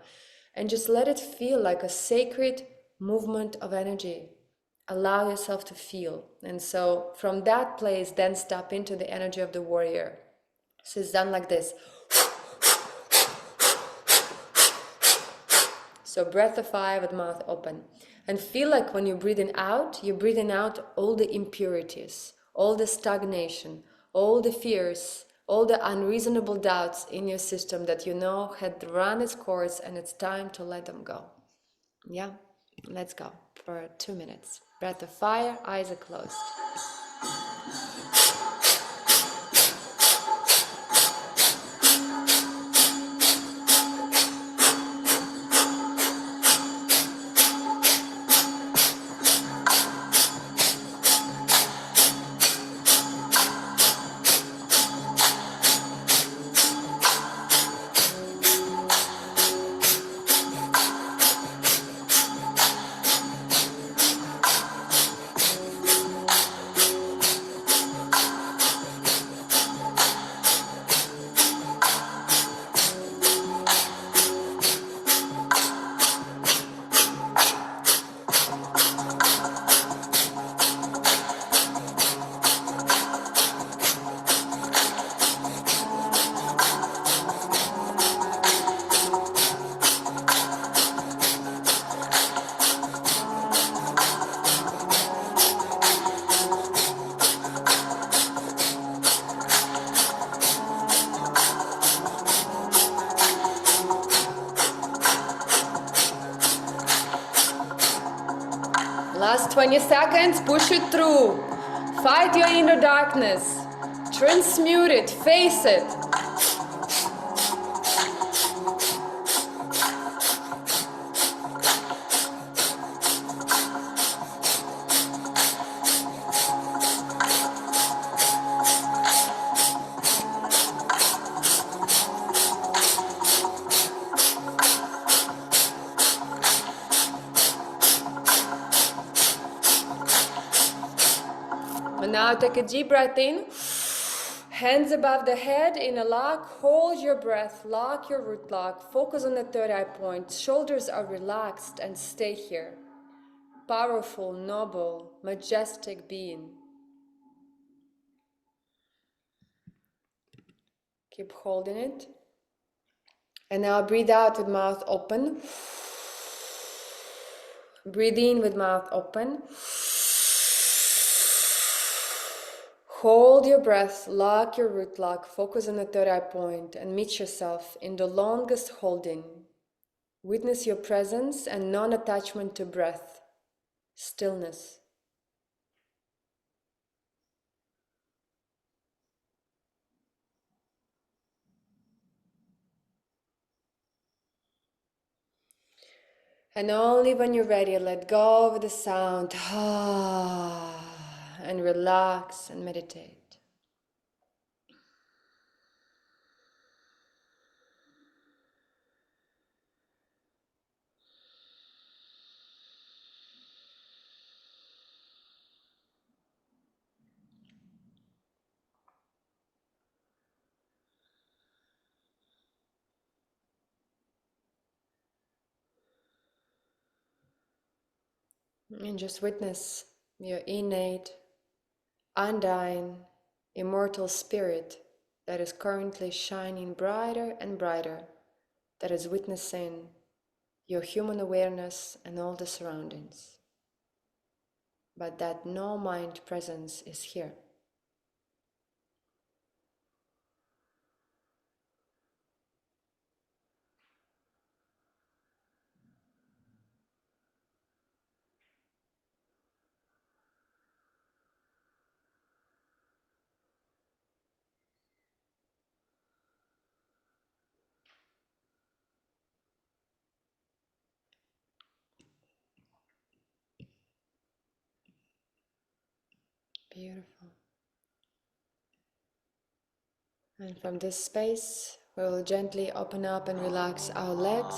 And just let it feel like a sacred movement of energy. Allow yourself to feel. And so from that place, then step into the energy of the warrior. So it's done like this. So breath of fire with mouth open. And feel like when you're breathing out all the impurities, all the stagnation, all the fears, all the unreasonable doubts in your system that had run its course, and it's time to let them go. Yeah, let's go for 2 minutes. Breath of fire, eyes are closed. Last 20 seconds, push it through. Fight your inner darkness. Transmute it, face it. And now take a deep breath in. Hands above the head in a lock. Hold your breath. Lock your root lock. Focus on the third eye point. Shoulders are relaxed and stay here. Powerful, noble, majestic being. Keep holding it. And now breathe out with mouth open. Breathe in with mouth open. Hold your breath, lock your root lock, focus on the third eye point, and meet yourself in the longest holding. Witness your presence and non-attachment to breath, stillness. And only when you're ready, let go of the sound and relax and meditate. And just witness your innate, undying, immortal spirit that is currently shining brighter and brighter, that is witnessing your human awareness and all the surroundings. But that no mind presence is here. Beautiful. And from this space, we will gently open up and relax our legs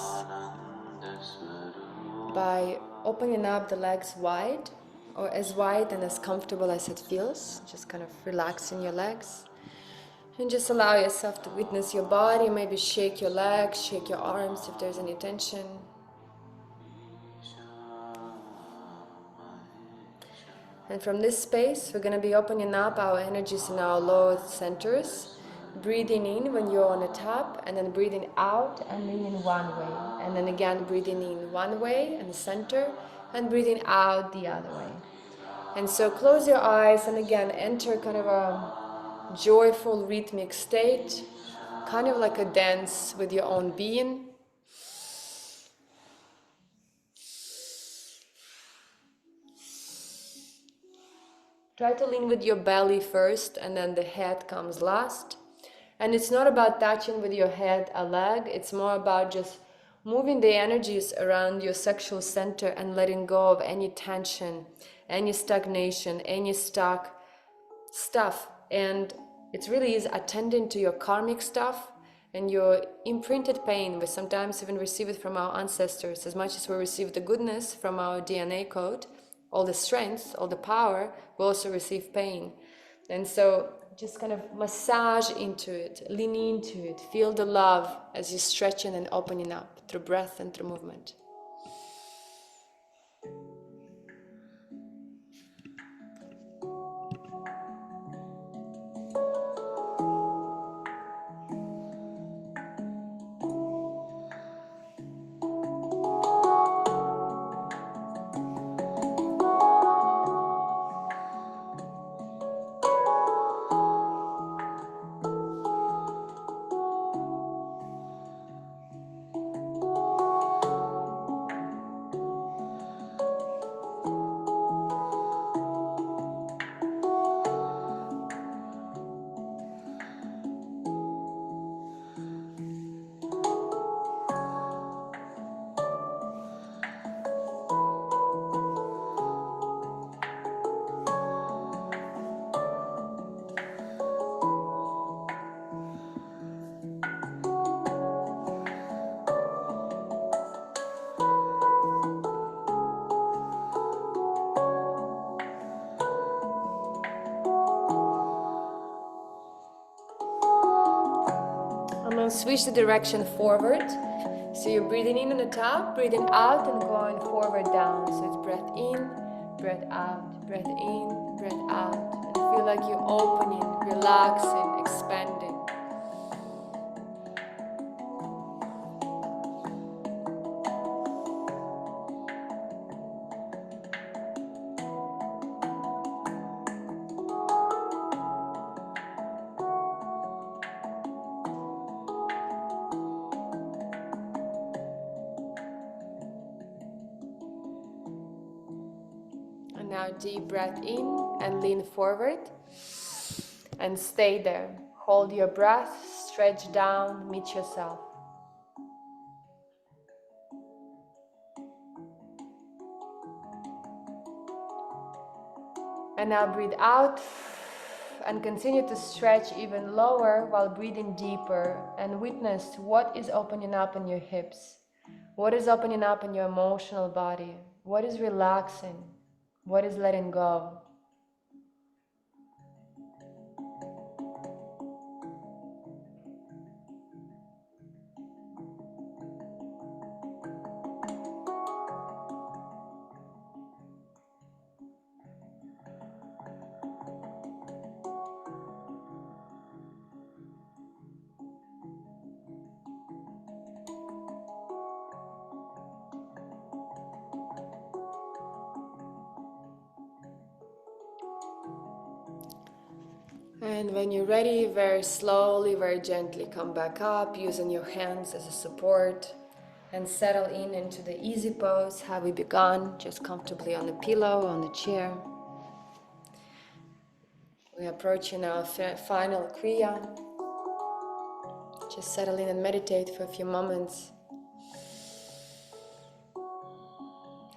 by opening up the legs wide, or as wide and as comfortable as it feels. Just kind of relaxing your legs. And just allow yourself to witness your body. Maybe shake your legs, shake your arms if there's any tension. And from this space, we're going to be opening up our energies in our lower centers. Breathing in when you're on the top, and then breathing out and leaning one way. And then again, breathing in one way in the center, and breathing out the other way. And so close your eyes and again enter kind of a joyful rhythmic state, kind of like a dance with your own being. Try to lean with your belly first, and then the head comes last. And it's not about touching with your head a leg, it's more about just moving the energies around your sexual center and letting go of any tension, any stagnation, any stuck stuff. And it really is attending to your karmic stuff and your imprinted pain. We sometimes even receive it from our ancestors. As much as we receive the goodness from our DNA code, all the strength, all the power, we also receive pain. And so just kind of massage into it, lean into it, feel the love as you're stretching and opening up through breath and through movement. switch the direction forward. So you're breathing in on the top, breathing out and going forward down. So it's breath in, breath out, breath in, breath out. And feel like you're opening, relaxing, expanding. Now deep breath in and lean forward and stay there. Hold your breath, stretch down, meet yourself. And now breathe out and continue to stretch even lower while breathing deeper, and witness what is opening up in your hips, what is opening up in your emotional body, what is relaxing. What is letting go? And when you're ready, very slowly, very gently come back up, using your hands as a support, and settle in into the easy pose, how we begun, just comfortably on the pillow, on the chair. We're approaching our final Kriya. Just settle in and meditate for a few moments.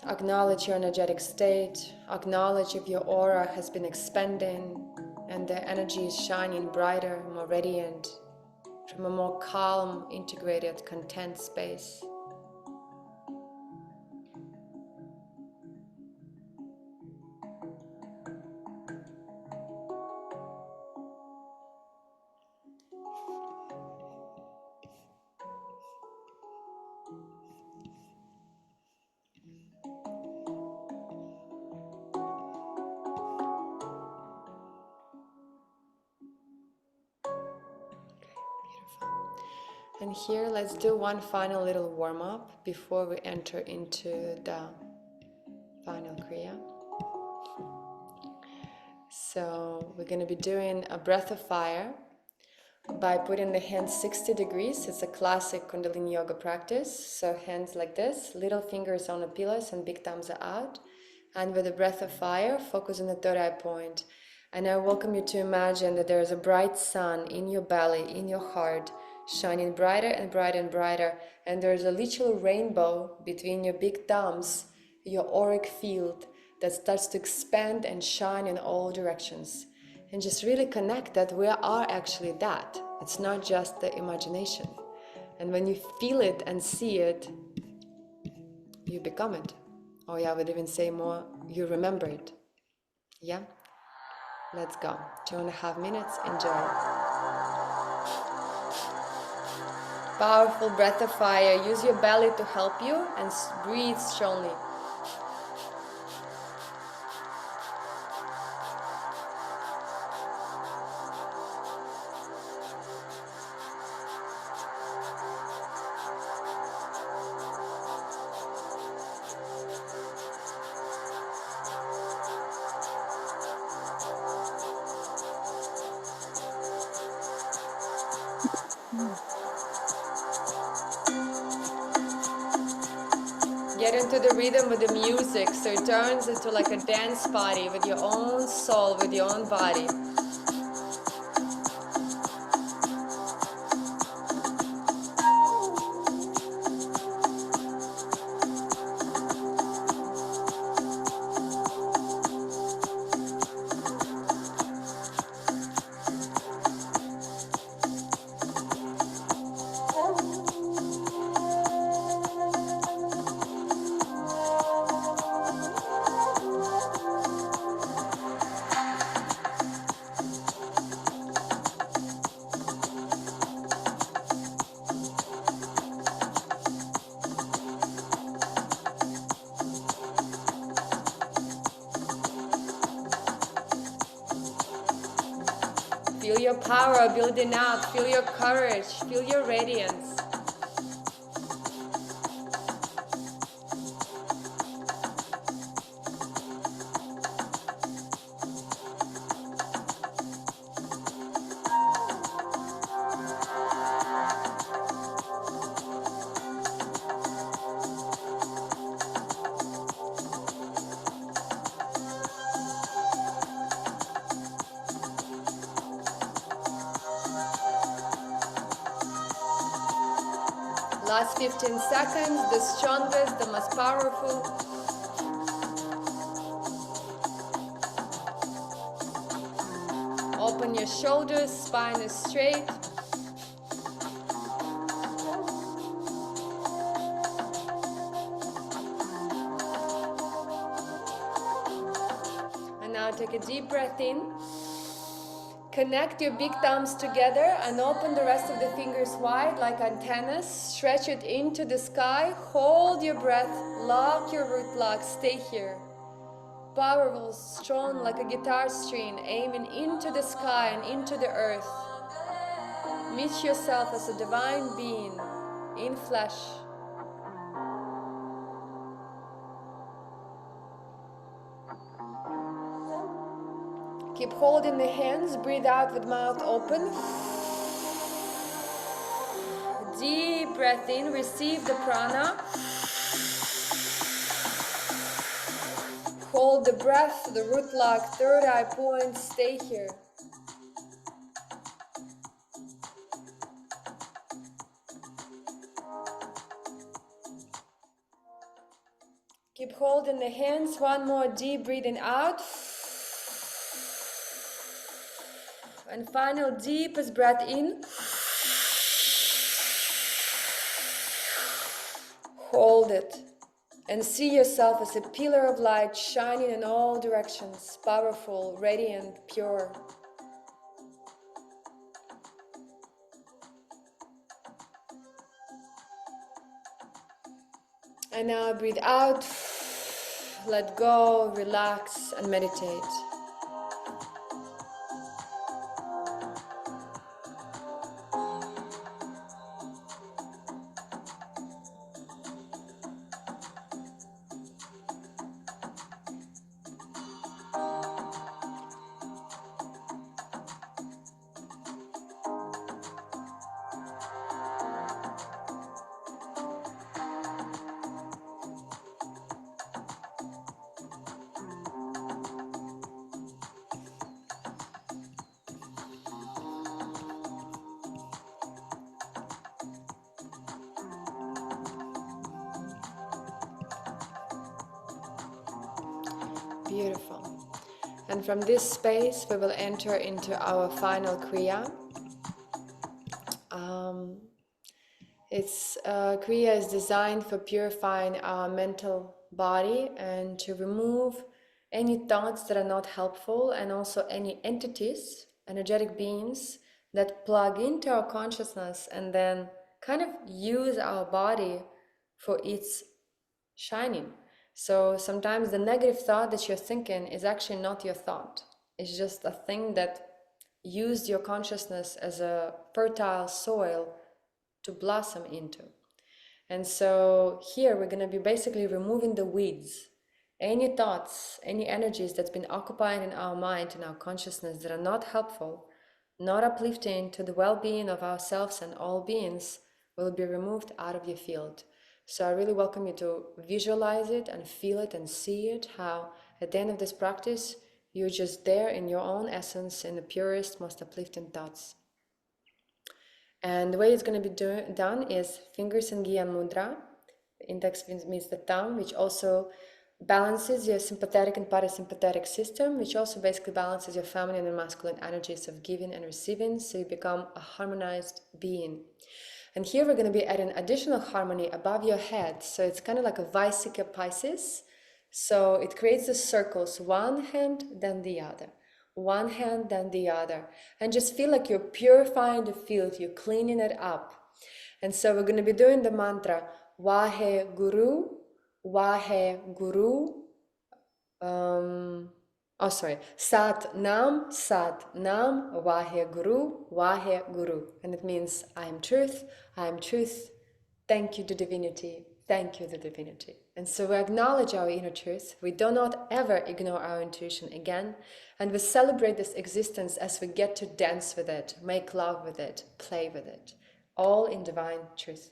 Acknowledge your energetic state, acknowledge if your aura has been expanding, and the energy is shining brighter, more radiant, from a more calm, integrated, content space. And here, let's do one final little warm-up before we enter into the final Kriya. So we're going to be doing a breath of fire by putting the hands 60 degrees. It's a classic Kundalini Yoga practice. So hands like this, little fingers on the pillows and big thumbs are out. And with the breath of fire, focus on the third eye point. And I welcome you to imagine that there is a bright sun in your belly, in your heart, shining brighter and brighter and brighter, and there's a literal rainbow between your big thumbs, your auric field, that starts to expand and shine in all directions. And just really connect that we are actually that. It's not just the imagination. And when you feel it and see it, you become it. Or I would even say more, you remember it. Yeah? Let's go. 2.5 minutes, enjoy. Powerful breath of fire. Use your belly to help you and breathe strongly. Get into the rhythm with the music, so it turns into like a dance party with your own soul, with your own body. Feel your power building up. Feel your courage. Feel your radiance. Last 15 seconds, the strongest, the most powerful. Open your shoulders, spine is straight. And now take a deep breath in. Connect your big thumbs together and open the rest of the fingers wide like antennas. Stretch it into the sky. Hold your breath. Lock your root lock. Stay here. Powerful, strong like a guitar string, aiming into the sky and into the earth. Meet yourself as a divine being in flesh. Keep holding the hands, breathe out with mouth open. Deep breath in, receive the prana. Hold the breath, the root lock, third eye point, stay here. Keep holding the hands, one more deep breathing out. And final deepest breath in. Hold it. And see yourself as a pillar of light shining in all directions, powerful, radiant, pure. And now breathe out, let go, relax, and meditate. Beautiful. And from this space, we will enter into our final Kriya. Kriya is designed for purifying our mental body and to remove any thoughts that are not helpful, and also any entities, energetic beings that plug into our consciousness and then kind of use our body for its shining. So sometimes the negative thought that you're thinking is actually not your thought. It's just a thing that used your consciousness as a fertile soil to blossom into. And so here we're going to be basically removing the weeds. Any thoughts, any energies that's been occupied in our mind, in our consciousness that are not helpful, not uplifting to the well-being of ourselves and all beings will be removed out of your field. So I really welcome you to visualize it and feel it and see it, how at the end of this practice, you're just there in your own essence, in the purest, most uplifting thoughts. And the way it's going to be done is fingers in Gyan Mudra. The index means the thumb, which also balances your sympathetic and parasympathetic system, which also basically balances your feminine and masculine energies of giving and receiving, so you become a harmonized being. And here we're going to be adding additional harmony above your head. So it's kind of like a Vaisika Pisces. So it creates the circles, one hand, then the other. One hand, then the other. And just feel like you're purifying the field, you're cleaning it up. And so we're going to be doing the mantra, Vahe Guru, Vahe Guru, Oh, sorry. Sat Nam Vaheguru. And it means I am truth, thank you to divinity, thank you to divinity. And so we acknowledge our inner truth, we do not ever ignore our intuition again, and we celebrate this existence as we get to dance with it, make love with it, play with it, all in divine truth.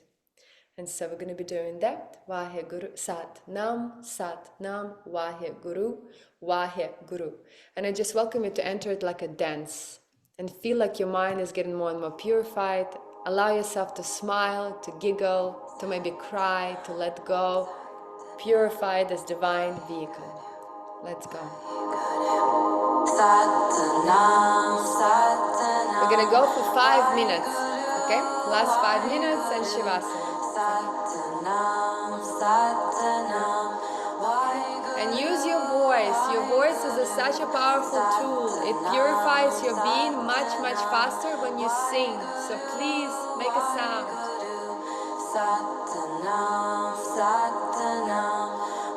And so we're going to be doing that. Vaheguru, Sat Nam, Vaheguru, Vaheguru. And I just welcome you to enter it like a dance and feel like your mind is getting more and more purified. Allow yourself to smile, to giggle, to maybe cry, to let go. Purified as divine vehicle. Let's go. We're going to go for 5 minutes. Okay? Last 5 minutes and Shavasana. And use your voice. Your voice is such a powerful tool. It purifies your being much, much faster when you sing. So please make a sound. Satanam, Satanam,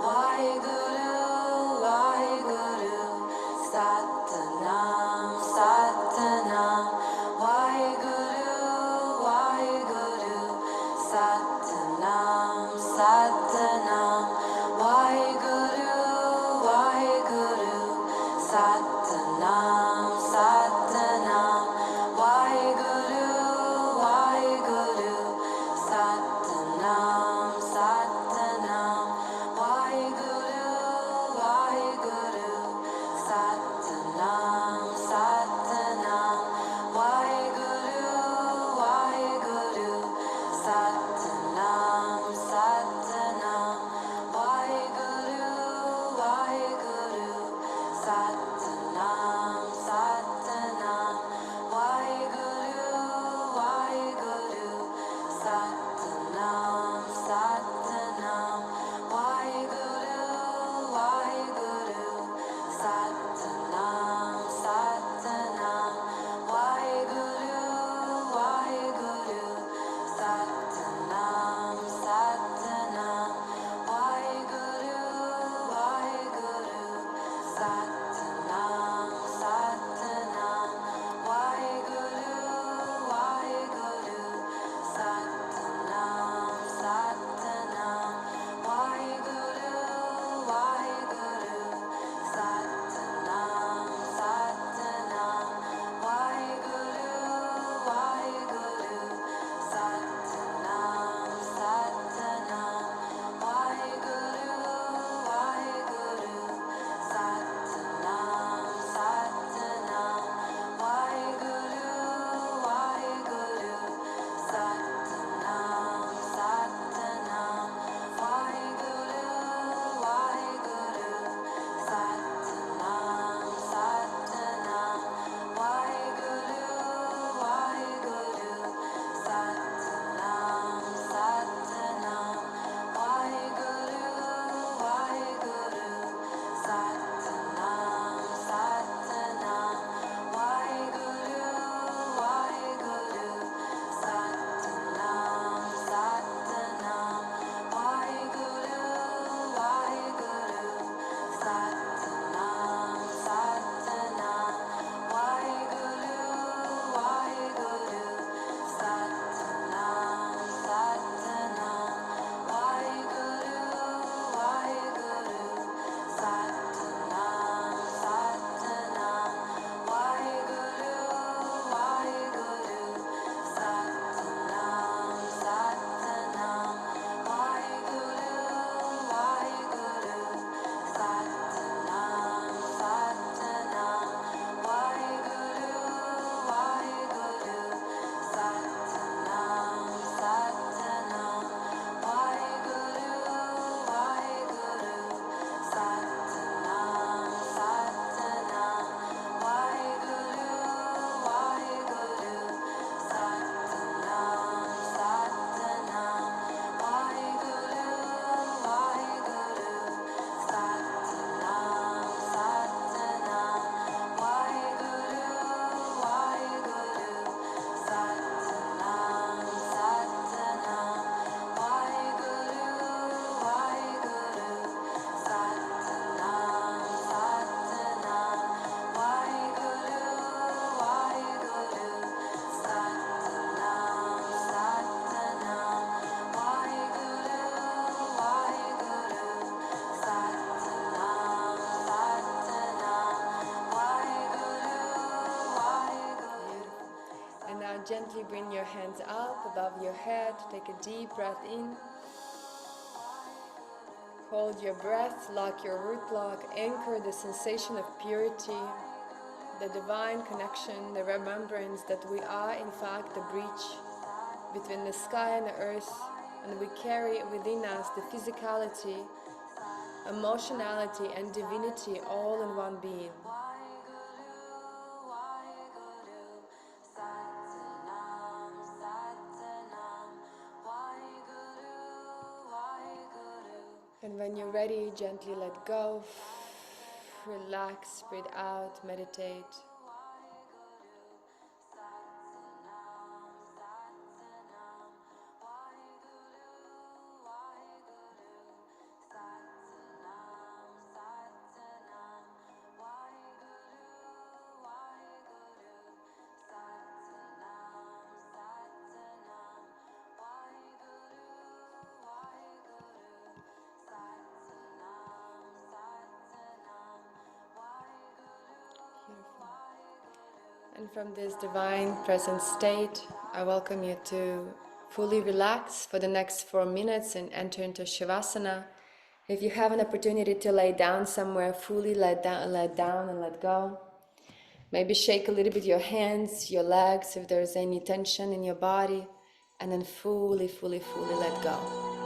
Vaheguru, Vaheguru, Satanam, Satanam, Vaheguru, Vaheguru, Satanam, Satanam, Vaheguru, Vaheguru, Satanam, Satanam, Vaheguru, Vaheguru, Satanam, Satanam, Vaheguru, Vaheguru, Satanam, Satanam, Vaheguru, Vaheguru, Satanam, Satanam, Vaheguru, Vaheguru, Satanam, Satanam, Vaheguru, Vaheguru, Satanam, Satanam, Vaheguru, Vaheguru, Satanam, Satanam, Vaheguru, Vaheguru, Satanam, Satanam, Vaheguru, Vaheguru, Satanam. gently bring your hands up above your head. Take a deep breath in. Hold your breath, lock your root lock, anchor the sensation of purity, the divine connection, the remembrance that we are in fact the bridge between the sky and the earth, and we carry within us the physicality, emotionality and divinity all in one being. And when you're ready, gently let go, relax, breathe out, meditate. And from this divine present state, I welcome you to fully relax for the next 4 minutes and enter into Shavasana. If you have an opportunity to lay down somewhere, fully let down and let go. Maybe shake a little bit your hands, your legs, if there's any tension in your body, and then fully let go.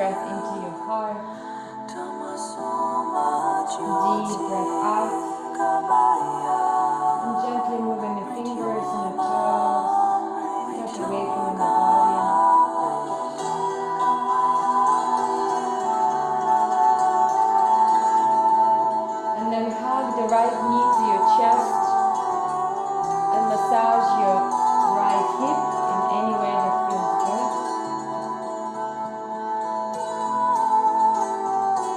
breath into your heart. Deep breath out. And gently moving your fingers and your toes. Touch away from the body. And then hug the right knee to your chest and massage your right hip in any way that feels good.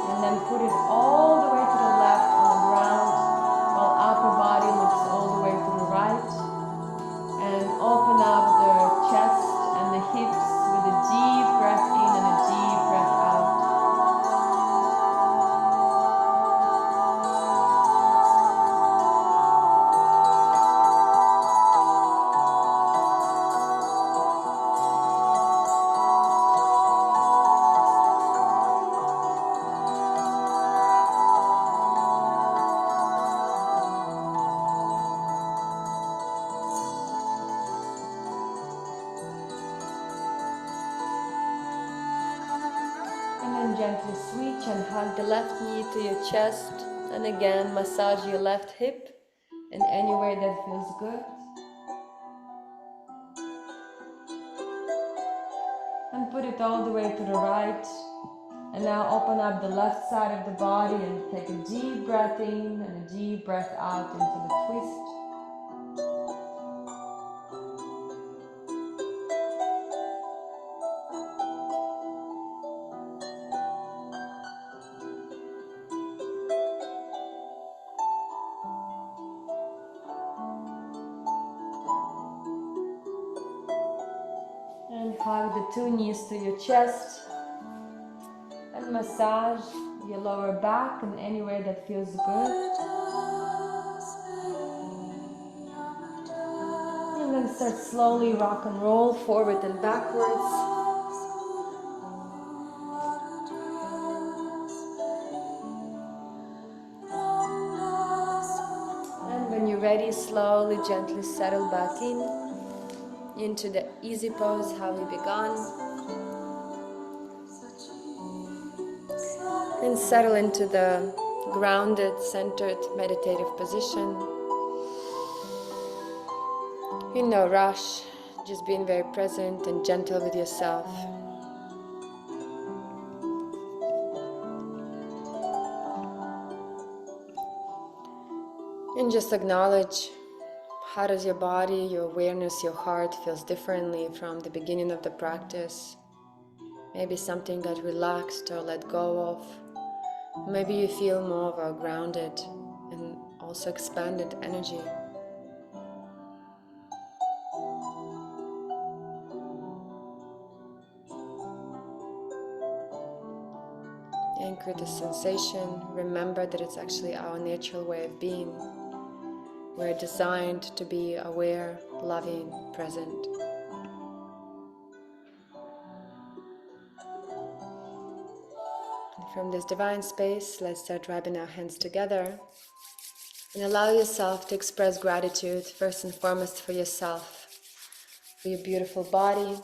And then put it all the way to the left on the ground while upper body looks all the way to the right. And open up the chest and the hips with a deep breath in and a deep breath out. Gently switch and hug the left knee to your chest, and again massage your left hip in any way that feels good. And put it all the way to the right. And now open up the left side of the body and take a deep breath in and a deep breath out into the twist. Hug the two knees to your chest and massage your lower back in any way that feels good. And then start slowly rock and roll forward and backwards. And when you're ready, slowly, gently settle back into the easy pose how we began, and settle into the grounded, centered, meditative position. In no rush, just being very present and gentle with yourself. And just acknowledge, how does your body, your awareness, your heart feels differently from the beginning of the practice? Maybe something got relaxed or let go of. Maybe you feel more of a grounded and also expanded energy. Anchor the sensation. Remember that it's actually our natural way of being. We're designed to be aware, loving, present. And from this divine space, let's start rubbing our hands together and allow yourself to express gratitude first and foremost for yourself, for your beautiful body,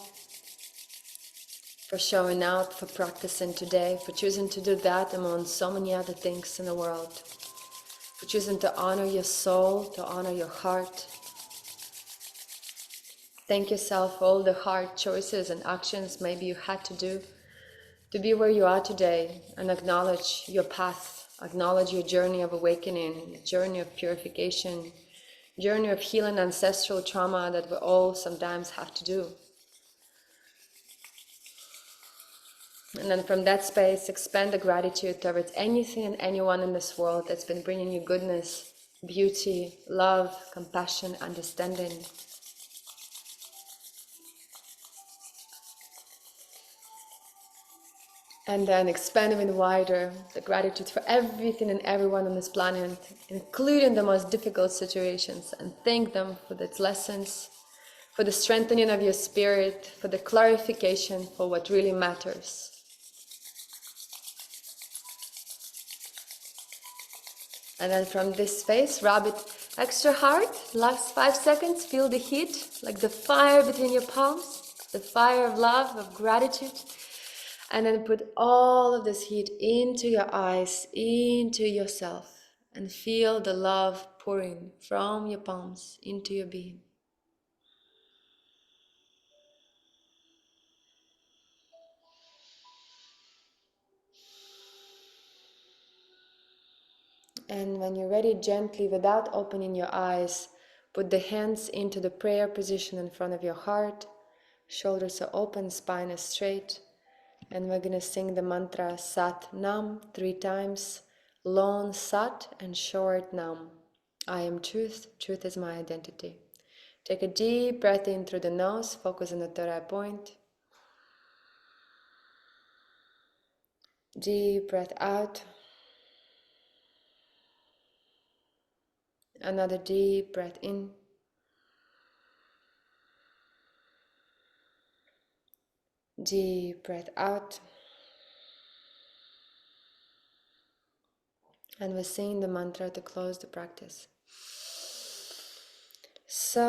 for showing up, for practicing today, for choosing to do that among so many other things in the world. For choosing to honor your soul, to honor your heart. Thank yourself for all the hard choices and actions maybe you had to do to be where you are today, and acknowledge your path, acknowledge your journey of awakening, your journey of purification, journey of healing ancestral trauma that we all sometimes have to do. And then from that space, expand the gratitude towards anything and anyone in this world that's been bringing you goodness, beauty, love, compassion, understanding. And then expand even wider the gratitude for everything and everyone on this planet, including the most difficult situations, and thank them for its lessons, for the strengthening of your spirit, for the clarification for what really matters. And then from this space, rub it extra hard. Last 5 seconds, feel the heat, like the fire between your palms, the fire of love, of gratitude. And then put all of this heat into your eyes, into yourself, and feel the love pouring from your palms into your being. And when you're ready, gently, without opening your eyes, put the hands into the prayer position in front of your heart. Shoulders are open, spine is straight. And we're going to sing the mantra Sat Nam 3 times. Long Sat and short Nam. I am truth, truth is my identity. Take a deep breath in through the nose, focus on the third eye point. Deep breath out. Another deep breath in. Deep breath out. And we're singing the mantra to close the practice. Sat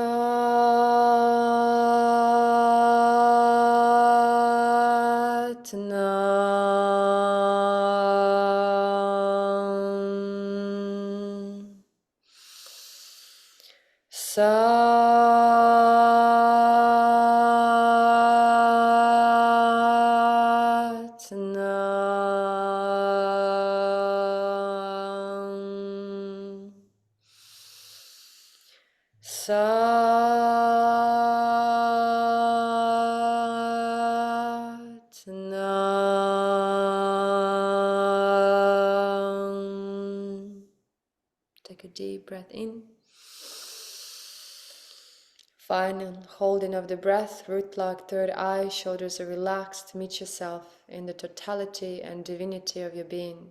Nam. Sat Nam. Sat Nam. Take a deep breath in. Final holding of the breath, root lock, third eye, shoulders are relaxed. Meet yourself in the totality and divinity of your being.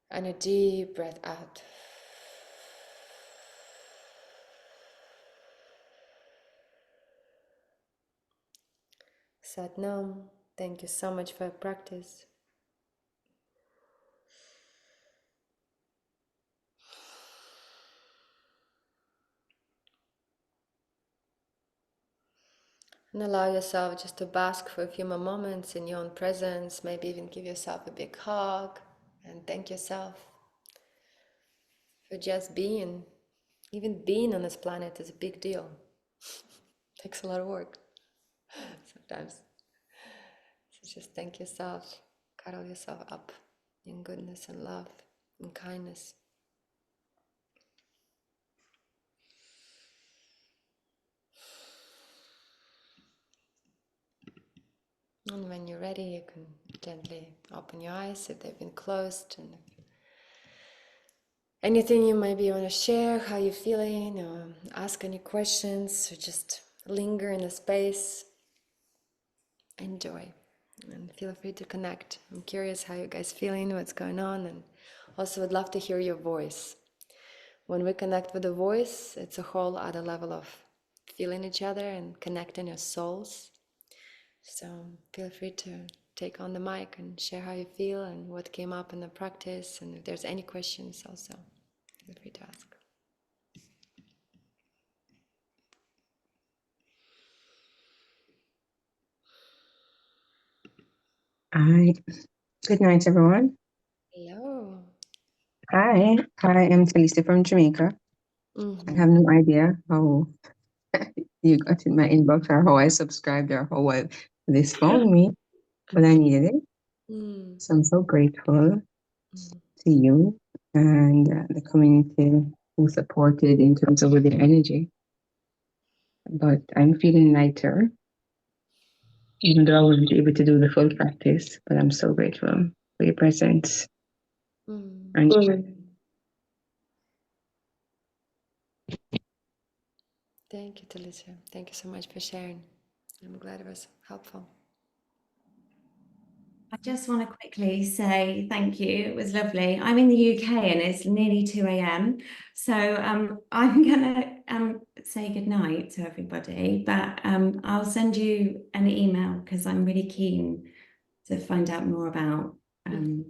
And a deep breath out. Sat Nam, thank you so much for your practice. And allow yourself just to bask for a few more moments in your own presence. Maybe even give yourself a big hug and thank yourself for just being. Even being on this planet is a big deal. Takes a lot of work sometimes. So just thank yourself, cuddle yourself up in goodness and love and kindness. And when you're ready, you can gently open your eyes if they've been closed. And anything you maybe want to share, how you're feeling, or ask any questions, or just linger in the space, enjoy. And feel free to connect. I'm curious how you guys feeling, what's going on, and also would love to hear your voice. When we connect with the voice, it's a whole other level of feeling each other and connecting your souls. So feel free to take on the mic and share how you feel and what came up in the practice. And if there's any questions also, feel free to ask.
Hi. Good night, everyone.
Hello.
Hi, I am Felicia from Jamaica. I have no idea how you got in my inbox or how I subscribed or how this found me, but I needed it. So I'm so grateful to you and the community who supported in terms of the energy. But I'm feeling lighter, even though I wasn't able to do the full practice, but I'm so grateful for your presence. And
Thank you, Talisha. Thank you so much for sharing. I'm glad it was helpful.
I just want to quickly say thank you. It was lovely. I'm in the UK and it's nearly 2 a.m. So I'm going to say goodnight to everybody, but I'll send you an email because I'm really keen to find out more about on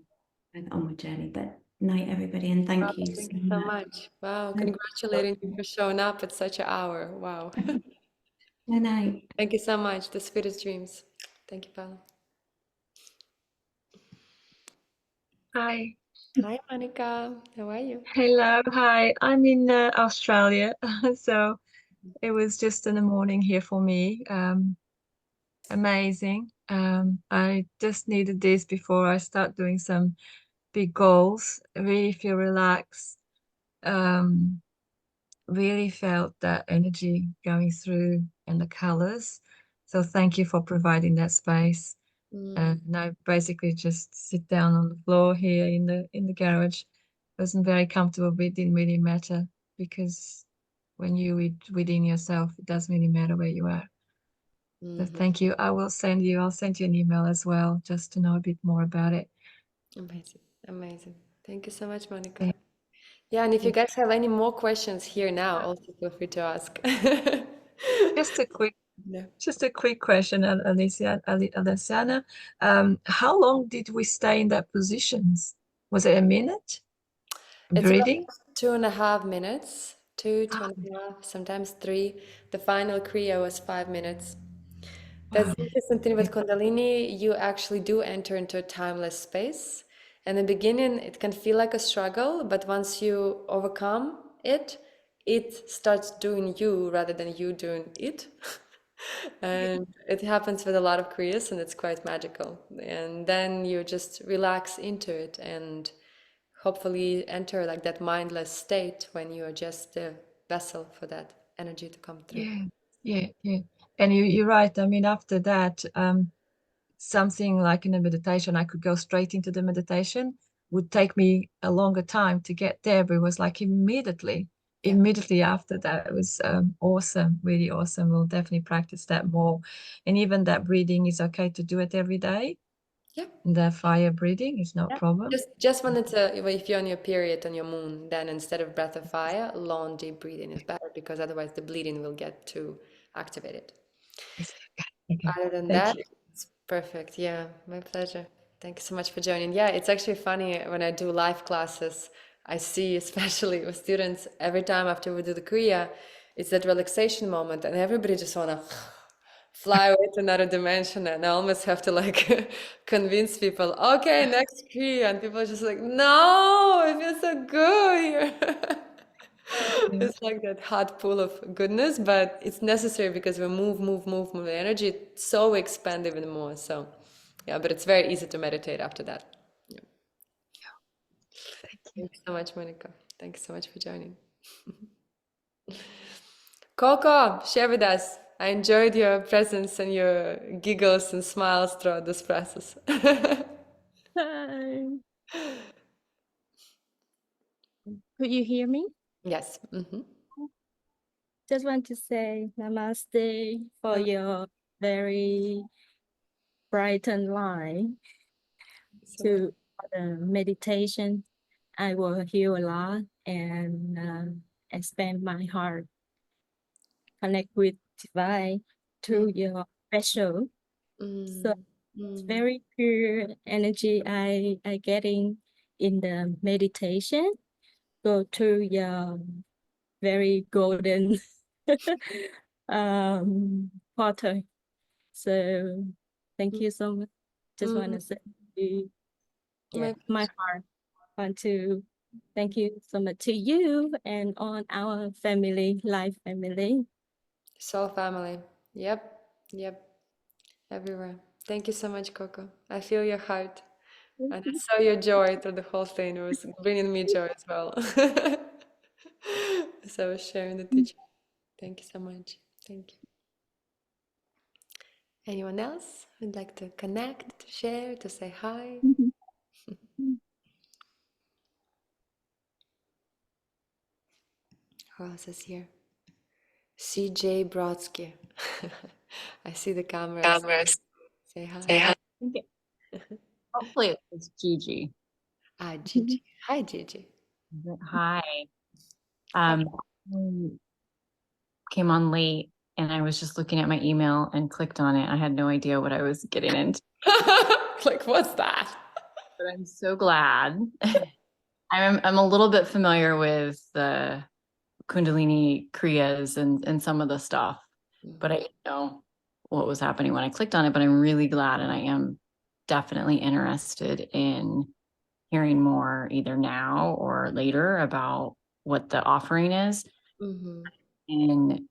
my journey. But night, everybody, and thank you
Thank
so
you so
much.
much. Wow, congratulating you for showing up at such an hour. Wow.
Good night.
Thank you so much. The sweetest dreams. Thank you, Paula.
Hi.
Hi, Monica. How are you?
Hello. Hi. I'm in Australia. So it was just in the morning here for me. Amazing. I just needed this before I start doing some big goals. I really feel relaxed. Really felt that energy going through and the colors. So thank you for providing that space. And I basically just sit down on the floor here in the garage. Wasn't very comfortable, but it didn't really matter because when you within yourself, it doesn't really matter where you are. So thank you. I'll send you an email as well, just to know a bit more about it.
Amazing. Amazing. Thank you so much, Monica. Yeah, and if you guys have any more questions here now, also feel free to ask.
Just a quick
Yeah.
Just a quick question, Alessiana. How long did we stay in that positions? Was it a minute?
It's about
Breathing?
2.5 minutes, two, 2.5, sometimes 3. The final Kriya was 5 minutes. That's the interesting thing with Kundalini. You actually do enter into a timeless space. In the beginning, it can feel like a struggle, but once you overcome it, it starts doing you rather than you doing it. And it happens with a lot of Kriyas, and it's quite magical. And then you just relax into it and hopefully enter like that mindless state when you are just the vessel for that energy to come through.
Yeah. And you're right. I mean, after that, something like in a meditation, I could go straight into the meditation. Would take me a longer time to get there, but it was like immediately after that. It was awesome, really awesome. We'll definitely practice that more. And even that breathing is okay to do it every day.
Yeah.
The fire breathing is no problem.
Just when if you're on your period on your moon, then instead of breath of fire, long deep breathing is better because otherwise the bleeding will get too activated.
Okay.
Other than
Thank
that,
you.
it's perfect. Yeah, my pleasure. Thank you so much for joining. Yeah, it's actually funny when I do live classes, I see, especially with students, every time after we do the Kriya, it's that relaxation moment, and everybody just wanna fly away to another dimension, and I almost have to like convince people, okay, next Kriya, and people are just like, no, it feels so good here. It's like that hot pool of goodness, but it's necessary because we move the energy, it's so expand even more. So yeah, but it's very easy to meditate after that. Yeah. Thank you so much, Monica. Thanks so much for joining. Coco, share with us. I enjoyed your presence and your giggles and smiles throughout this process.
Hi. Could you hear me?
Yes.
Just want to say namaste for your very brightened line to the meditation. I will heal a lot and expand my heart, connect with divine through your special. So it's very pure energy I getting in the meditation. Go to your very golden portal. So thank you so much. Just want to say my heart want to thank you so much to you and on our family, life family.
Soul family. Yep. Everywhere. Thank you so much, Coco. I feel your heart. And I saw your joy through the whole thing. It was bringing me joy as well. So I was sharing the teaching. Thank you so much. Thank you. Anyone else would like to connect, to share, to say hi? Who else is here? CJ Brodsky. I see the cameras. Say hi.
Okay. Hopefully it's Gigi.
Gigi. Hi, Gigi.
Hi. I came on late and I was just looking at my email and clicked on it. I had no idea what I was getting into.
Like, what's that?
But I'm so glad
I'm a little bit familiar with the Kundalini Kriyas and some of the stuff, but I didn't know what was happening when I clicked on it. But I'm really glad, and I am definitely interested in hearing more either now or later about what the offering is in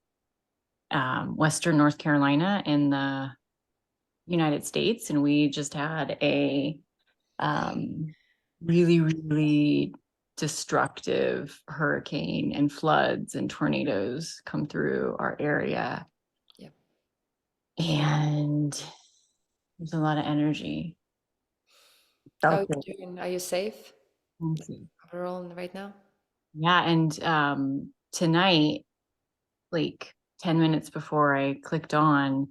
Western North Carolina in the United States. And we just had a really, really destructive hurricane and floods and tornadoes come through our area.
Yep.
And there's a lot of energy.
How are you doing? Are you safe
Thank you.
overall right now?
Yeah, and tonight, like 10 minutes before I clicked on,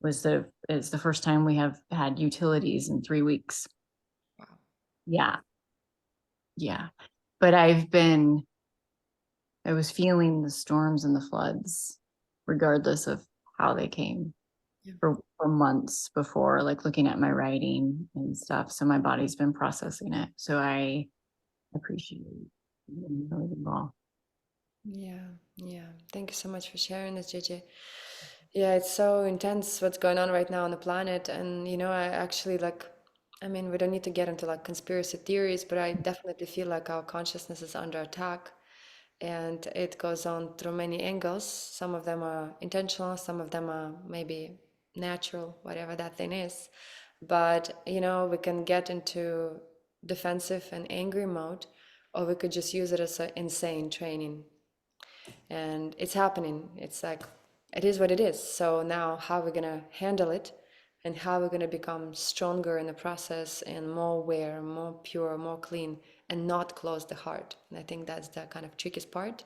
is the first time we have had utilities in 3 weeks.
Wow.
Yeah. Yeah. But I was feeling the storms and the floods, regardless of how they came, for months before, like looking at my writing and stuff. So my body's been processing it. So I appreciate it really well.
Yeah. Thank you so much for sharing this, JJ. Yeah, it's so intense what's going on right now on the planet. And, I actually we don't need to get into like conspiracy theories, but I definitely feel like our consciousness is under attack. And it goes on through many angles. Some of them are intentional, some of them are maybe natural, whatever that thing is. But, we can get into defensive and angry mode, or we could just use it as an insane training. And it's happening. It's like, it is what it is. So now how are we going to handle it, and how we're going to become stronger in the process and more aware, more pure, more clean, and not close the heart. And I think that's the kind of trickiest part,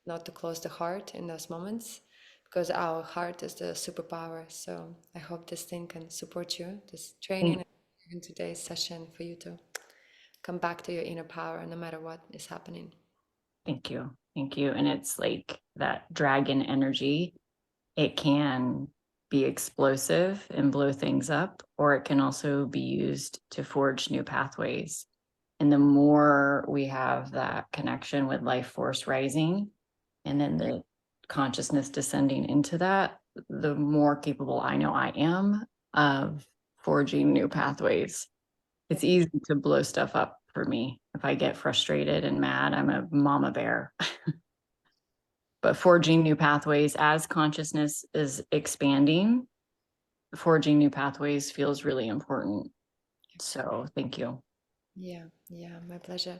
not to close the heart in those moments, because our heart is the superpower. So I hope this thing can support you, this training, and even today's session, for you to come back to your inner power no matter what is happening.
Thank you. Thank you. And it's like that dragon energy. It can be explosive and blow things up, or it can also be used to forge new pathways. And the more we have that connection with life force rising, and then the consciousness descending into that, the more capable I know I am of forging new pathways. It's easy to blow stuff up for me. If I get frustrated and mad, I'm a mama bear. But forging new pathways as consciousness is expanding, forging new pathways feels really important. So thank you.
Yeah, my pleasure.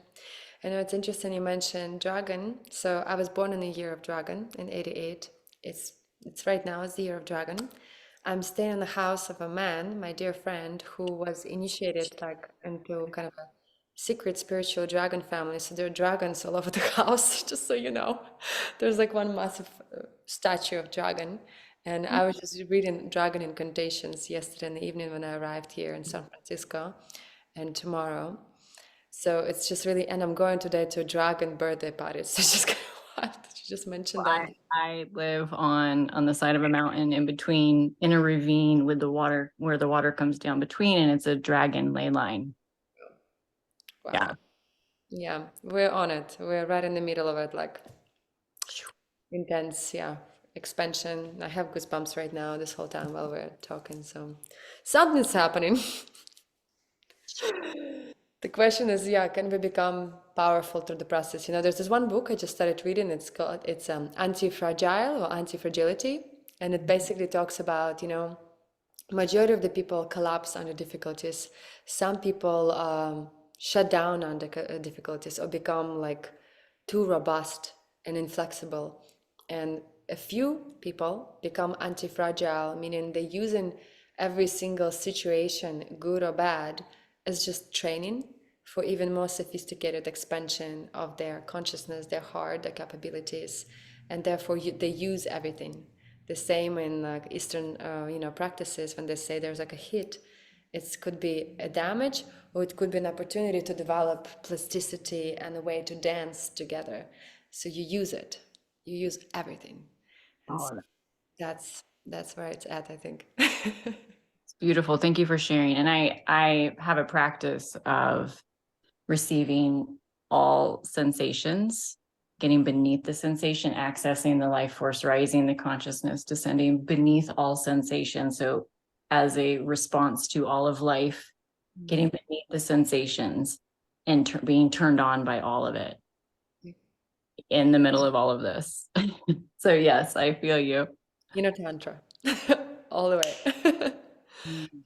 I know it's interesting you mentioned dragon. So I was born in the year of dragon in 88. It's right now, it's the year of dragon. I'm staying in the house of a man, my dear friend, who was initiated like into kind of a secret spiritual dragon family. So there are dragons all over the house, just so you know. There's like one massive statue of dragon. And I was just reading dragon incantations yesterday in the evening when I arrived here in San Francisco, and tomorrow. So it's just really, and I'm going today to a dragon birthday party. So it's just kind of wild that you just mentioned that.
I live on the side of a mountain in a ravine with the water, where the water comes down between, and it's a dragon ley line.
Wow. Yeah, we're on it. We're right in the middle of it, like intense, expansion. I have goosebumps right now this whole time while we're talking. So something's happening. The question is, can we become powerful through the process? There's this one book I just started reading. It's Anti-Fragile or Anti-Fragility. And it basically talks about, majority of the people collapse under difficulties. Some people shut down under difficulties or become like too robust and inflexible. And a few people become anti-fragile, meaning they're using every single situation, good or bad, as just training for even more sophisticated expansion of their consciousness, their heart, their capabilities, and therefore they use everything. The same in like Eastern, practices, when they say there's like a hit, it could be a damage, or it could be an opportunity to develop plasticity and a way to dance together. So you use it, you use everything. And so that's where it's at, I think.
It's beautiful. Thank you for sharing. And I have a practice of receiving all sensations, getting beneath the sensation, accessing the life force, raising the consciousness, descending beneath all sensations. So as a response to all of life, getting beneath the sensations and being turned on by all of it in the middle of all of this. So yes, I feel you.
Tantra, all the way.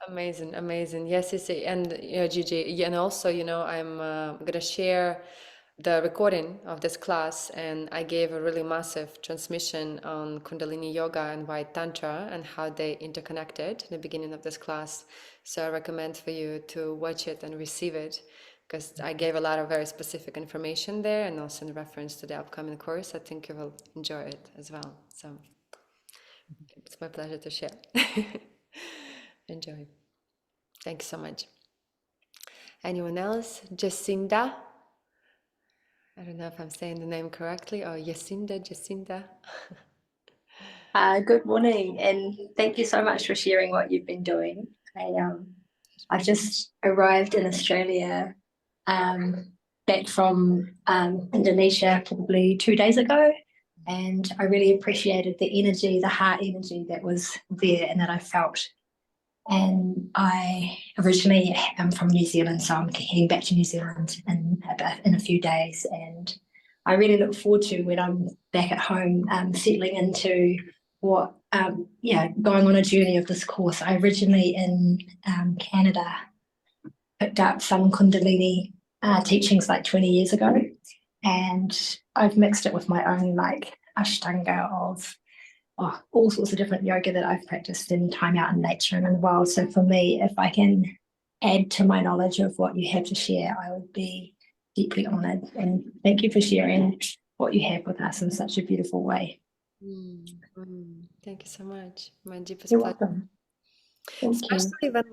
Amazing, amazing. Yes, and Gigi, and also, I'm gonna share the recording of this class, and I gave a really massive transmission on Kundalini Yoga and White Tantra and how they interconnected in the beginning of this class. So I recommend for you to watch it and receive it, because I gave a lot of very specific information there, and also in reference to the upcoming course. I think you will enjoy it as well. So it's my pleasure to share. Enjoy. Thank you so much. Anyone else? Jacinda? I don't know if I'm saying the name correctly, or Jacinda.
Good morning, and thank you so much for sharing what you've been doing. I've just arrived in Australia, back from Indonesia probably 2 days ago, and I really appreciated the energy, the heart energy that was there and that I felt. And I originally am from New Zealand, so I'm heading back to New Zealand in a few days, and I really look forward to, when I'm back at home, settling into what, going on a journey of this course. I originally in Canada picked up some Kundalini teachings like 20 years ago, and I've mixed it with my own like Ashtanga of all sorts of different yoga that I've practiced in time out in nature and in the wild. So for me, if I can add to my knowledge of what you have to share, I would be deeply honored. And thank you for sharing what you have with us in such a beautiful way.
Thank you so much. My deepest
You're
pleasure.
welcome. Thank
Especially
you.
when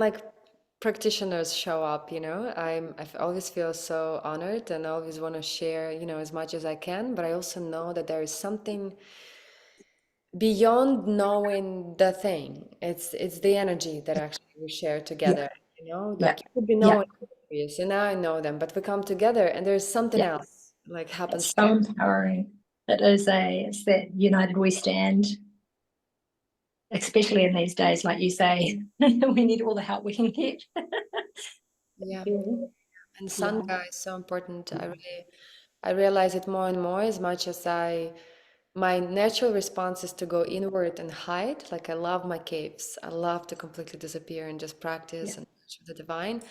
practitioners show up, I always feel so honored and always want to share, as much as I can. But I also know that there is something beyond knowing the thing. It's the energy that actually we share together.
Yeah.
You could be knowing this, and now I know them, but we come together and there's something
Yeah.
else happens.
It's so empowering. It's that united we stand, especially in these days, like you say. We need all the help we can get.
Yeah. And Sangha is so important. I realize it more and more, as much as my natural response is to go inward and hide. Like, I love my caves. I love to completely disappear and just practice and touch with the divine.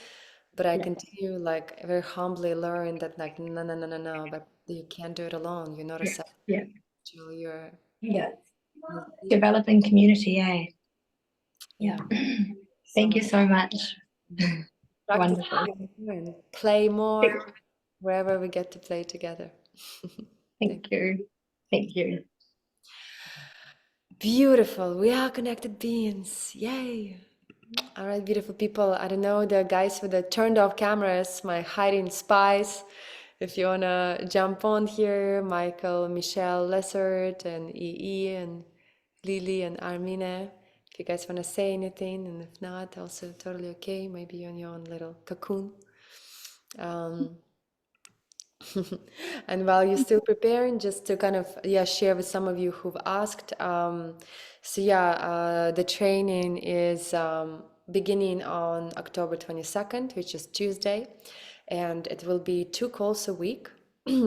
But I continue, very humbly learn that, no, but you can't do it alone. You're not a separate individual. You're
Developing community, eh? Yeah. Thank you so much.
practice
Wonderful.
and play more wherever we get to play together.
Thank you. Thank you.
Beautiful. We are connected beings. Yay. All right, beautiful people. I don't know, the guys with the turned off cameras, my hiding spies. If you want to jump on here, Michael, Michelle, Lessert, and EE, and Lily, and Armine. If you guys want to say anything, and if not, also totally okay. Maybe you're on your own little cocoon. And while you're still preparing, just to kind of share with some of you who've asked, the training is beginning on October 22nd, which is Tuesday, and it will be 2 calls a week.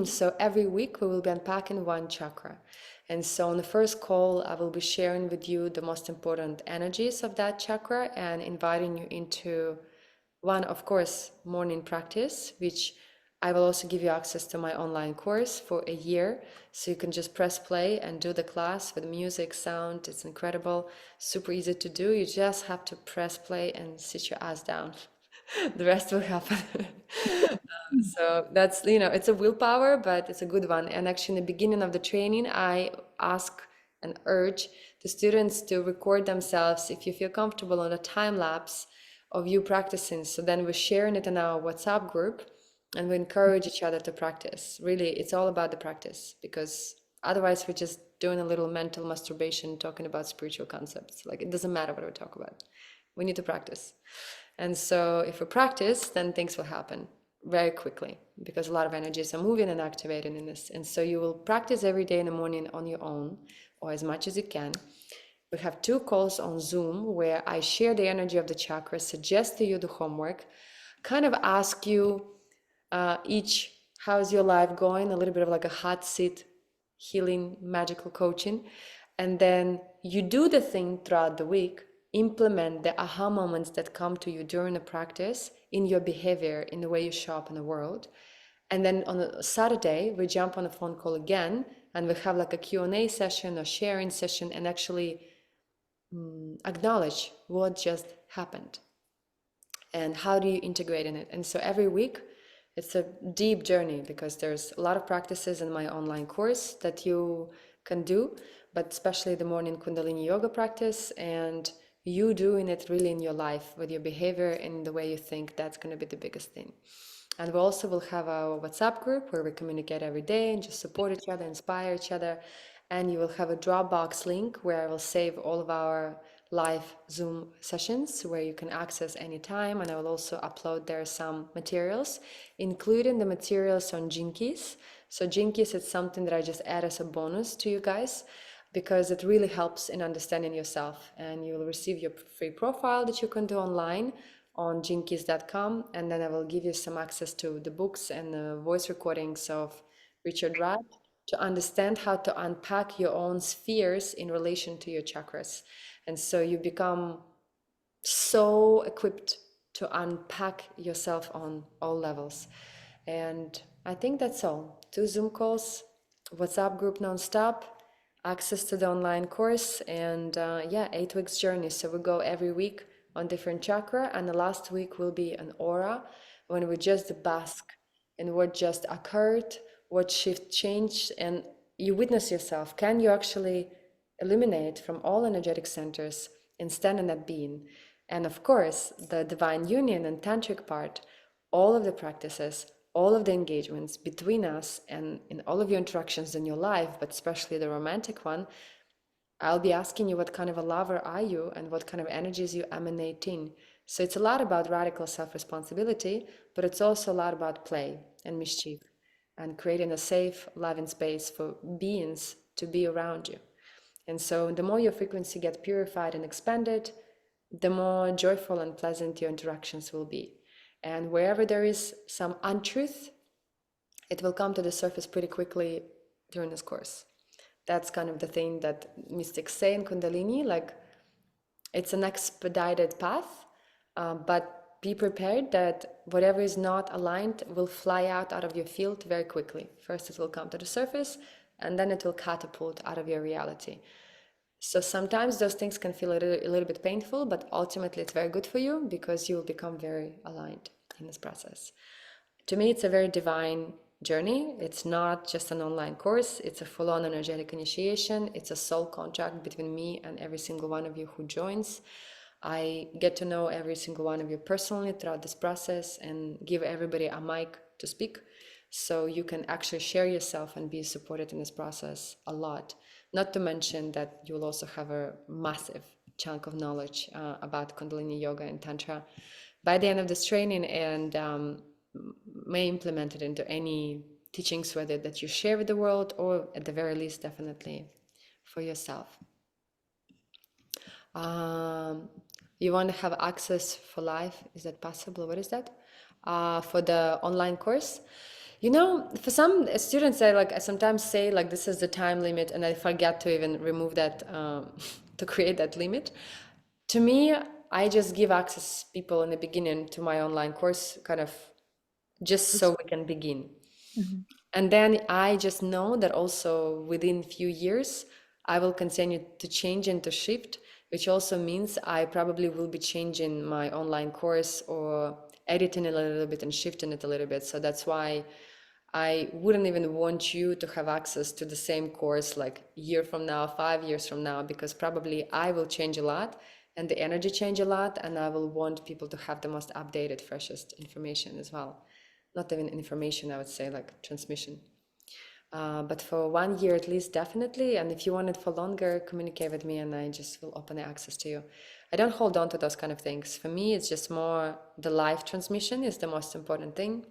So every week we will be unpacking one chakra. And so on the first call, I will be sharing with you the most important energies of that chakra and inviting you into one, of course, morning practice, which I will also give you access to my online course for a year. So you can just press play and do the class with music, sound. It's incredible, super easy to do. You just have to press play and sit your ass down. The rest will happen. So that's, it's a willpower, but it's a good one. And actually in the beginning of the training, I ask and urge the students to record themselves, if you feel comfortable, on a time lapse of you practicing. So then we're sharing it in our WhatsApp group, and we encourage each other to practice. Really, it's all about the practice, because otherwise we're just doing a little mental masturbation talking about spiritual concepts. Like, it doesn't matter what we talk about. We need to practice. And so if we practice, then things will happen. very quickly, because a lot of energies are moving and activating in this. And so you will practice every day in the morning on your own, or as much as you can. We have 2 calls on Zoom where I share the energy of the chakras, suggest to you the homework, kind of ask you each, how's your life going? A little bit of like a hot seat healing, magical coaching. And then you do the thing throughout the week, implement the aha moments that come to you during the practice in your behavior, in the way you show up in the world. And then on a Saturday, we jump on a phone call again, and we have like a Q&A session or sharing session, and actually acknowledge what just happened and how do you integrate in it. And so every week, it's a deep journey, because there's a lot of practices in my online course that you can do, but especially the morning Kundalini Yoga practice, and you doing it really in your life with your behavior and the way you think. That's going to be the biggest thing. And we also will have our WhatsApp group where we communicate every day and just support each other, inspire each other. And you will have a Dropbox link where I will save all of our live Zoom sessions where you can access anytime. And I will also upload there some materials, including the materials on Gene Keys. So Gene Keys is something that I just add as a bonus to you guys, because it really helps in understanding yourself. And you will receive your free profile that you can do online on genekeys.com, and then I will give you some access to the books and the voice recordings of Richard Rudd to understand how to unpack your own spheres in relation to your chakras. And so you become so equipped to unpack yourself on all levels. And I think that's all. 2 Zoom calls, WhatsApp group nonstop, access to the online course, and 8 weeks journey. So we go every week on different chakra, and the last week will be an aura, when we just bask in what just occurred, what shift changed, and you witness yourself. Can you actually illuminate from all energetic centers and stand in that being? And of course, the divine union and tantric part, all of the practices, all of the engagements between us and in all of your interactions in your life, but especially the romantic one, I'll be asking you what kind of a lover are you and what kind of energies you emanate in. So it's a lot about radical self-responsibility, but it's also a lot about play and mischief and creating a safe, loving space for beings to be around you. And so the more your frequency gets purified and expanded, the more joyful and pleasant your interactions will be. And wherever there is some untruth, it will come to the surface pretty quickly during this course. That's kind of the thing that mystics say in Kundalini, like it's an expedited path, but be prepared that whatever is not aligned will fly out of your field very quickly. First it will come to the surface, and then it will catapult out of your reality. So sometimes those things can feel a little bit painful, but ultimately it's very good for you, because you will become very aligned in this process. To me, it's a very divine journey. It's not just an online course, it's a full-on energetic initiation. It's a soul contract between me and every single one of you who joins. I get to know every single one of you personally throughout this process and give everybody a mic to speak, so you can actually share yourself and be supported in this process a lot. Not to mention that you'll also have a massive chunk of knowledge about Kundalini Yoga and Tantra by the end of this training, and may implement it into any teachings, whether that you share with the world or at the very least definitely for yourself. You want to have access for life? Is that possible? What is that? For the online course? You know, for some students, I sometimes say like this is the time limit, and I forget to even remove that to create that limit. To me, I just give access people in the beginning to my online course, kind of just so we can begin. Mm-hmm. And then I just know that also within a few years, I will continue to change and to shift, which also means I probably will be changing my online course or editing it a little bit and shifting it a little bit. So that's why I wouldn't even want you to have access to the same course like a year from now, 5 years from now, because probably I will change a lot and the energy change a lot, and I will want people to have the most updated, freshest information as well. Not even information, I would say, like transmission. But for 1 year at least, definitely. And if you want it for longer, communicate with me and I just will open the access to you. I don't hold on to those kind of things. For me, it's just more the live transmission is the most important thing.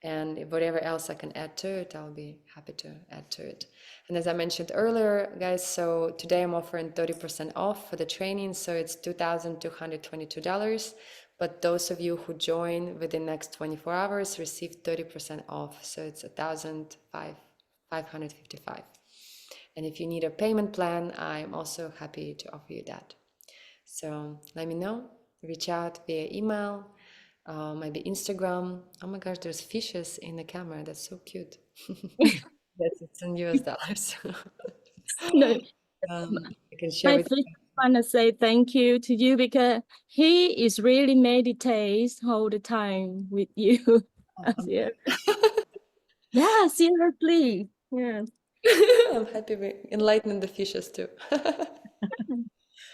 And whatever else I can add to it, I'll be happy to add to it. And as I mentioned earlier, guys, so today I'm offering 30% off for the training. So it's $2,222. But those of you who join within the next 24 hours receive 30% off. So it's $1,555. And if you need a payment plan, I'm also happy to offer you that. So let me know, reach out via email, maybe Instagram. Oh my gosh, there's fishes in the camera. That's so cute. Yes, it's in US dollars.
No,
I can share
my
with
fish want to say thank you to you because he is really meditates all the time with you. Yeah. Yeah, seriously. Yeah.
I'm happy we enlighten the fishes too.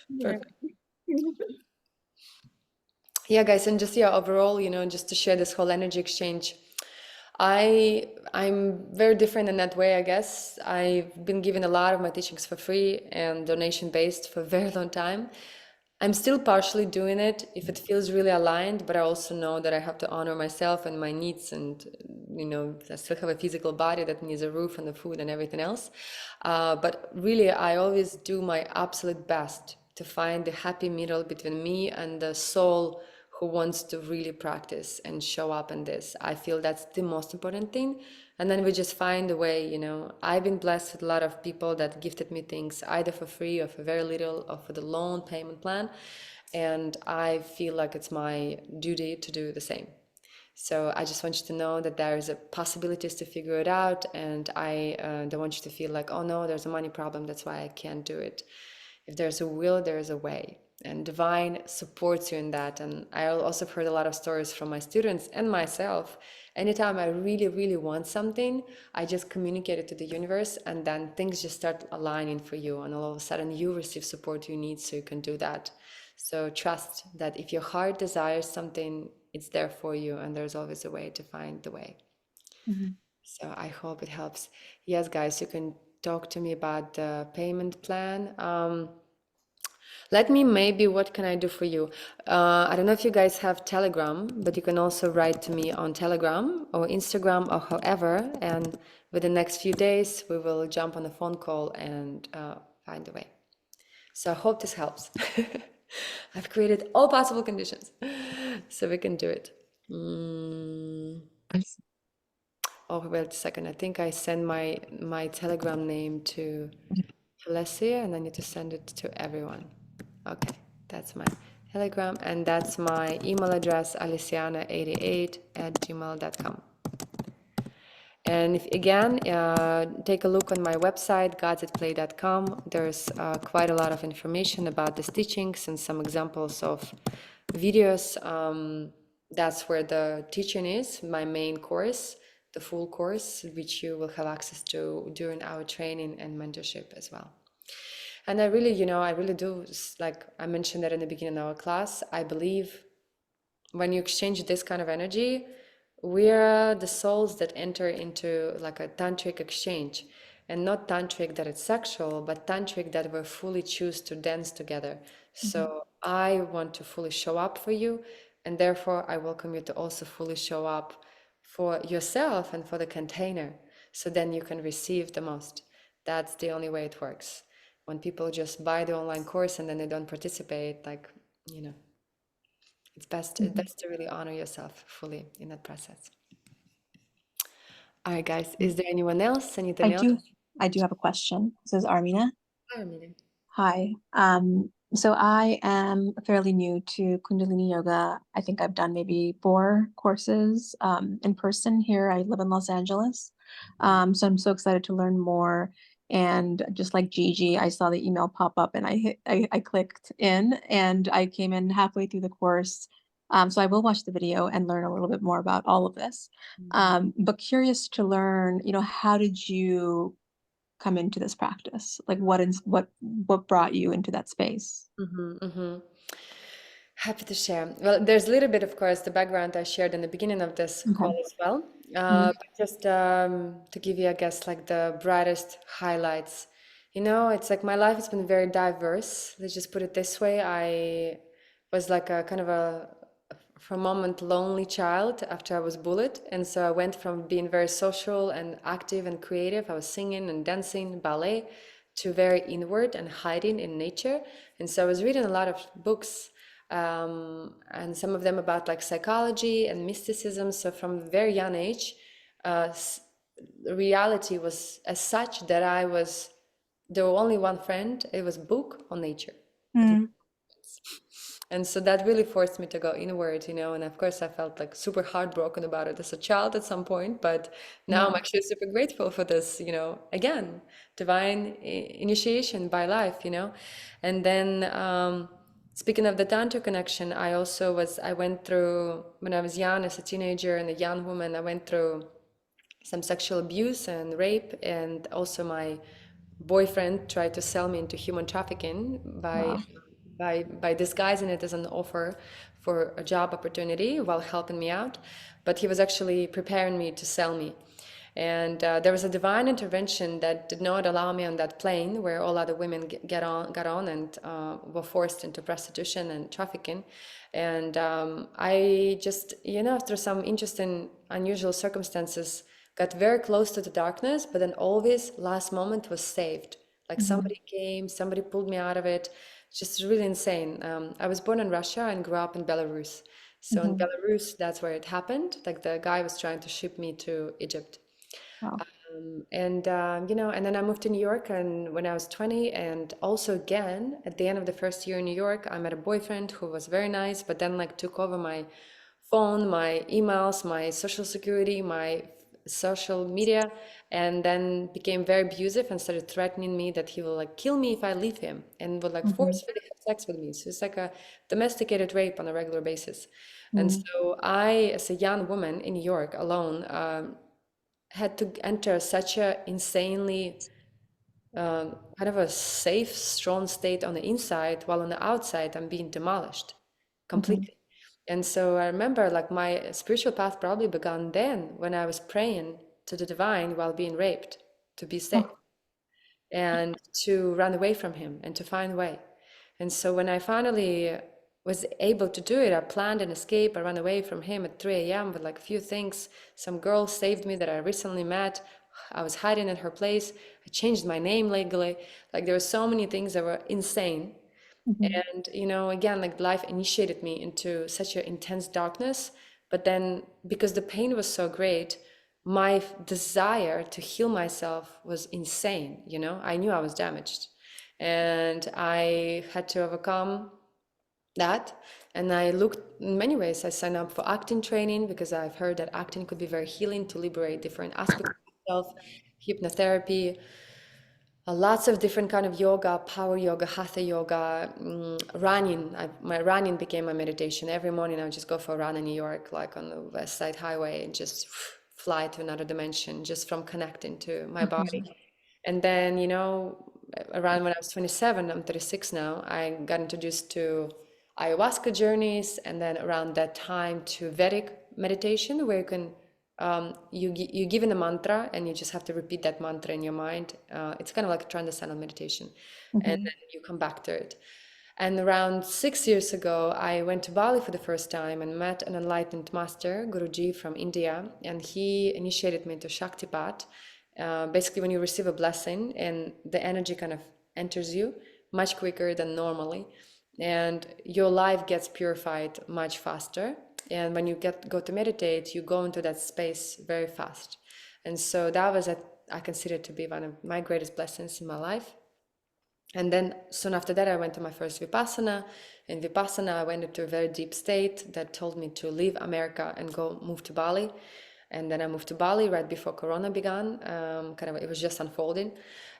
Yeah.
Perfect. Yeah, guys, and just overall, just to share this whole energy exchange, I'm very different in that way, I guess. I've been giving a lot of my teachings for free and donation based for a very long time. I'm still partially doing it if it feels really aligned, but I also know that I have to honor myself and my needs, and I still have a physical body that needs a roof and the food and everything else. But really, I always do my absolute best to find the happy middle between me and the soul who wants to really practice and show up in this. I feel that's the most important thing. And then we just find a way, I've been blessed with a lot of people that gifted me things either for free or for very little or for the loan payment plan. And I feel like it's my duty to do the same. So I just want you to know that there is a possibilities to figure it out. And I don't want you to feel like, oh no, there's a money problem, that's why I can't do it. If there's a will, there is a way. And Divine supports you in that. And I also heard a lot of stories from my students and myself. Anytime I really, really want something, I just communicate it to the universe, and then things just start aligning for you. And all of a sudden you receive support you need so you can do that. So trust that if your heart desires something, it's there for you, and there's always a way to find the way. So I hope it helps. Yes, guys, you can talk to me about the payment plan. Let me what can I do for you? I don't know if you guys have Telegram, but you can also write to me on Telegram or Instagram or however, and within the next few days, we will jump on a phone call and find a way. So I hope this helps. I've created all possible conditions so we can do it. Oh, wait a second. I think I send my Telegram name to Alessia, and I need to send it to everyone. Okay, that's my Telegram, and that's my email address, alessiana88@gmail.com. And if, again, take a look on my website, godsatplay.com. There's quite a lot of information about these teachings and some examples of videos. That's where the teaching is, my main course, the full course, which you will have access to during our training and mentorship as well. And I really do, like I mentioned that in the beginning of our class, I believe when you exchange this kind of energy, we're the souls that enter into like a tantric exchange, and not tantric that it's sexual, but tantric that we fully choose to dance together. So I want to fully show up for you, and therefore I welcome you to also fully show up for yourself and for the container, so then you can receive the most. That's the only way it works. When people just buy the online course and then they don't participate, it's best to really honor yourself fully in that process. All right, guys, is there anyone else? Anything else?
I do have a question. This is Armina.
Hi, Armina.
Hi. So I am fairly new to Kundalini Yoga. I think I've done maybe 4 courses in person here. I live in Los Angeles. So I'm so excited to learn more. And just like Gigi, I saw the email pop up and I clicked in, and I came in halfway through the course. So I will watch the video and learn a little bit more about all of this. But curious to learn, how did you come into this practice? Like what brought you into that space?
Happy to share. Well, there's a little bit, of course, the background I shared in the beginning of this call as well. But just to give you, I guess, like the brightest highlights. It's like my life has been very diverse. Let's just put it this way. I was like a kind of a for a moment, lonely child after I was bullied. And so I went from being very social and active and creative. I was singing and dancing, ballet, to very inward and hiding in nature. And so I was reading a lot of books, and some of them about like psychology and mysticism. So from a very young age, reality was as such that there was only one friend. It was book on nature. And so that really forced me to go inward, and of course I felt like super heartbroken about it as a child at some point, but now I'm actually super grateful for this, again, divine initiation by life, And then speaking of the Tantra connection, I went through, when I was young, as a teenager and a young woman, I went through some sexual abuse and rape, and also my boyfriend tried to sell me into human trafficking by disguising it as an offer for a job opportunity while helping me out, but he was actually preparing me to sell me. And there was a divine intervention that did not allow me on that plane where all other women got on and were forced into prostitution and trafficking. And I just, through some interesting, unusual circumstances, got very close to the darkness, but then always last moment was saved. Like somebody came, somebody pulled me out of it. Just really insane. I was born in Russia and grew up in Belarus. So in Belarus, that's where it happened. Like the guy was trying to ship me to Egypt. And then I moved to New York, and when I was 20, and also again, at the end of the first year in New York, I met a boyfriend who was very nice, but then like took over my phone, my emails, my social security, my social media, and then became very abusive and started threatening me that he will like kill me if I leave him, and would like forcefully have sex with me. So it's like a domesticated rape on a regular basis. And so I, as a young woman in New York alone, had to enter such a insanely kind of a safe, strong state on the inside, while on the outside I'm being demolished completely. And so I remember like my spiritual path probably began then, when I was praying to the divine while being raped, to be safe and to run away from him and to find a way. And so when I finally was able to do it, I planned an escape. I ran away from him at 3 a.m. with like a few things. Some girl saved me that I recently met. I was hiding at her place. I changed my name legally. Like there were so many things that were insane. And, again, like life initiated me into such an intense darkness. But then because the pain was so great, my desire to heal myself was insane. I knew I was damaged, and I had to overcome that. And I looked in many ways. I signed up for acting training because I've heard that acting could be very healing to liberate different aspects of yourself, hypnotherapy, lots of different kind of yoga, power yoga, hatha yoga, running. My running became my meditation. Every morning I would just go for a run in New York, like on the West Side Highway, and just fly to another dimension just from connecting to my body. And then, around when I was 27, I'm 36 now, I got introduced to ayahuasca journeys, and then around that time to Vedic meditation, where you can you given a mantra and you just have to repeat that mantra in your mind. It's kind of like a transcendental meditation, and then you come back to it. And around 6 years ago, I went to Bali for the first time and met an enlightened master, Guruji from India, and he initiated me into Shaktipat. Basically, when you receive a blessing and the energy kind of enters you much quicker than normally, and your life gets purified much faster. And when you go to meditate, you go into that space very fast. And so that was, I consider to be one of my greatest blessings in my life. And then soon after that, I went to my first Vipassana. In Vipassana, I went into a very deep state that told me to leave America and move to Bali. And then I moved to Bali right before Corona began. It was just unfolding.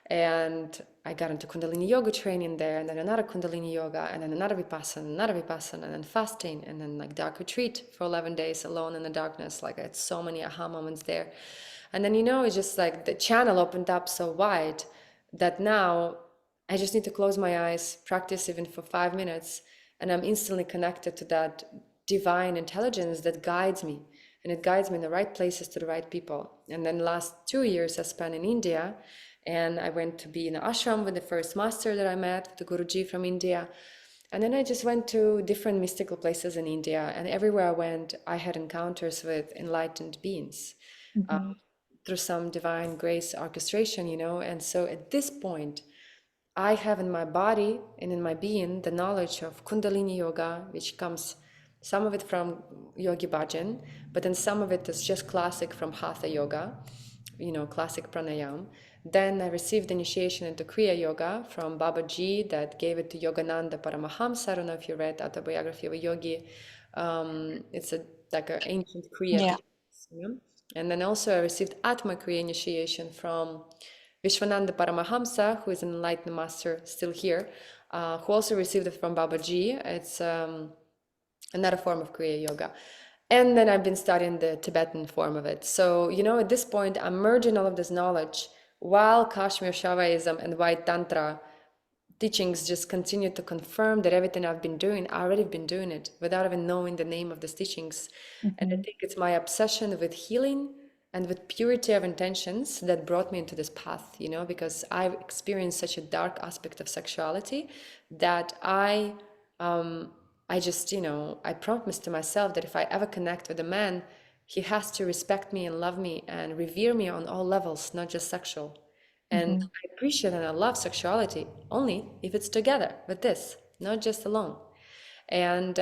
And I got into Kundalini Yoga training there, and then another Kundalini Yoga, and then another Vipassana, and then fasting, and then like dark retreat for 11 days alone in the darkness. Like I had so many aha moments there. And then, it's just like the channel opened up so wide that now I just need to close my eyes, practice even for 5 minutes, and I'm instantly connected to that divine intelligence that guides me. And it guides me in the right places to the right people. And then the last 2 years I spent in India, and I went to be in an ashram with the first master that I met, the Guruji from India. And then I just went to different mystical places in India, and everywhere I went, I had encounters with enlightened beings through some divine grace orchestration, you know. And so at this point, I have in my body and in my being the knowledge of Kundalini Yoga, which comes some of it from Yogi Bhajan, but then some of it is just classic from Hatha Yoga, you know, classic pranayam. Then I received initiation into Kriya Yoga from Babaji that gave it to Yogananda Paramahamsa. I don't know if you read Autobiography of a Yogi. It's like an ancient Kriya
Yeah.
text, you know? And then also I received Atma Kriya initiation from Vishwananda Paramahamsa, who is an enlightened master still here, who also received it from Babaji. It's another form of Kriya Yoga. And then I've been studying the Tibetan form of it. So, you know, at this point, I'm merging all of this knowledge while Kashmir Shaivism and White Tantra teachings just continue to confirm that everything I've been doing, I already been doing it without even knowing the name of these teachings. And I think it's my obsession with healing and with purity of intentions that brought me into this path, you know, because I've experienced such a dark aspect of sexuality that I just, you know, I promised to myself that if I ever connect with a man, he has to respect me and love me and revere me on all levels, not just sexual. And I appreciate and I love sexuality only if it's together with this, not just alone. And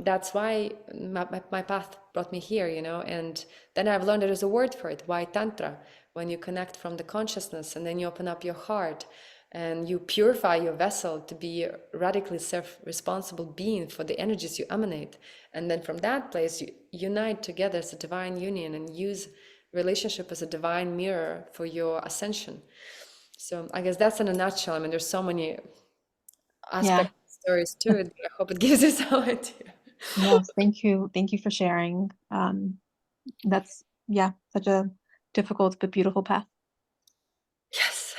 that's why my path brought me here, you know. And then I've learned there is a word for it, White Tantra, when you connect from the consciousness and then you open up your heart and you purify your vessel to be a radically self-responsible being for the energies you emanate. And then from that place, you unite together as a divine union and use relationship as a divine mirror for your ascension. So I guess that's in a nutshell. I mean, there's so many aspects, stories to it. I hope it gives you some idea.
Yes, thank you. Thank you for sharing. That's, such a difficult but beautiful path.
Yes.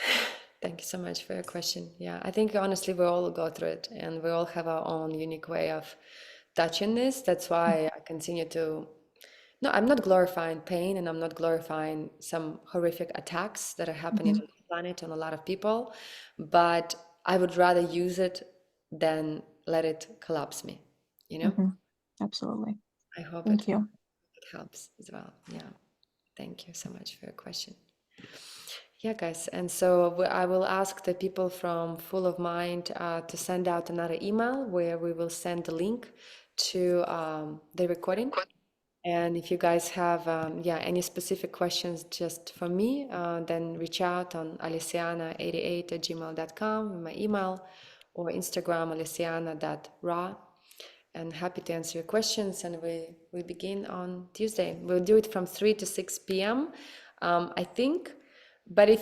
Thank you so much for your question. Yeah, I think honestly we all go through it and we all have our own unique way of touching this. That's why I continue to. No, I'm not glorifying pain and I'm not glorifying some horrific attacks that are happening on the planet on a lot of people, but I would rather use it than let it collapse me, you know?
Absolutely.
I hope
Thank
it
you.
helps as well. Yeah. Thank you so much for your question. Yeah, guys. And so I will ask the people from Full of Mind to send out another email where we will send the link to the recording. And if you guys have any specific questions just for me, then reach out on aliciana88@gmail.com, my email, or Instagram aliciana.ra. And happy to answer your questions. And we begin on Tuesday. We'll do it from 3 to 6 p.m. I think. But I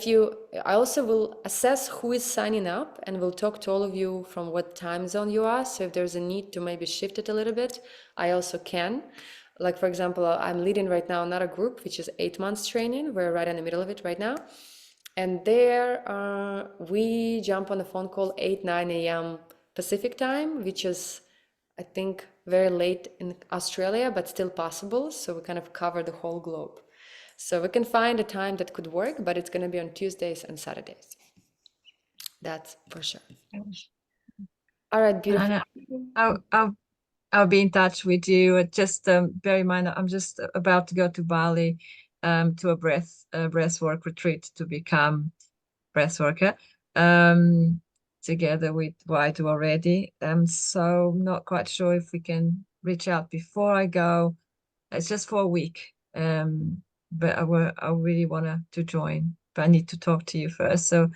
also will assess who is signing up and we'll talk to all of you from what time zone you are. So if there's a need to maybe shift it a little bit, I also can. Like, for example, I'm leading right now another group, which is 8 months training. We're right in the middle of it right now. And there we jump on a phone call 9 a.m. Pacific time, which is, I think, very late in Australia, but still possible. So we kind of cover the whole globe. So we can find a time that could work, but it's going to be on Tuesdays and Saturdays. That's for sure. All right, beautiful.
I'll be in touch with you. Just bear in mind, I'm just about to go to Bali to a breathwork retreat to become breathworker together with White already. So I'm not quite sure if we can reach out before I go. It's just for a week. But I really want to join, but I need to talk to you first. So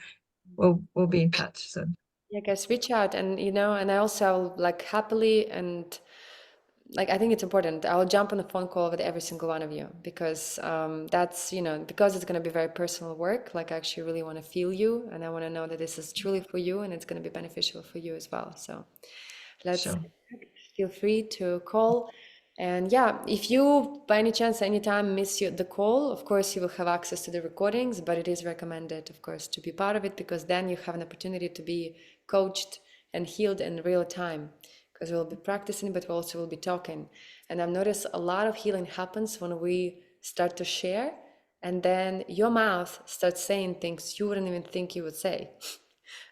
we'll be in touch soon.
Yeah, guys, reach out, and and I also like happily and like I think it's important. I'll jump on a phone call with every single one of you because that's because it's going to be very personal work. Like I actually really want to feel you, and I want to know that this is truly for you, and it's going to be beneficial for you as well. So let's feel free to call. And yeah, if you by any chance anytime miss the call, of course you will have access to the recordings, but it is recommended, of course, to be part of it because then you have an opportunity to be coached and healed in real time because we'll be practicing, but we also will be talking. And I've noticed a lot of healing happens when we start to share and then your mouth starts saying things you wouldn't even think you would say.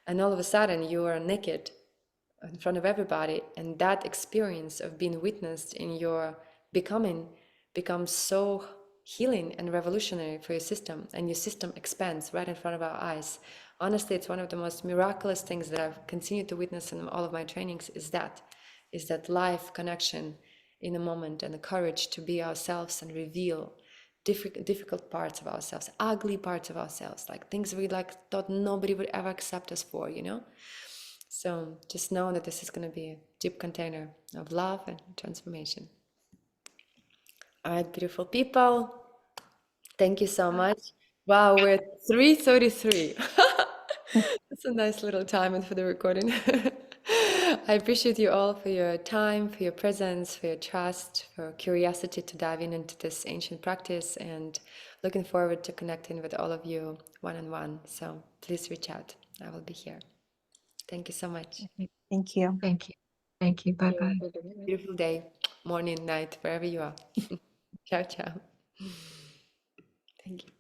And all of a sudden you are naked in front of everybody, and that experience of being witnessed in your becoming becomes so healing and revolutionary for your system, and your system expands right in front of our eyes. Honestly, it's one of the most miraculous things that I've continued to witness in all of my trainings, is that life connection in the moment, and the courage to be ourselves and reveal difficult parts of ourselves, ugly parts of ourselves, like things we like thought nobody would ever accept us for, you know. So just know that this is going to be a deep container of love and transformation. All right, beautiful people, thank you so much. Wow, we're at 3:33. That's a nice little timing for the recording. I appreciate you all for your time, for your presence, for your trust, for curiosity to dive into this ancient practice, and looking forward to connecting with all of you one-on-one. So please reach out. I will be here. Thank you so much.
Thank you.
Thank you. Thank you. Bye-bye.
Beautiful day, morning, night, wherever you are. Ciao, ciao. Thank you.